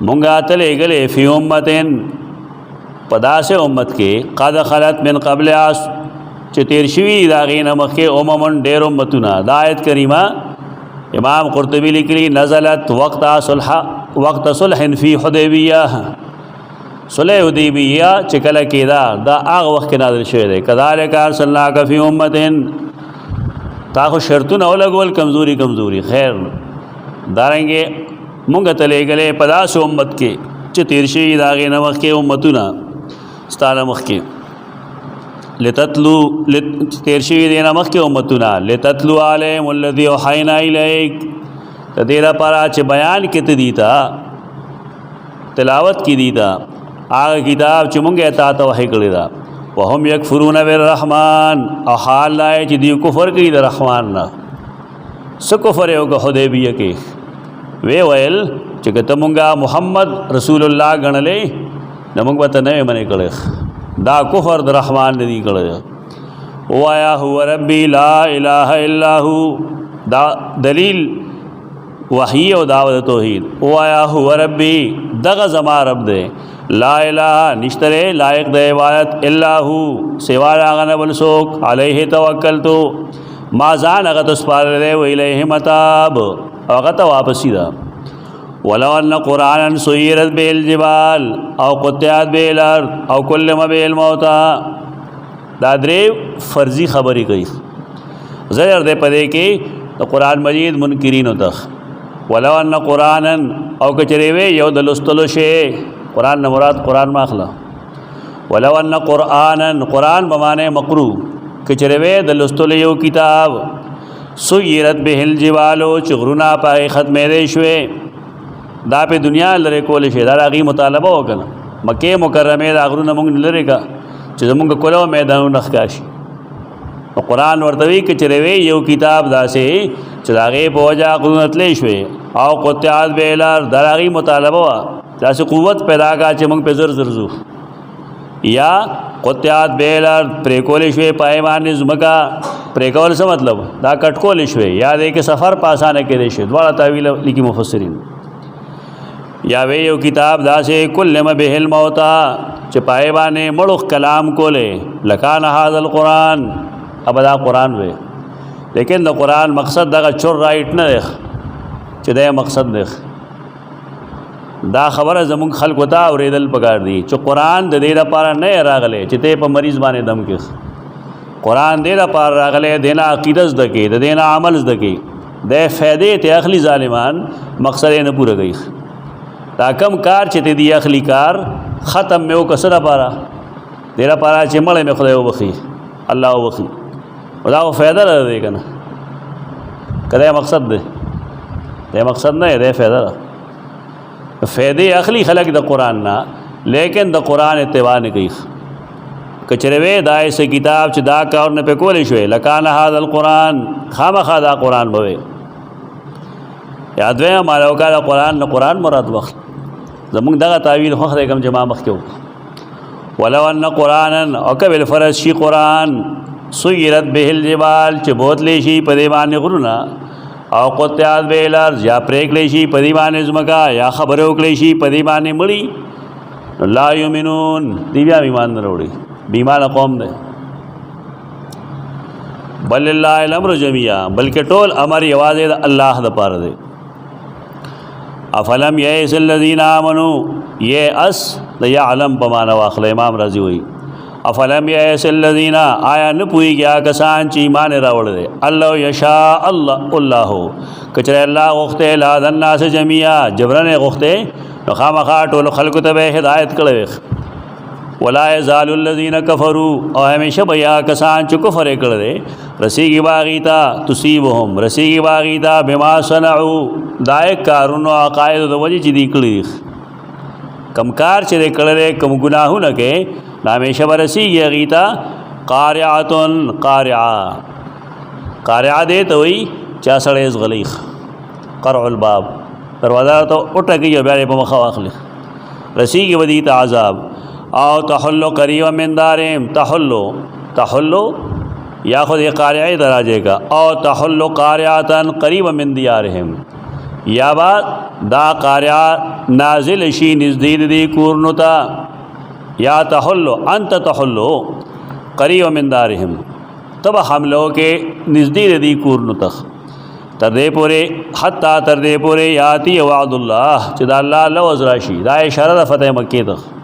منگا تلے گلے فی امتن پدا سے امت کے قد خلت من قبل آس چه تیر شوی داغین مخی اممن دیر امتنا. دا آیت کریمہ امام قرطبی لکلی نزلت وقت صلح فی حدیبیہ، صلح حدیبیہ چکل کی دا آغ وقت نازل شوی دے. کذالک ارسلناک فی امتن، تاخو شرطون اولگول کمزوری خیر دارنگے منگا تلے گلے پدا سے امت کے چه تیر شوی داغین مخی امتنا ستانا مخی لتتلو تیر شوی دینا مخی امتنا لتتلو علیہم الذی اوحینا الیک، تیرا پارا چه بیان کت دیتا تلاوت کی دیتا آگا کتاب چه منگے تاتا وحی کردی دا. وهم یکفرون بالرحمن، او حال لائے چه دیو کفر کی دا رحمان نا. سو کفر ہوگا حدیبیہ کے وے ویل چه کتا منگا محمد رسول اللہ گنلے نمونگ بتا نوے منے کڑے دا کفر دا رحمان ندی کڑے. وایا هو ربی لا الہ الا ہو، دا دلیل وحی و دعوت توحید. وایا هو ربی دغ زما رب دے، لا الہ نشترے لائق دے عبادت الا ہو سوار آغن بلسوک، علیہ توکلتو ما زان اغت اسپار دے و الیہ متاب اغت واپسی دا. ولو ان قرآن سیرت به الجبال او قطعت به الارض او کلم به الموتى، دا درې فرضی خبری گئی زجر دے پدے کہ قرآن مجید منکرین ہوتا. ولو ان قرآنا او کچریوے یو دلستلو شے، قرآن مراد قرآن ماخلا. ولو ان قرآنا قرآن بمانے مقروع کچریوے دلستلو یو کتاب سیرت به الجبالو چغرنا پاگے ختمے دے شوے، دا پہ دنیا لرے کول شي دا راغي مطالبه وکړه. مکه مکرمه دا غرونه مونږ لري کا چې زمونږ کولو میدانونه نخکاشي. قرآن ورتوي کې چروي یو کتاب داسې چې داغه په وجه غرونه تلې شوي او قطعات به لار دا راغي مطالبه وا داسې قوت پیدا کا چې مونږ په زر زرزو یا قطعات به لار پرې کول شوي پایمان زمکا پرې کول څه مطلب دا کټ کول شوي یا دې کې سفر پاسانه کې دي شي دواړه تعویل لیکي مفسرین. یا وے یو کتاب دا سے کلم به الموتا چپائے بانے مڑخ کلام کو لے لکان هذا القرآن اب دا قرآن وے. لیکن دا قرآن مقصد دا چور رائٹ نہ دیکھ چی دا مقصد دیکھ دا خبر زمون خلق تا اوریدل پکار دی چو قرآن دا دیرہ پارا نئے راغلے چی تے پا مریض بانے دم کس قرآن دیرہ پارا راغلے دینا عقیدت دکے دا دینا عمل دکے دے فیدے تے اخلی ظالمان مقصد نہ پورا گئی. دا کم کار چتے دی اخلی کار ختم میں او کسرہ پارا دیرہ پارا چے مڑے میں خدای وبخی اللہ وبخی دا وہ فیدہ رہ دے کنا کدے مقصد دے مقصد نہ دے فیدہ رہ فیدے اخلی خلق دا قرآن نا لیکن دا قرآن اتباع نے کئی کچروے دا ایسے کتاب چے دا کار نے پہ کولی شوئے لکان هذا القرآن خامخا دا قرآن بوے یادوے ہمارا اوکا دا قرآن نا قرآن مراد وقت زمونږ دغه تعویل خو خدای کوم جما مخ کې ولو ان قرانا او کبل فرض شي قرآن سیرت به الجبال چې بوتلی شي په دې باندې غرونه او قطعات به الارض یا پرېکلی شي په دې باندې ځمکه یا خبرې وکړی شي په دې باندې مړي لا یؤمنون دی بیا ایمان نه وروړي بیمانه قوم دی. بل لله الامر جميعا بلکې ټول امر یوازې د الله د پاره دی. افلم یئس الذین آمنوا یہ اس دا یعلم بمانا واخل امام رضی ہوئی افلم یئس الذین آیا نپوئی گیا کسان چی ایمان راوڑ دے اللہ یشاء اللہ کچرے اللہ غختے لاد الناس جميعا جبرن غختے نخام خاٹول خلق تبے ہدایت کڑویخ ولا یزال الذین کفروا او ہمیشہ بیا کسان چو کفر کردے رسیگی باغیتا تصیبهم رسیگی باغیتا بما صنعوا دائق کارون و عقائد دو وجہ چی دی کردی کم کار چی دی کردے کم گناہو نکے ہمیشہ برسیگی اغیتا قارعاتن قارعہ دے تو وی چا سڑیز غلیخ قرع الباب دروازہ تو اٹھا گئی بیارے پا مخواخ رسیگی ودیتا عذاب او تحلو قریبا من داریم تحلو یا خود یہ قارعی دراجے کا او تحلو قارعاتن قریبا من دیارہم یا با دا قارعه نازل شي نزدې دی کورنو ته یا تحلو انت تحلو قریب من دارهم تب حملو کې نزدې دی کورنو ته تر دې پورې حتی تر دې پورې یاتی وعد الله چې دا الله لوز راشي دا اشاره د فتح مکې ته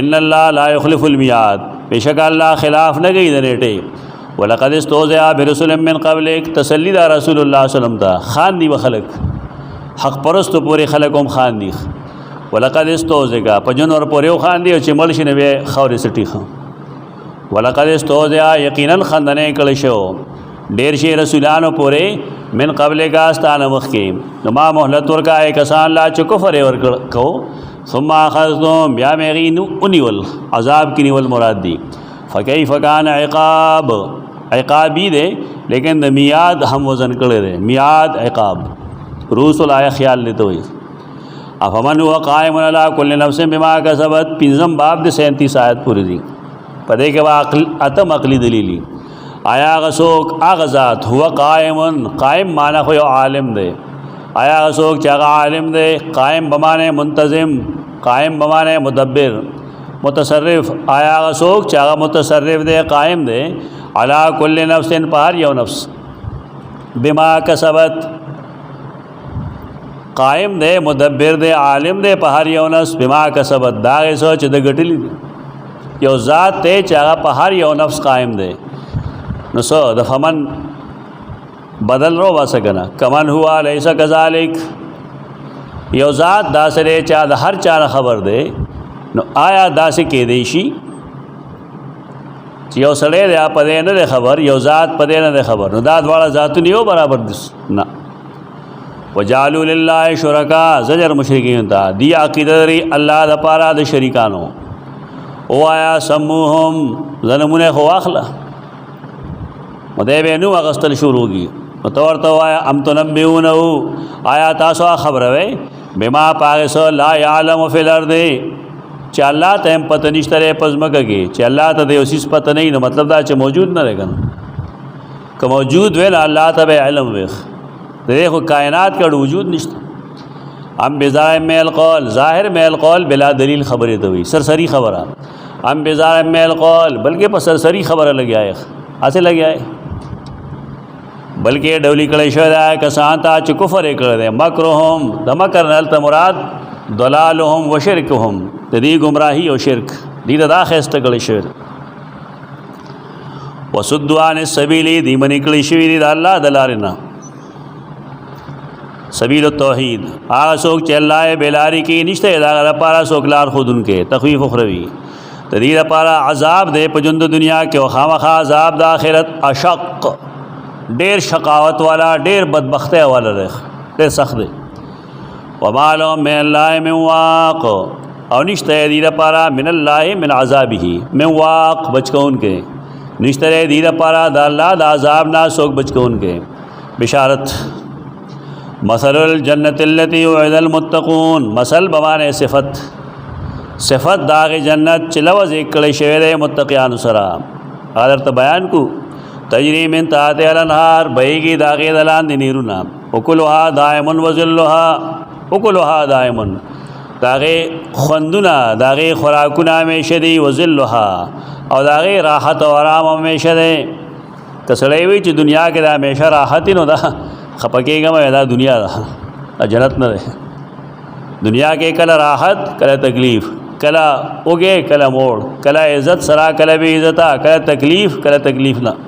ان الله لا يخلف الميعاد بشک الله خلاف نه کوي د نیټه ولقد استهزئ برسل من قبلک تسلی دا رسول الله صلی الله علیه وسلم ته خان دی وخلق حق پرست پورې خلقوم خان دی ولقد استهزئ پجن اور پورې خان دی چې مل شي نه خوري سټی خو ولقد استهزئ یقینا خندنه کړي شو ډیر شي رسولانو پورې من قبل کا استانه مخ کې نو ما مهلت ورکا کسان لا چې کفر ور کو ثم اخذتم بیا مغین انول عذاب کی نیول مراد دی فکیف کان عقاب عقابی دے لیکن د میعاد هم وزن کړي دے میعاد عقاب رسول آیا خیال لیتے ہوئی افمن هو قائم علی کل نفس بما کسبت پنځم باب د 37 آیت پوری دی پدې کې عقل اتم عقلی دلیلی آیا غسوک اغذات هو قائم معنی خو عالم دے آیا غسوک چاغ عالم دے قائم بمانے منتظم قائم بمانے مدبر متصرف آیا غسوک چاغ متصرف دے قائم دے علی کل نفس پار یو نفس بما کسبت قائم دے مدبر دے عالم دے پہر یو نفس بما کسبت داغه سوچ د غټلی یو ذات ته چاغ پہر یو نفس قائم دے نو سو د فمن بدل رو واسکنا کمن ہوا لیس کذالک یو ذات داسره چا د هر چا خبر دے نو آیا داسې کې دی شي چې یو سړی دی په دې نه خبر یو ذات په دې نه خبر نو دا دواړه ذاتونه یو برابر دي نه وجعلوا لله شرکا زجر مشرکین ته دی عقیده لري الله د پاره د شریکانو او آیا سموهم ظلمونه خو اخلا مده به نو اغستل شروع کی متورته آیا ام تنبئونه آیا تاسو خبر وې بما پاغسو لا يعلم فی الارض چې الله ته هم پته نشته پزماګه کې چې الله ته د اوسیس پته نه نو مطلب دا چې موجود نه لګن که موجود ویل الله ته به علم وخ دغه کائنات کې وجود نشته ام بظاهر میل قول ظاهر میل قول بلا دلیل خبره ته وي سرسری خبره ام بظاهر میل قول بلکې په سرسری خبره لګیاي اسه لګیاي بلکې ډولی کړي شو دا کسان ته چې کفر کړي مکرهم د مکر نه ته مراد ضلالهم وشرکهم د دې گمراهی او شرک دې دا خسته کړي شو وسدوا عن السبيل دې منی کړي شو دې الله د لارې نه سبیل التوحید هغه څوک چې الله بلاری کې نشته دا لپاره څوک لار خودن کې تخفیف اخروی د دې لپاره عذاب دې په ژوند دنیا کې او خامخا عذاب د آخرت اشق ډیر شقاوت والا ډیر بدبخته والا ډیر سخت دی وما لهم من الله من واق او نشته دې لپاره من الله من عذابه من واق بچکون کې نشته دې لپاره د الله د عذاب نه څوک بچکون کې بشارت مثل الجنت التي وعد المتقون مثل بمانه صفت داغ جنت چلوز کړي شوی د متقیانو سره حضرت بیان کو تجری من تحت الانهار بهږي داغه دلان دي نیرونه وکلها دائم وذلها وکلها دائم داغه خوندونه داغه خوراکونه همیشه دي وذلها او داغه راحت او آرام همیشه دي کسړې وی چې دنیا کې د همیشه راحت نو ده خپکیږم دا دنیا ده جنت نه ده دنیا کې کله راحت کله تکلیف کله اوګه کله موړ کله عزت سرا کله بے عزت کله تکلیف نه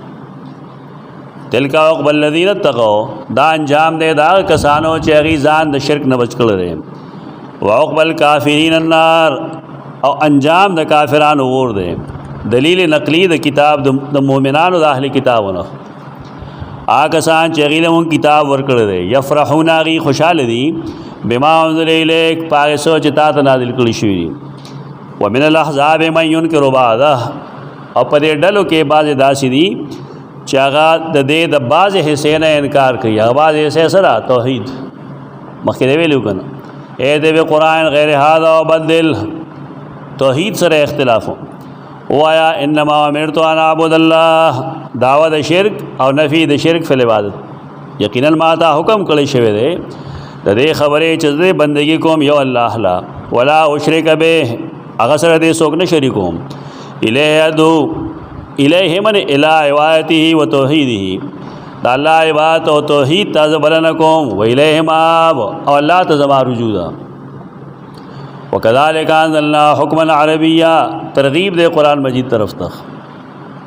تلک عقب الذین اتقوا دا انجام دے دا کسانو چې هغه ځان د شرک نه بچ کړل دي وعقب الکافرین النار او انجام د کافرانو ور دي دلیل نقلی د کتاب د مؤمنانو د اهل کتابونو آگه سان چغیل مون کتاب ورکړه دی یفرحون غی خوشاله دي بما انزل الیک پاره سوچ تا ته نازل کړي شوی ومن الاحزاب من ينكر بعضه او په دې ډلو کې بعض داسې دي چې هغه د دې د بعض حصے نه انکار کوي هغه بعض حصے سره توحید مخکې ویلو کنه اے دې قرآن غیر هذا وبدل توحید سره اختلاف وایا انما امرت ان اعبد الله دعوت شرک او نفی د شرک فی العبادت یقینا ما ته حکم کړی شوی دی د دې خبرې چې زه بندگی کوم یو الله لا ولا اشرک به هغه سره دې څوک نه شریکوم الیه ادو الیه من الی عبادته و توحیده دا الله عبادت او توحید ته بلنه کوم و الیه ماب او الله ته زما رجوع ده وکذالک انزلنا حکما عربیا ترغیب دے قرآن مجید طرف ته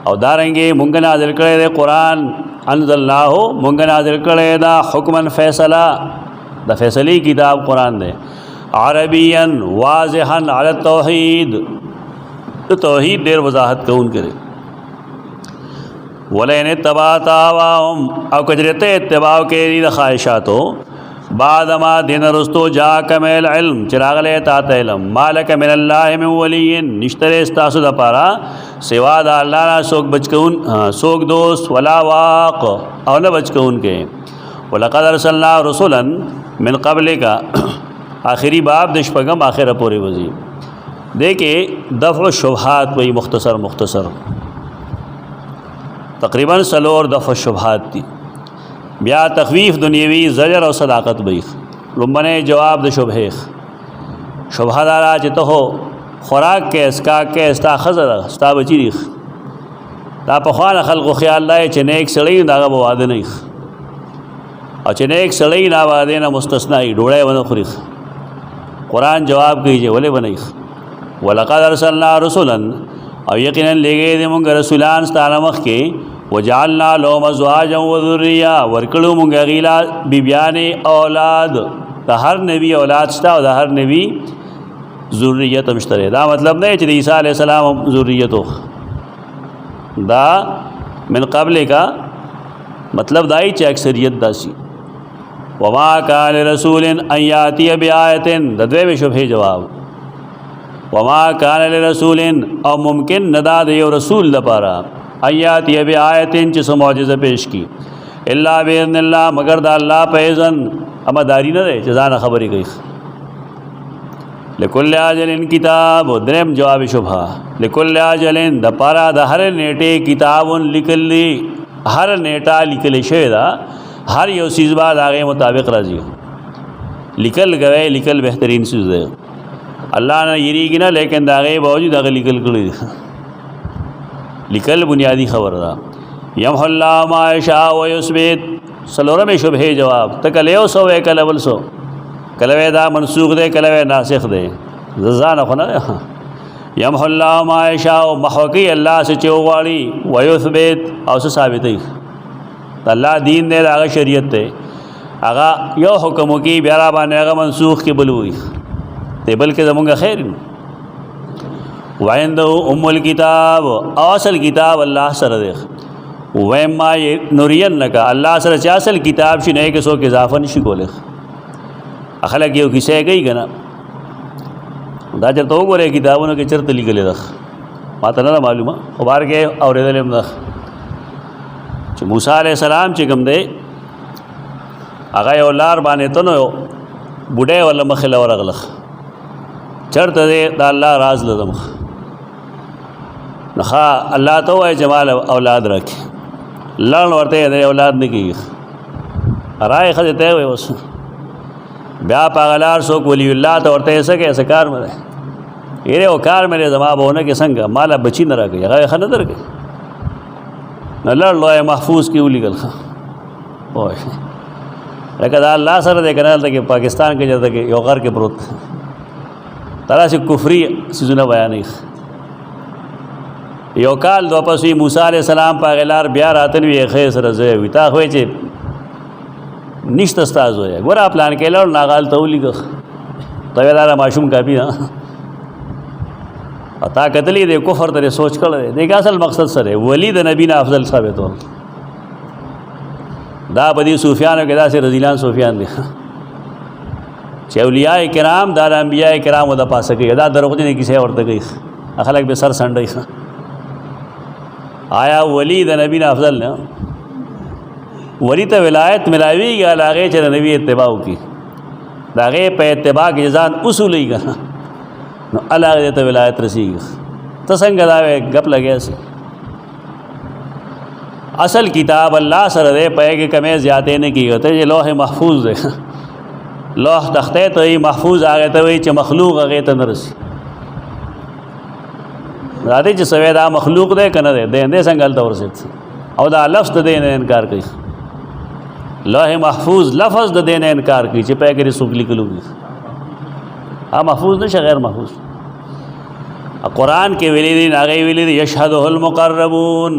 او دارنګه مونږ نازل کړی دی قرآن انزلناه مونږ نازل کړی دا حکما فیصله دا فیصلی کتاب قرآن دے عربیا واضحا علی التوحید توحید دیر وضاحت کون کرے ولین اتبعت اهواهم او کجرته اتباع کې دي د خواہشاتو بعد ما دین رستو جا کمل علم چراغ لے تا علم مالک من اللہ من ولی نشتر استاسو دا پارا سوا دا اللہ نا سوک بچکون سوک دوست ولا واق او نہ بچکون کے ولقد ارسلنا رسولا من قبل کا آخری باب دشپگم آخر پوری وزی دیکھے دفع شبہات وہی مختصر تقریباً سلور دفع شبہات تھی بیا تخویف دنیوی زجر او صداقت بیخ لمبنے جواب د شبہ دارا چې ته خوراک کې اسکا کې استا خزر استا بچی ریخ دا په خوان خلق خیال لای چې نیک سړی داغه واده نه او چې نیک سړی نه واده نه مستثنی ډوړې ونه خوريخ قرآن جواب کوي ولې بنایخ ولقد ارسلنا رسلا او یقینا لګې دې مونږ رسولان ستاره مخ کې وجعلنا لهم ازواجا وذريه ورکړو مونږ غیلا بیبیان اولاد د هر نبی اولاد شته او د هر نبی ذریت مشتره دا مطلب نه چې د عیسی علی السلام ذریت دا من قبل کا مطلب دای چې اکثریت داسي وما کان رسول ان یاتی بیاۃ د دوی شبهه جواب وما کان لرسول او ممکن ندا د یو رسول لپاره آیات یہ بھی آیتیں چس معجزہ پیش کی اللہ باذن اللہ مگر دا اللہ پہ اذن اما داری نہ رہے جزانا خبری گئی لکل اجل کتاب درم جواب شبہ لکل اجل دا پارا دا ہر نیٹے کتاب لکل لی ہر نیٹا لکل شوی دا ہر یو چیز بعد آگے مطابق راضی لکل گئے لکل بہترین چیز ہے اللہ نے یری کی نا لیکن داغے باوجود آگے لکل کلی لکل بنیادی خبر دا یمح اللہ ما یشاء و یثبت سلورم شبہ جواب تکلیو سو ہے کلول سو کلوے دا منسوخ دے کلوے ناسخ دے ززان خنا یمح اللہ ما یشاء محوقی اللہ سے چوغاڑی و یثبت او سے ثابتی اللہ دین دے دا شریعت دے اگا یو حکم کی بیارا بانے اگا منسوخ کی بلوئی تے بلکہ زمونگا خیر وعنده ام الکتاب اصل کتاب اللہ سر دیکھ وما نرینک اللہ سر چا اصل کتاب شي نه کې سو کې اضافه نشي کوله اخلاق یو کیسه گئی کنا دا چرته وګوره کتابونو کې چرته لیکل ده ماته نه معلومه او بار کې اورېدل هم ده چې موسی علیہ السلام چې کوم دی هغه یو لار باندې ته نو بوډه ولا مخله ورغله چرته دی دا الله راز لدم نخا اللہ تو ہے جمال اولاد رکھے لڑ ورتے دے اولاد نے کی رائے خجتے ہوئے بس بیا پاگلار سوک ولی اللہ تو ورتے ایسا کہ ایسا کار میں رہے یہ وہ کار میرے زماب ہونے کے سنگا مالا بچی نہ رکھے غیر خانہ در کے نہ لڑ لوائے محفوظ کی اولی گل خواہ لیکن اللہ سر دے کرنا تھا کہ پاکستان کے جاتا کہ یوغر کے پروت طرح سے کفری سیزنہ بیانی یو کال دو پسوی موسیٰ علیہ السلام پا غلار بیا راتن وی خیس رزوی ویتا خوی چه نشت استاز ہویا گورا پلان کے لڑ ناغال تولی گخ توی دارا معشوم کافی نا تا قتلی دے کفر ترے سوچ کر دے دیکھ اصل مقصد سر ہے ولی دا نبی نا افضل ثابت ہو دا بدی صوفیانو کے دا سے رضیلان صوفیان دے چه اولیاء کرام دا انبیاء کرام دا پاسکی دا دروغ جنے کسی ورد گئی اخلاق بے سر سنڈی آیا ولی دا نبی نا افضل نا ولی تا ولایت ملاوی گا لاغے چه نبی اتباعو کی لاغے پہ اتباع کی جزان اصولی گا نو اللہ دیتا ولایت رسی گا تسنگ داوے گپ لگے سے اصل کتاب الله سره دی، پای کې کمې زیاتې نه کیږي. ته چې لوح محفوظ دی، لوح تختې ته محفوظ هغه ته وایي چې مخلوق هغه ته نه رسي. راځي چې سوی دا مخلوق دی کنه دی دې څنګه هلته ورسېد او دا لفظ د دې نه انکار کوي. لوح محفوظ لفظ د دې نه انکار کوي چې پای کې څوک لیکلو دي. محفوظ نشه، غیر محفوظ. قرآن کې ویلي دي، هغه ویلي دي یشهده المقربون،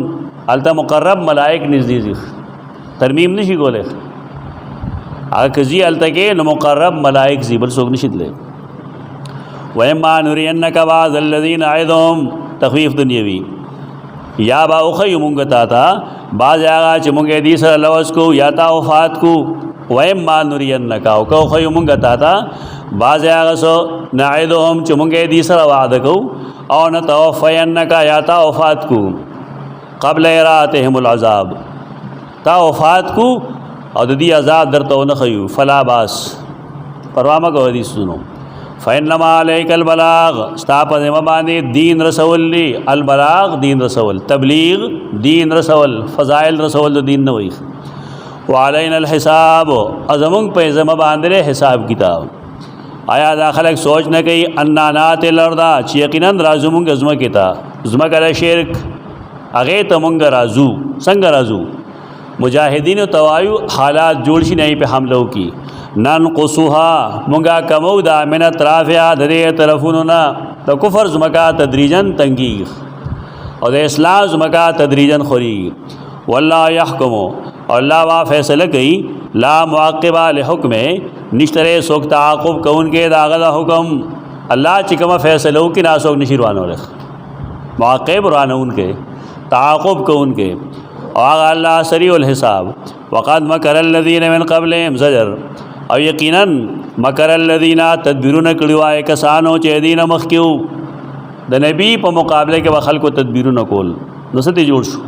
هلته مقرب ملائک نږدې دي، ترمیم نشي کولی. هغه کزي هلته کې نو مقرب ملائک زی، بل څوک نشي تللی. وَإِمَّا نُرِيَنَّكَ بَعْضَ الَّذِينَ نَعِدُهُمْ، تخویف دنیوي، یا با اخیو مونږ تا بعض هغه چې مونږ دې سره لوث کو یا تا وفات کو. وَإِمَّا نُرِيَنَّكَ، او که اخیو مونږ تا بعض هغه سو نعدهم چې مونږ دې سره وعده کو، او نتوفینک یا تا وفات کو قبل اراتهم العذاب، تا وفات کو او د دې عذاب درته نه خيو، فلا باس، پروا مه کوه. دې سنو فإنما عليك البلاغ، ستا په ذمہ باندې دین رسول دی. البلاغ دین رسول، تبلیغ دین رسول، فضائل رسول د دین نه وي. وعلينا الحساب، ازمون په ذمہ باندې حساب کتاب. آیا دا خلک سوچ نه کوي ان نات الارض چې یقینا رازو مونږ ازمکه تا زمکه شرک هغه ته مونږ رازو. څنګه رازو؟ مجاهدین توایو حالات جوړ شي نه په حملو کی ننقصها، مونږه کمو دا من اطرافها د دې طرفونو نه د کفر زمکه تدریجن تنګي او د اسلام زمکه تدریجن خوري. والله يحكم، الله وا فیصله کوي. لا معقب لحکم، نشتره سوک تعاقب کون کے داغ دا حکم. اللہ چکمہ فیصلہ کی نا سوک نشی روانو رکھ، معقب روانو ان کے، تعاقب کون کے. آغا اللہ سریع الحساب. وقد مکر الذین من قبلهم زجر، او یقیناً مکر الذین تدبیرون کڑیوائے کسانو چے دین مخکیو د نبی په مقابلے کے وخل کو تدبیرون کول نسل جوڑ شو.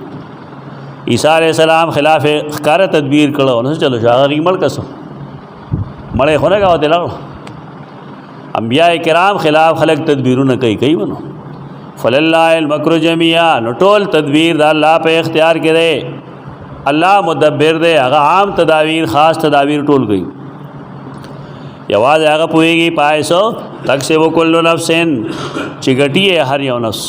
عیسیٰ علیہ السلام خلاف خکار تدبیر کړو، نو چلو شاغ مړ کسو مړې خونه کا وته لاړ. انبیاء کرام خلاف خلق تدبیرونه کوي ونو. فللله المکر جميعا، نو ټول تدبیر د الله په اختیار کې دی. الله مدبر دی، هغه عام تدابیر خاص تدابیر ټول کوي. یواز هغه پويږي پایسو تک سے وہ کل نفس چې ګټي هر یو نفس.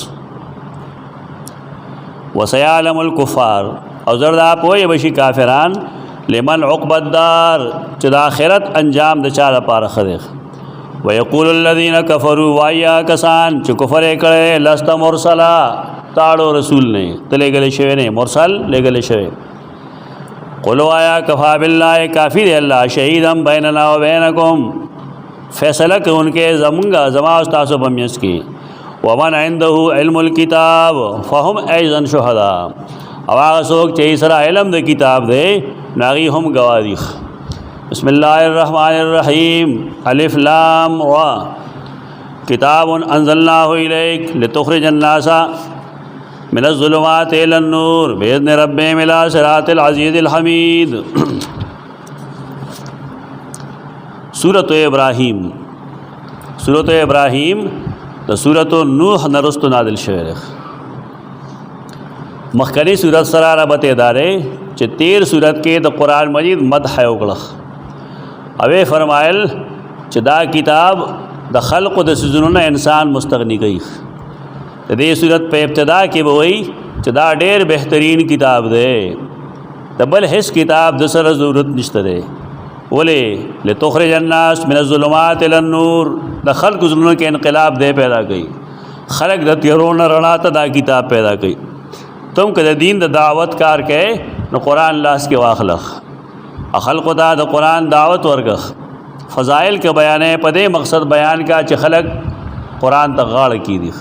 وسيعلم الكفار، او زردا پوي بشي کافران لمن عقب الدار چې د آخرت انجام د چا لپاره خریخ. ويقول الذين كفروا، وایا کسان چې کفر کړي لست مرسلا، تاړو رسول نه تلې غلې شوی نه، مرسل لګلې شوی. قل وایا کفا بالله، کافی دی الله شهیدم بیننا و بینکم، فیصلہ کوونکې زمونږه زما او تاسو په منځ کې. ومن عنده علم الكتاب فهم ایضا شهداء، او هغه څوک چې سره علم د کتاب دی ناغي هم گواه دي. بسم الله الرحمن الرحیم. الف لام را، کتاب انزلناه الیک لتخرج الناس من الظلمات الى النور باذن ربهم الى صراط العزیز الحمید. سورۃ ابراہیم، سورۃ ابراہیم د سورۃ نوح نرست نازل شوی. مخکنی سورت سره ربط ادارې چې 13 سورت کې د قرآن مجید مدح وکړه، اوی فرمایل چې دا کتاب د خلق د سيزونو نه انسان مستغنی کوي. د دې سورت په ابتدا کې به وایي چې دا ډېر بهترین کتاب دی، د بل هیڅ کتاب د سره ضرورت نشته دی. ولې؟ لتخرج الناس من الظلمات الى النور، د خلق زړونو کې انقلاب دی پیدا کوي، خلق د تیارو نه رڼا ته دا کتاب پیدا کوي. تم که د دین د دعوت کار کې نو قرآن لاس کې واخلخ، خلق ته د قرآن دعوت ورکخ، فضائل کے بیانے پدے مقصد بیان کا چې خلق قرآن ته غاړه کیدي.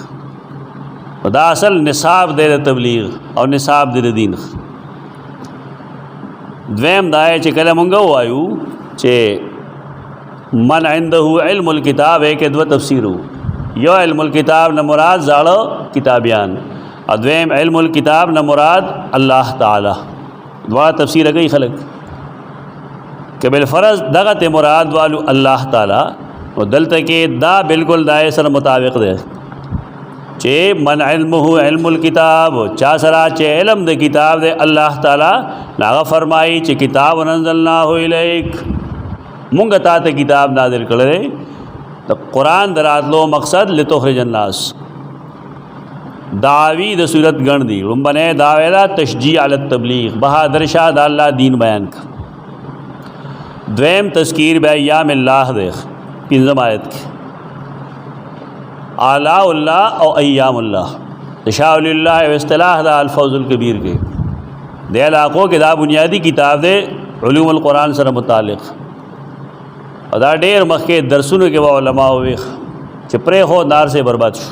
دا اصل نصاب دے تبلیغ او نصاب دے دین. دویم دای چې کله مونږ وایو چې من عنده علم الكتاب ہے کہ دو تفسیرو، یو علم الكتاب نه مراد زاړه کتابیان، ادویم علم الكتاب نه مراد الله تعالی. دوا تفسیر کوي خلق کہ بالفرض دغه ته مراد والو الله تعالی، او دلته کې دا بالکل دای سره مطابق دی. चे मन इल्मुहु इल्मुल किताब चा सरा चे इल्म दे किताब दे अल्लाह ताला नागा फरमाई चे किताब अनज़लनाहु इलैक मुंगा ताते किताब नाज़िल करे तो कुरान दरातलो मकसद लितुखरिजन नास दावी द सूरत गण दी रुम्बने दावेला तशजी अल तबलीग बहादुर शाह द अल्लाह दीन बयान का द्वैम तज़कीर बअय्यामिल्लाह देख पिंजम आयत के आलाउल्लाह और अय्यामुल्लाह तशाउलिल्लाह व इस्तिलाह दा अल-फौज़ुल कबीर के दे इलाक़ों के दा बुनियादी किताब दे उलूमुल कुरान सर मुतालिक और दा ढेर मखे दरसुन के उलमा हुए चपरे हो नार से बर्बाद शु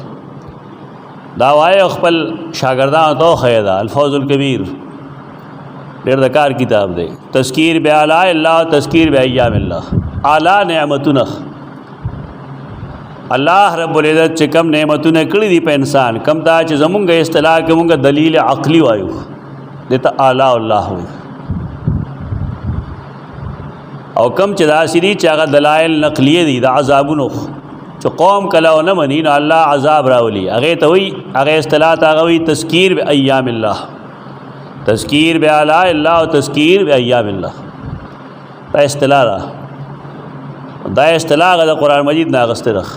दावाए अखपल शागिर्दां तो खैदा अल-फौज़ुल कबीर ढेर दकार किताब दे तज़कीर बअलाइल्लाह तज़कीर बअय्यामिल्लाह आला नेमतुन अल्लाह रब्बुल इज़्ज़त चे कम नेमतुन कड़ी दी पे इंसान कम ता चे ज़मुंगा इस्तिलाह के मुंगा दलील अक़ली वायु देता आला अल्लाह हुई और कम चे दासिरी चागा दलाइल नक़लिये दी दा अज़ाबुनो जो कौम कलाओ न मनी न अल्लाह अज़ाब रावली अगे तो हुई अगे इस्तिलाह तागा हुई तज़कीर बअय्यामिल्लाह तज़कीर बअलाइल्लाह और तज़कीर बअय्यामिल्लाह ता इस्तिलाह रहा दा इस्तिलाह दा कुरान मजीद नागस्ते रख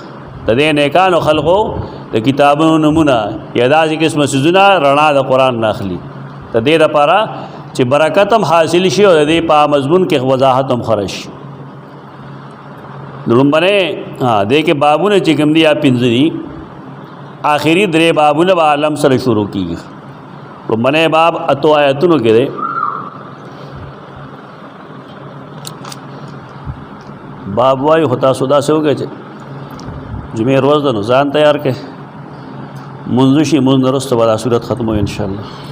तदे नेकान व खल्को द किताबों नमूना यदा से किस्म सुजुना रणा द कुरान नाखली तदे द पारा चे बरकतम हासिल शी और दे पा मजमून के वजाहतम खरश दुरुम्बने हाँ दे के बाबू ने चिकम दिया पिंजरी आखिरी दरे बाबू ने बालम सर शुरू की रुम्बने बाब अतो आयतुन के दे बाब वाई होता सुदा से हो गए जुमे रोज़ द नुज़ान तैयार के मुंजुशी मुंज नरस्त वाला सूरत ख़त्म हो इंशाअल्लाह।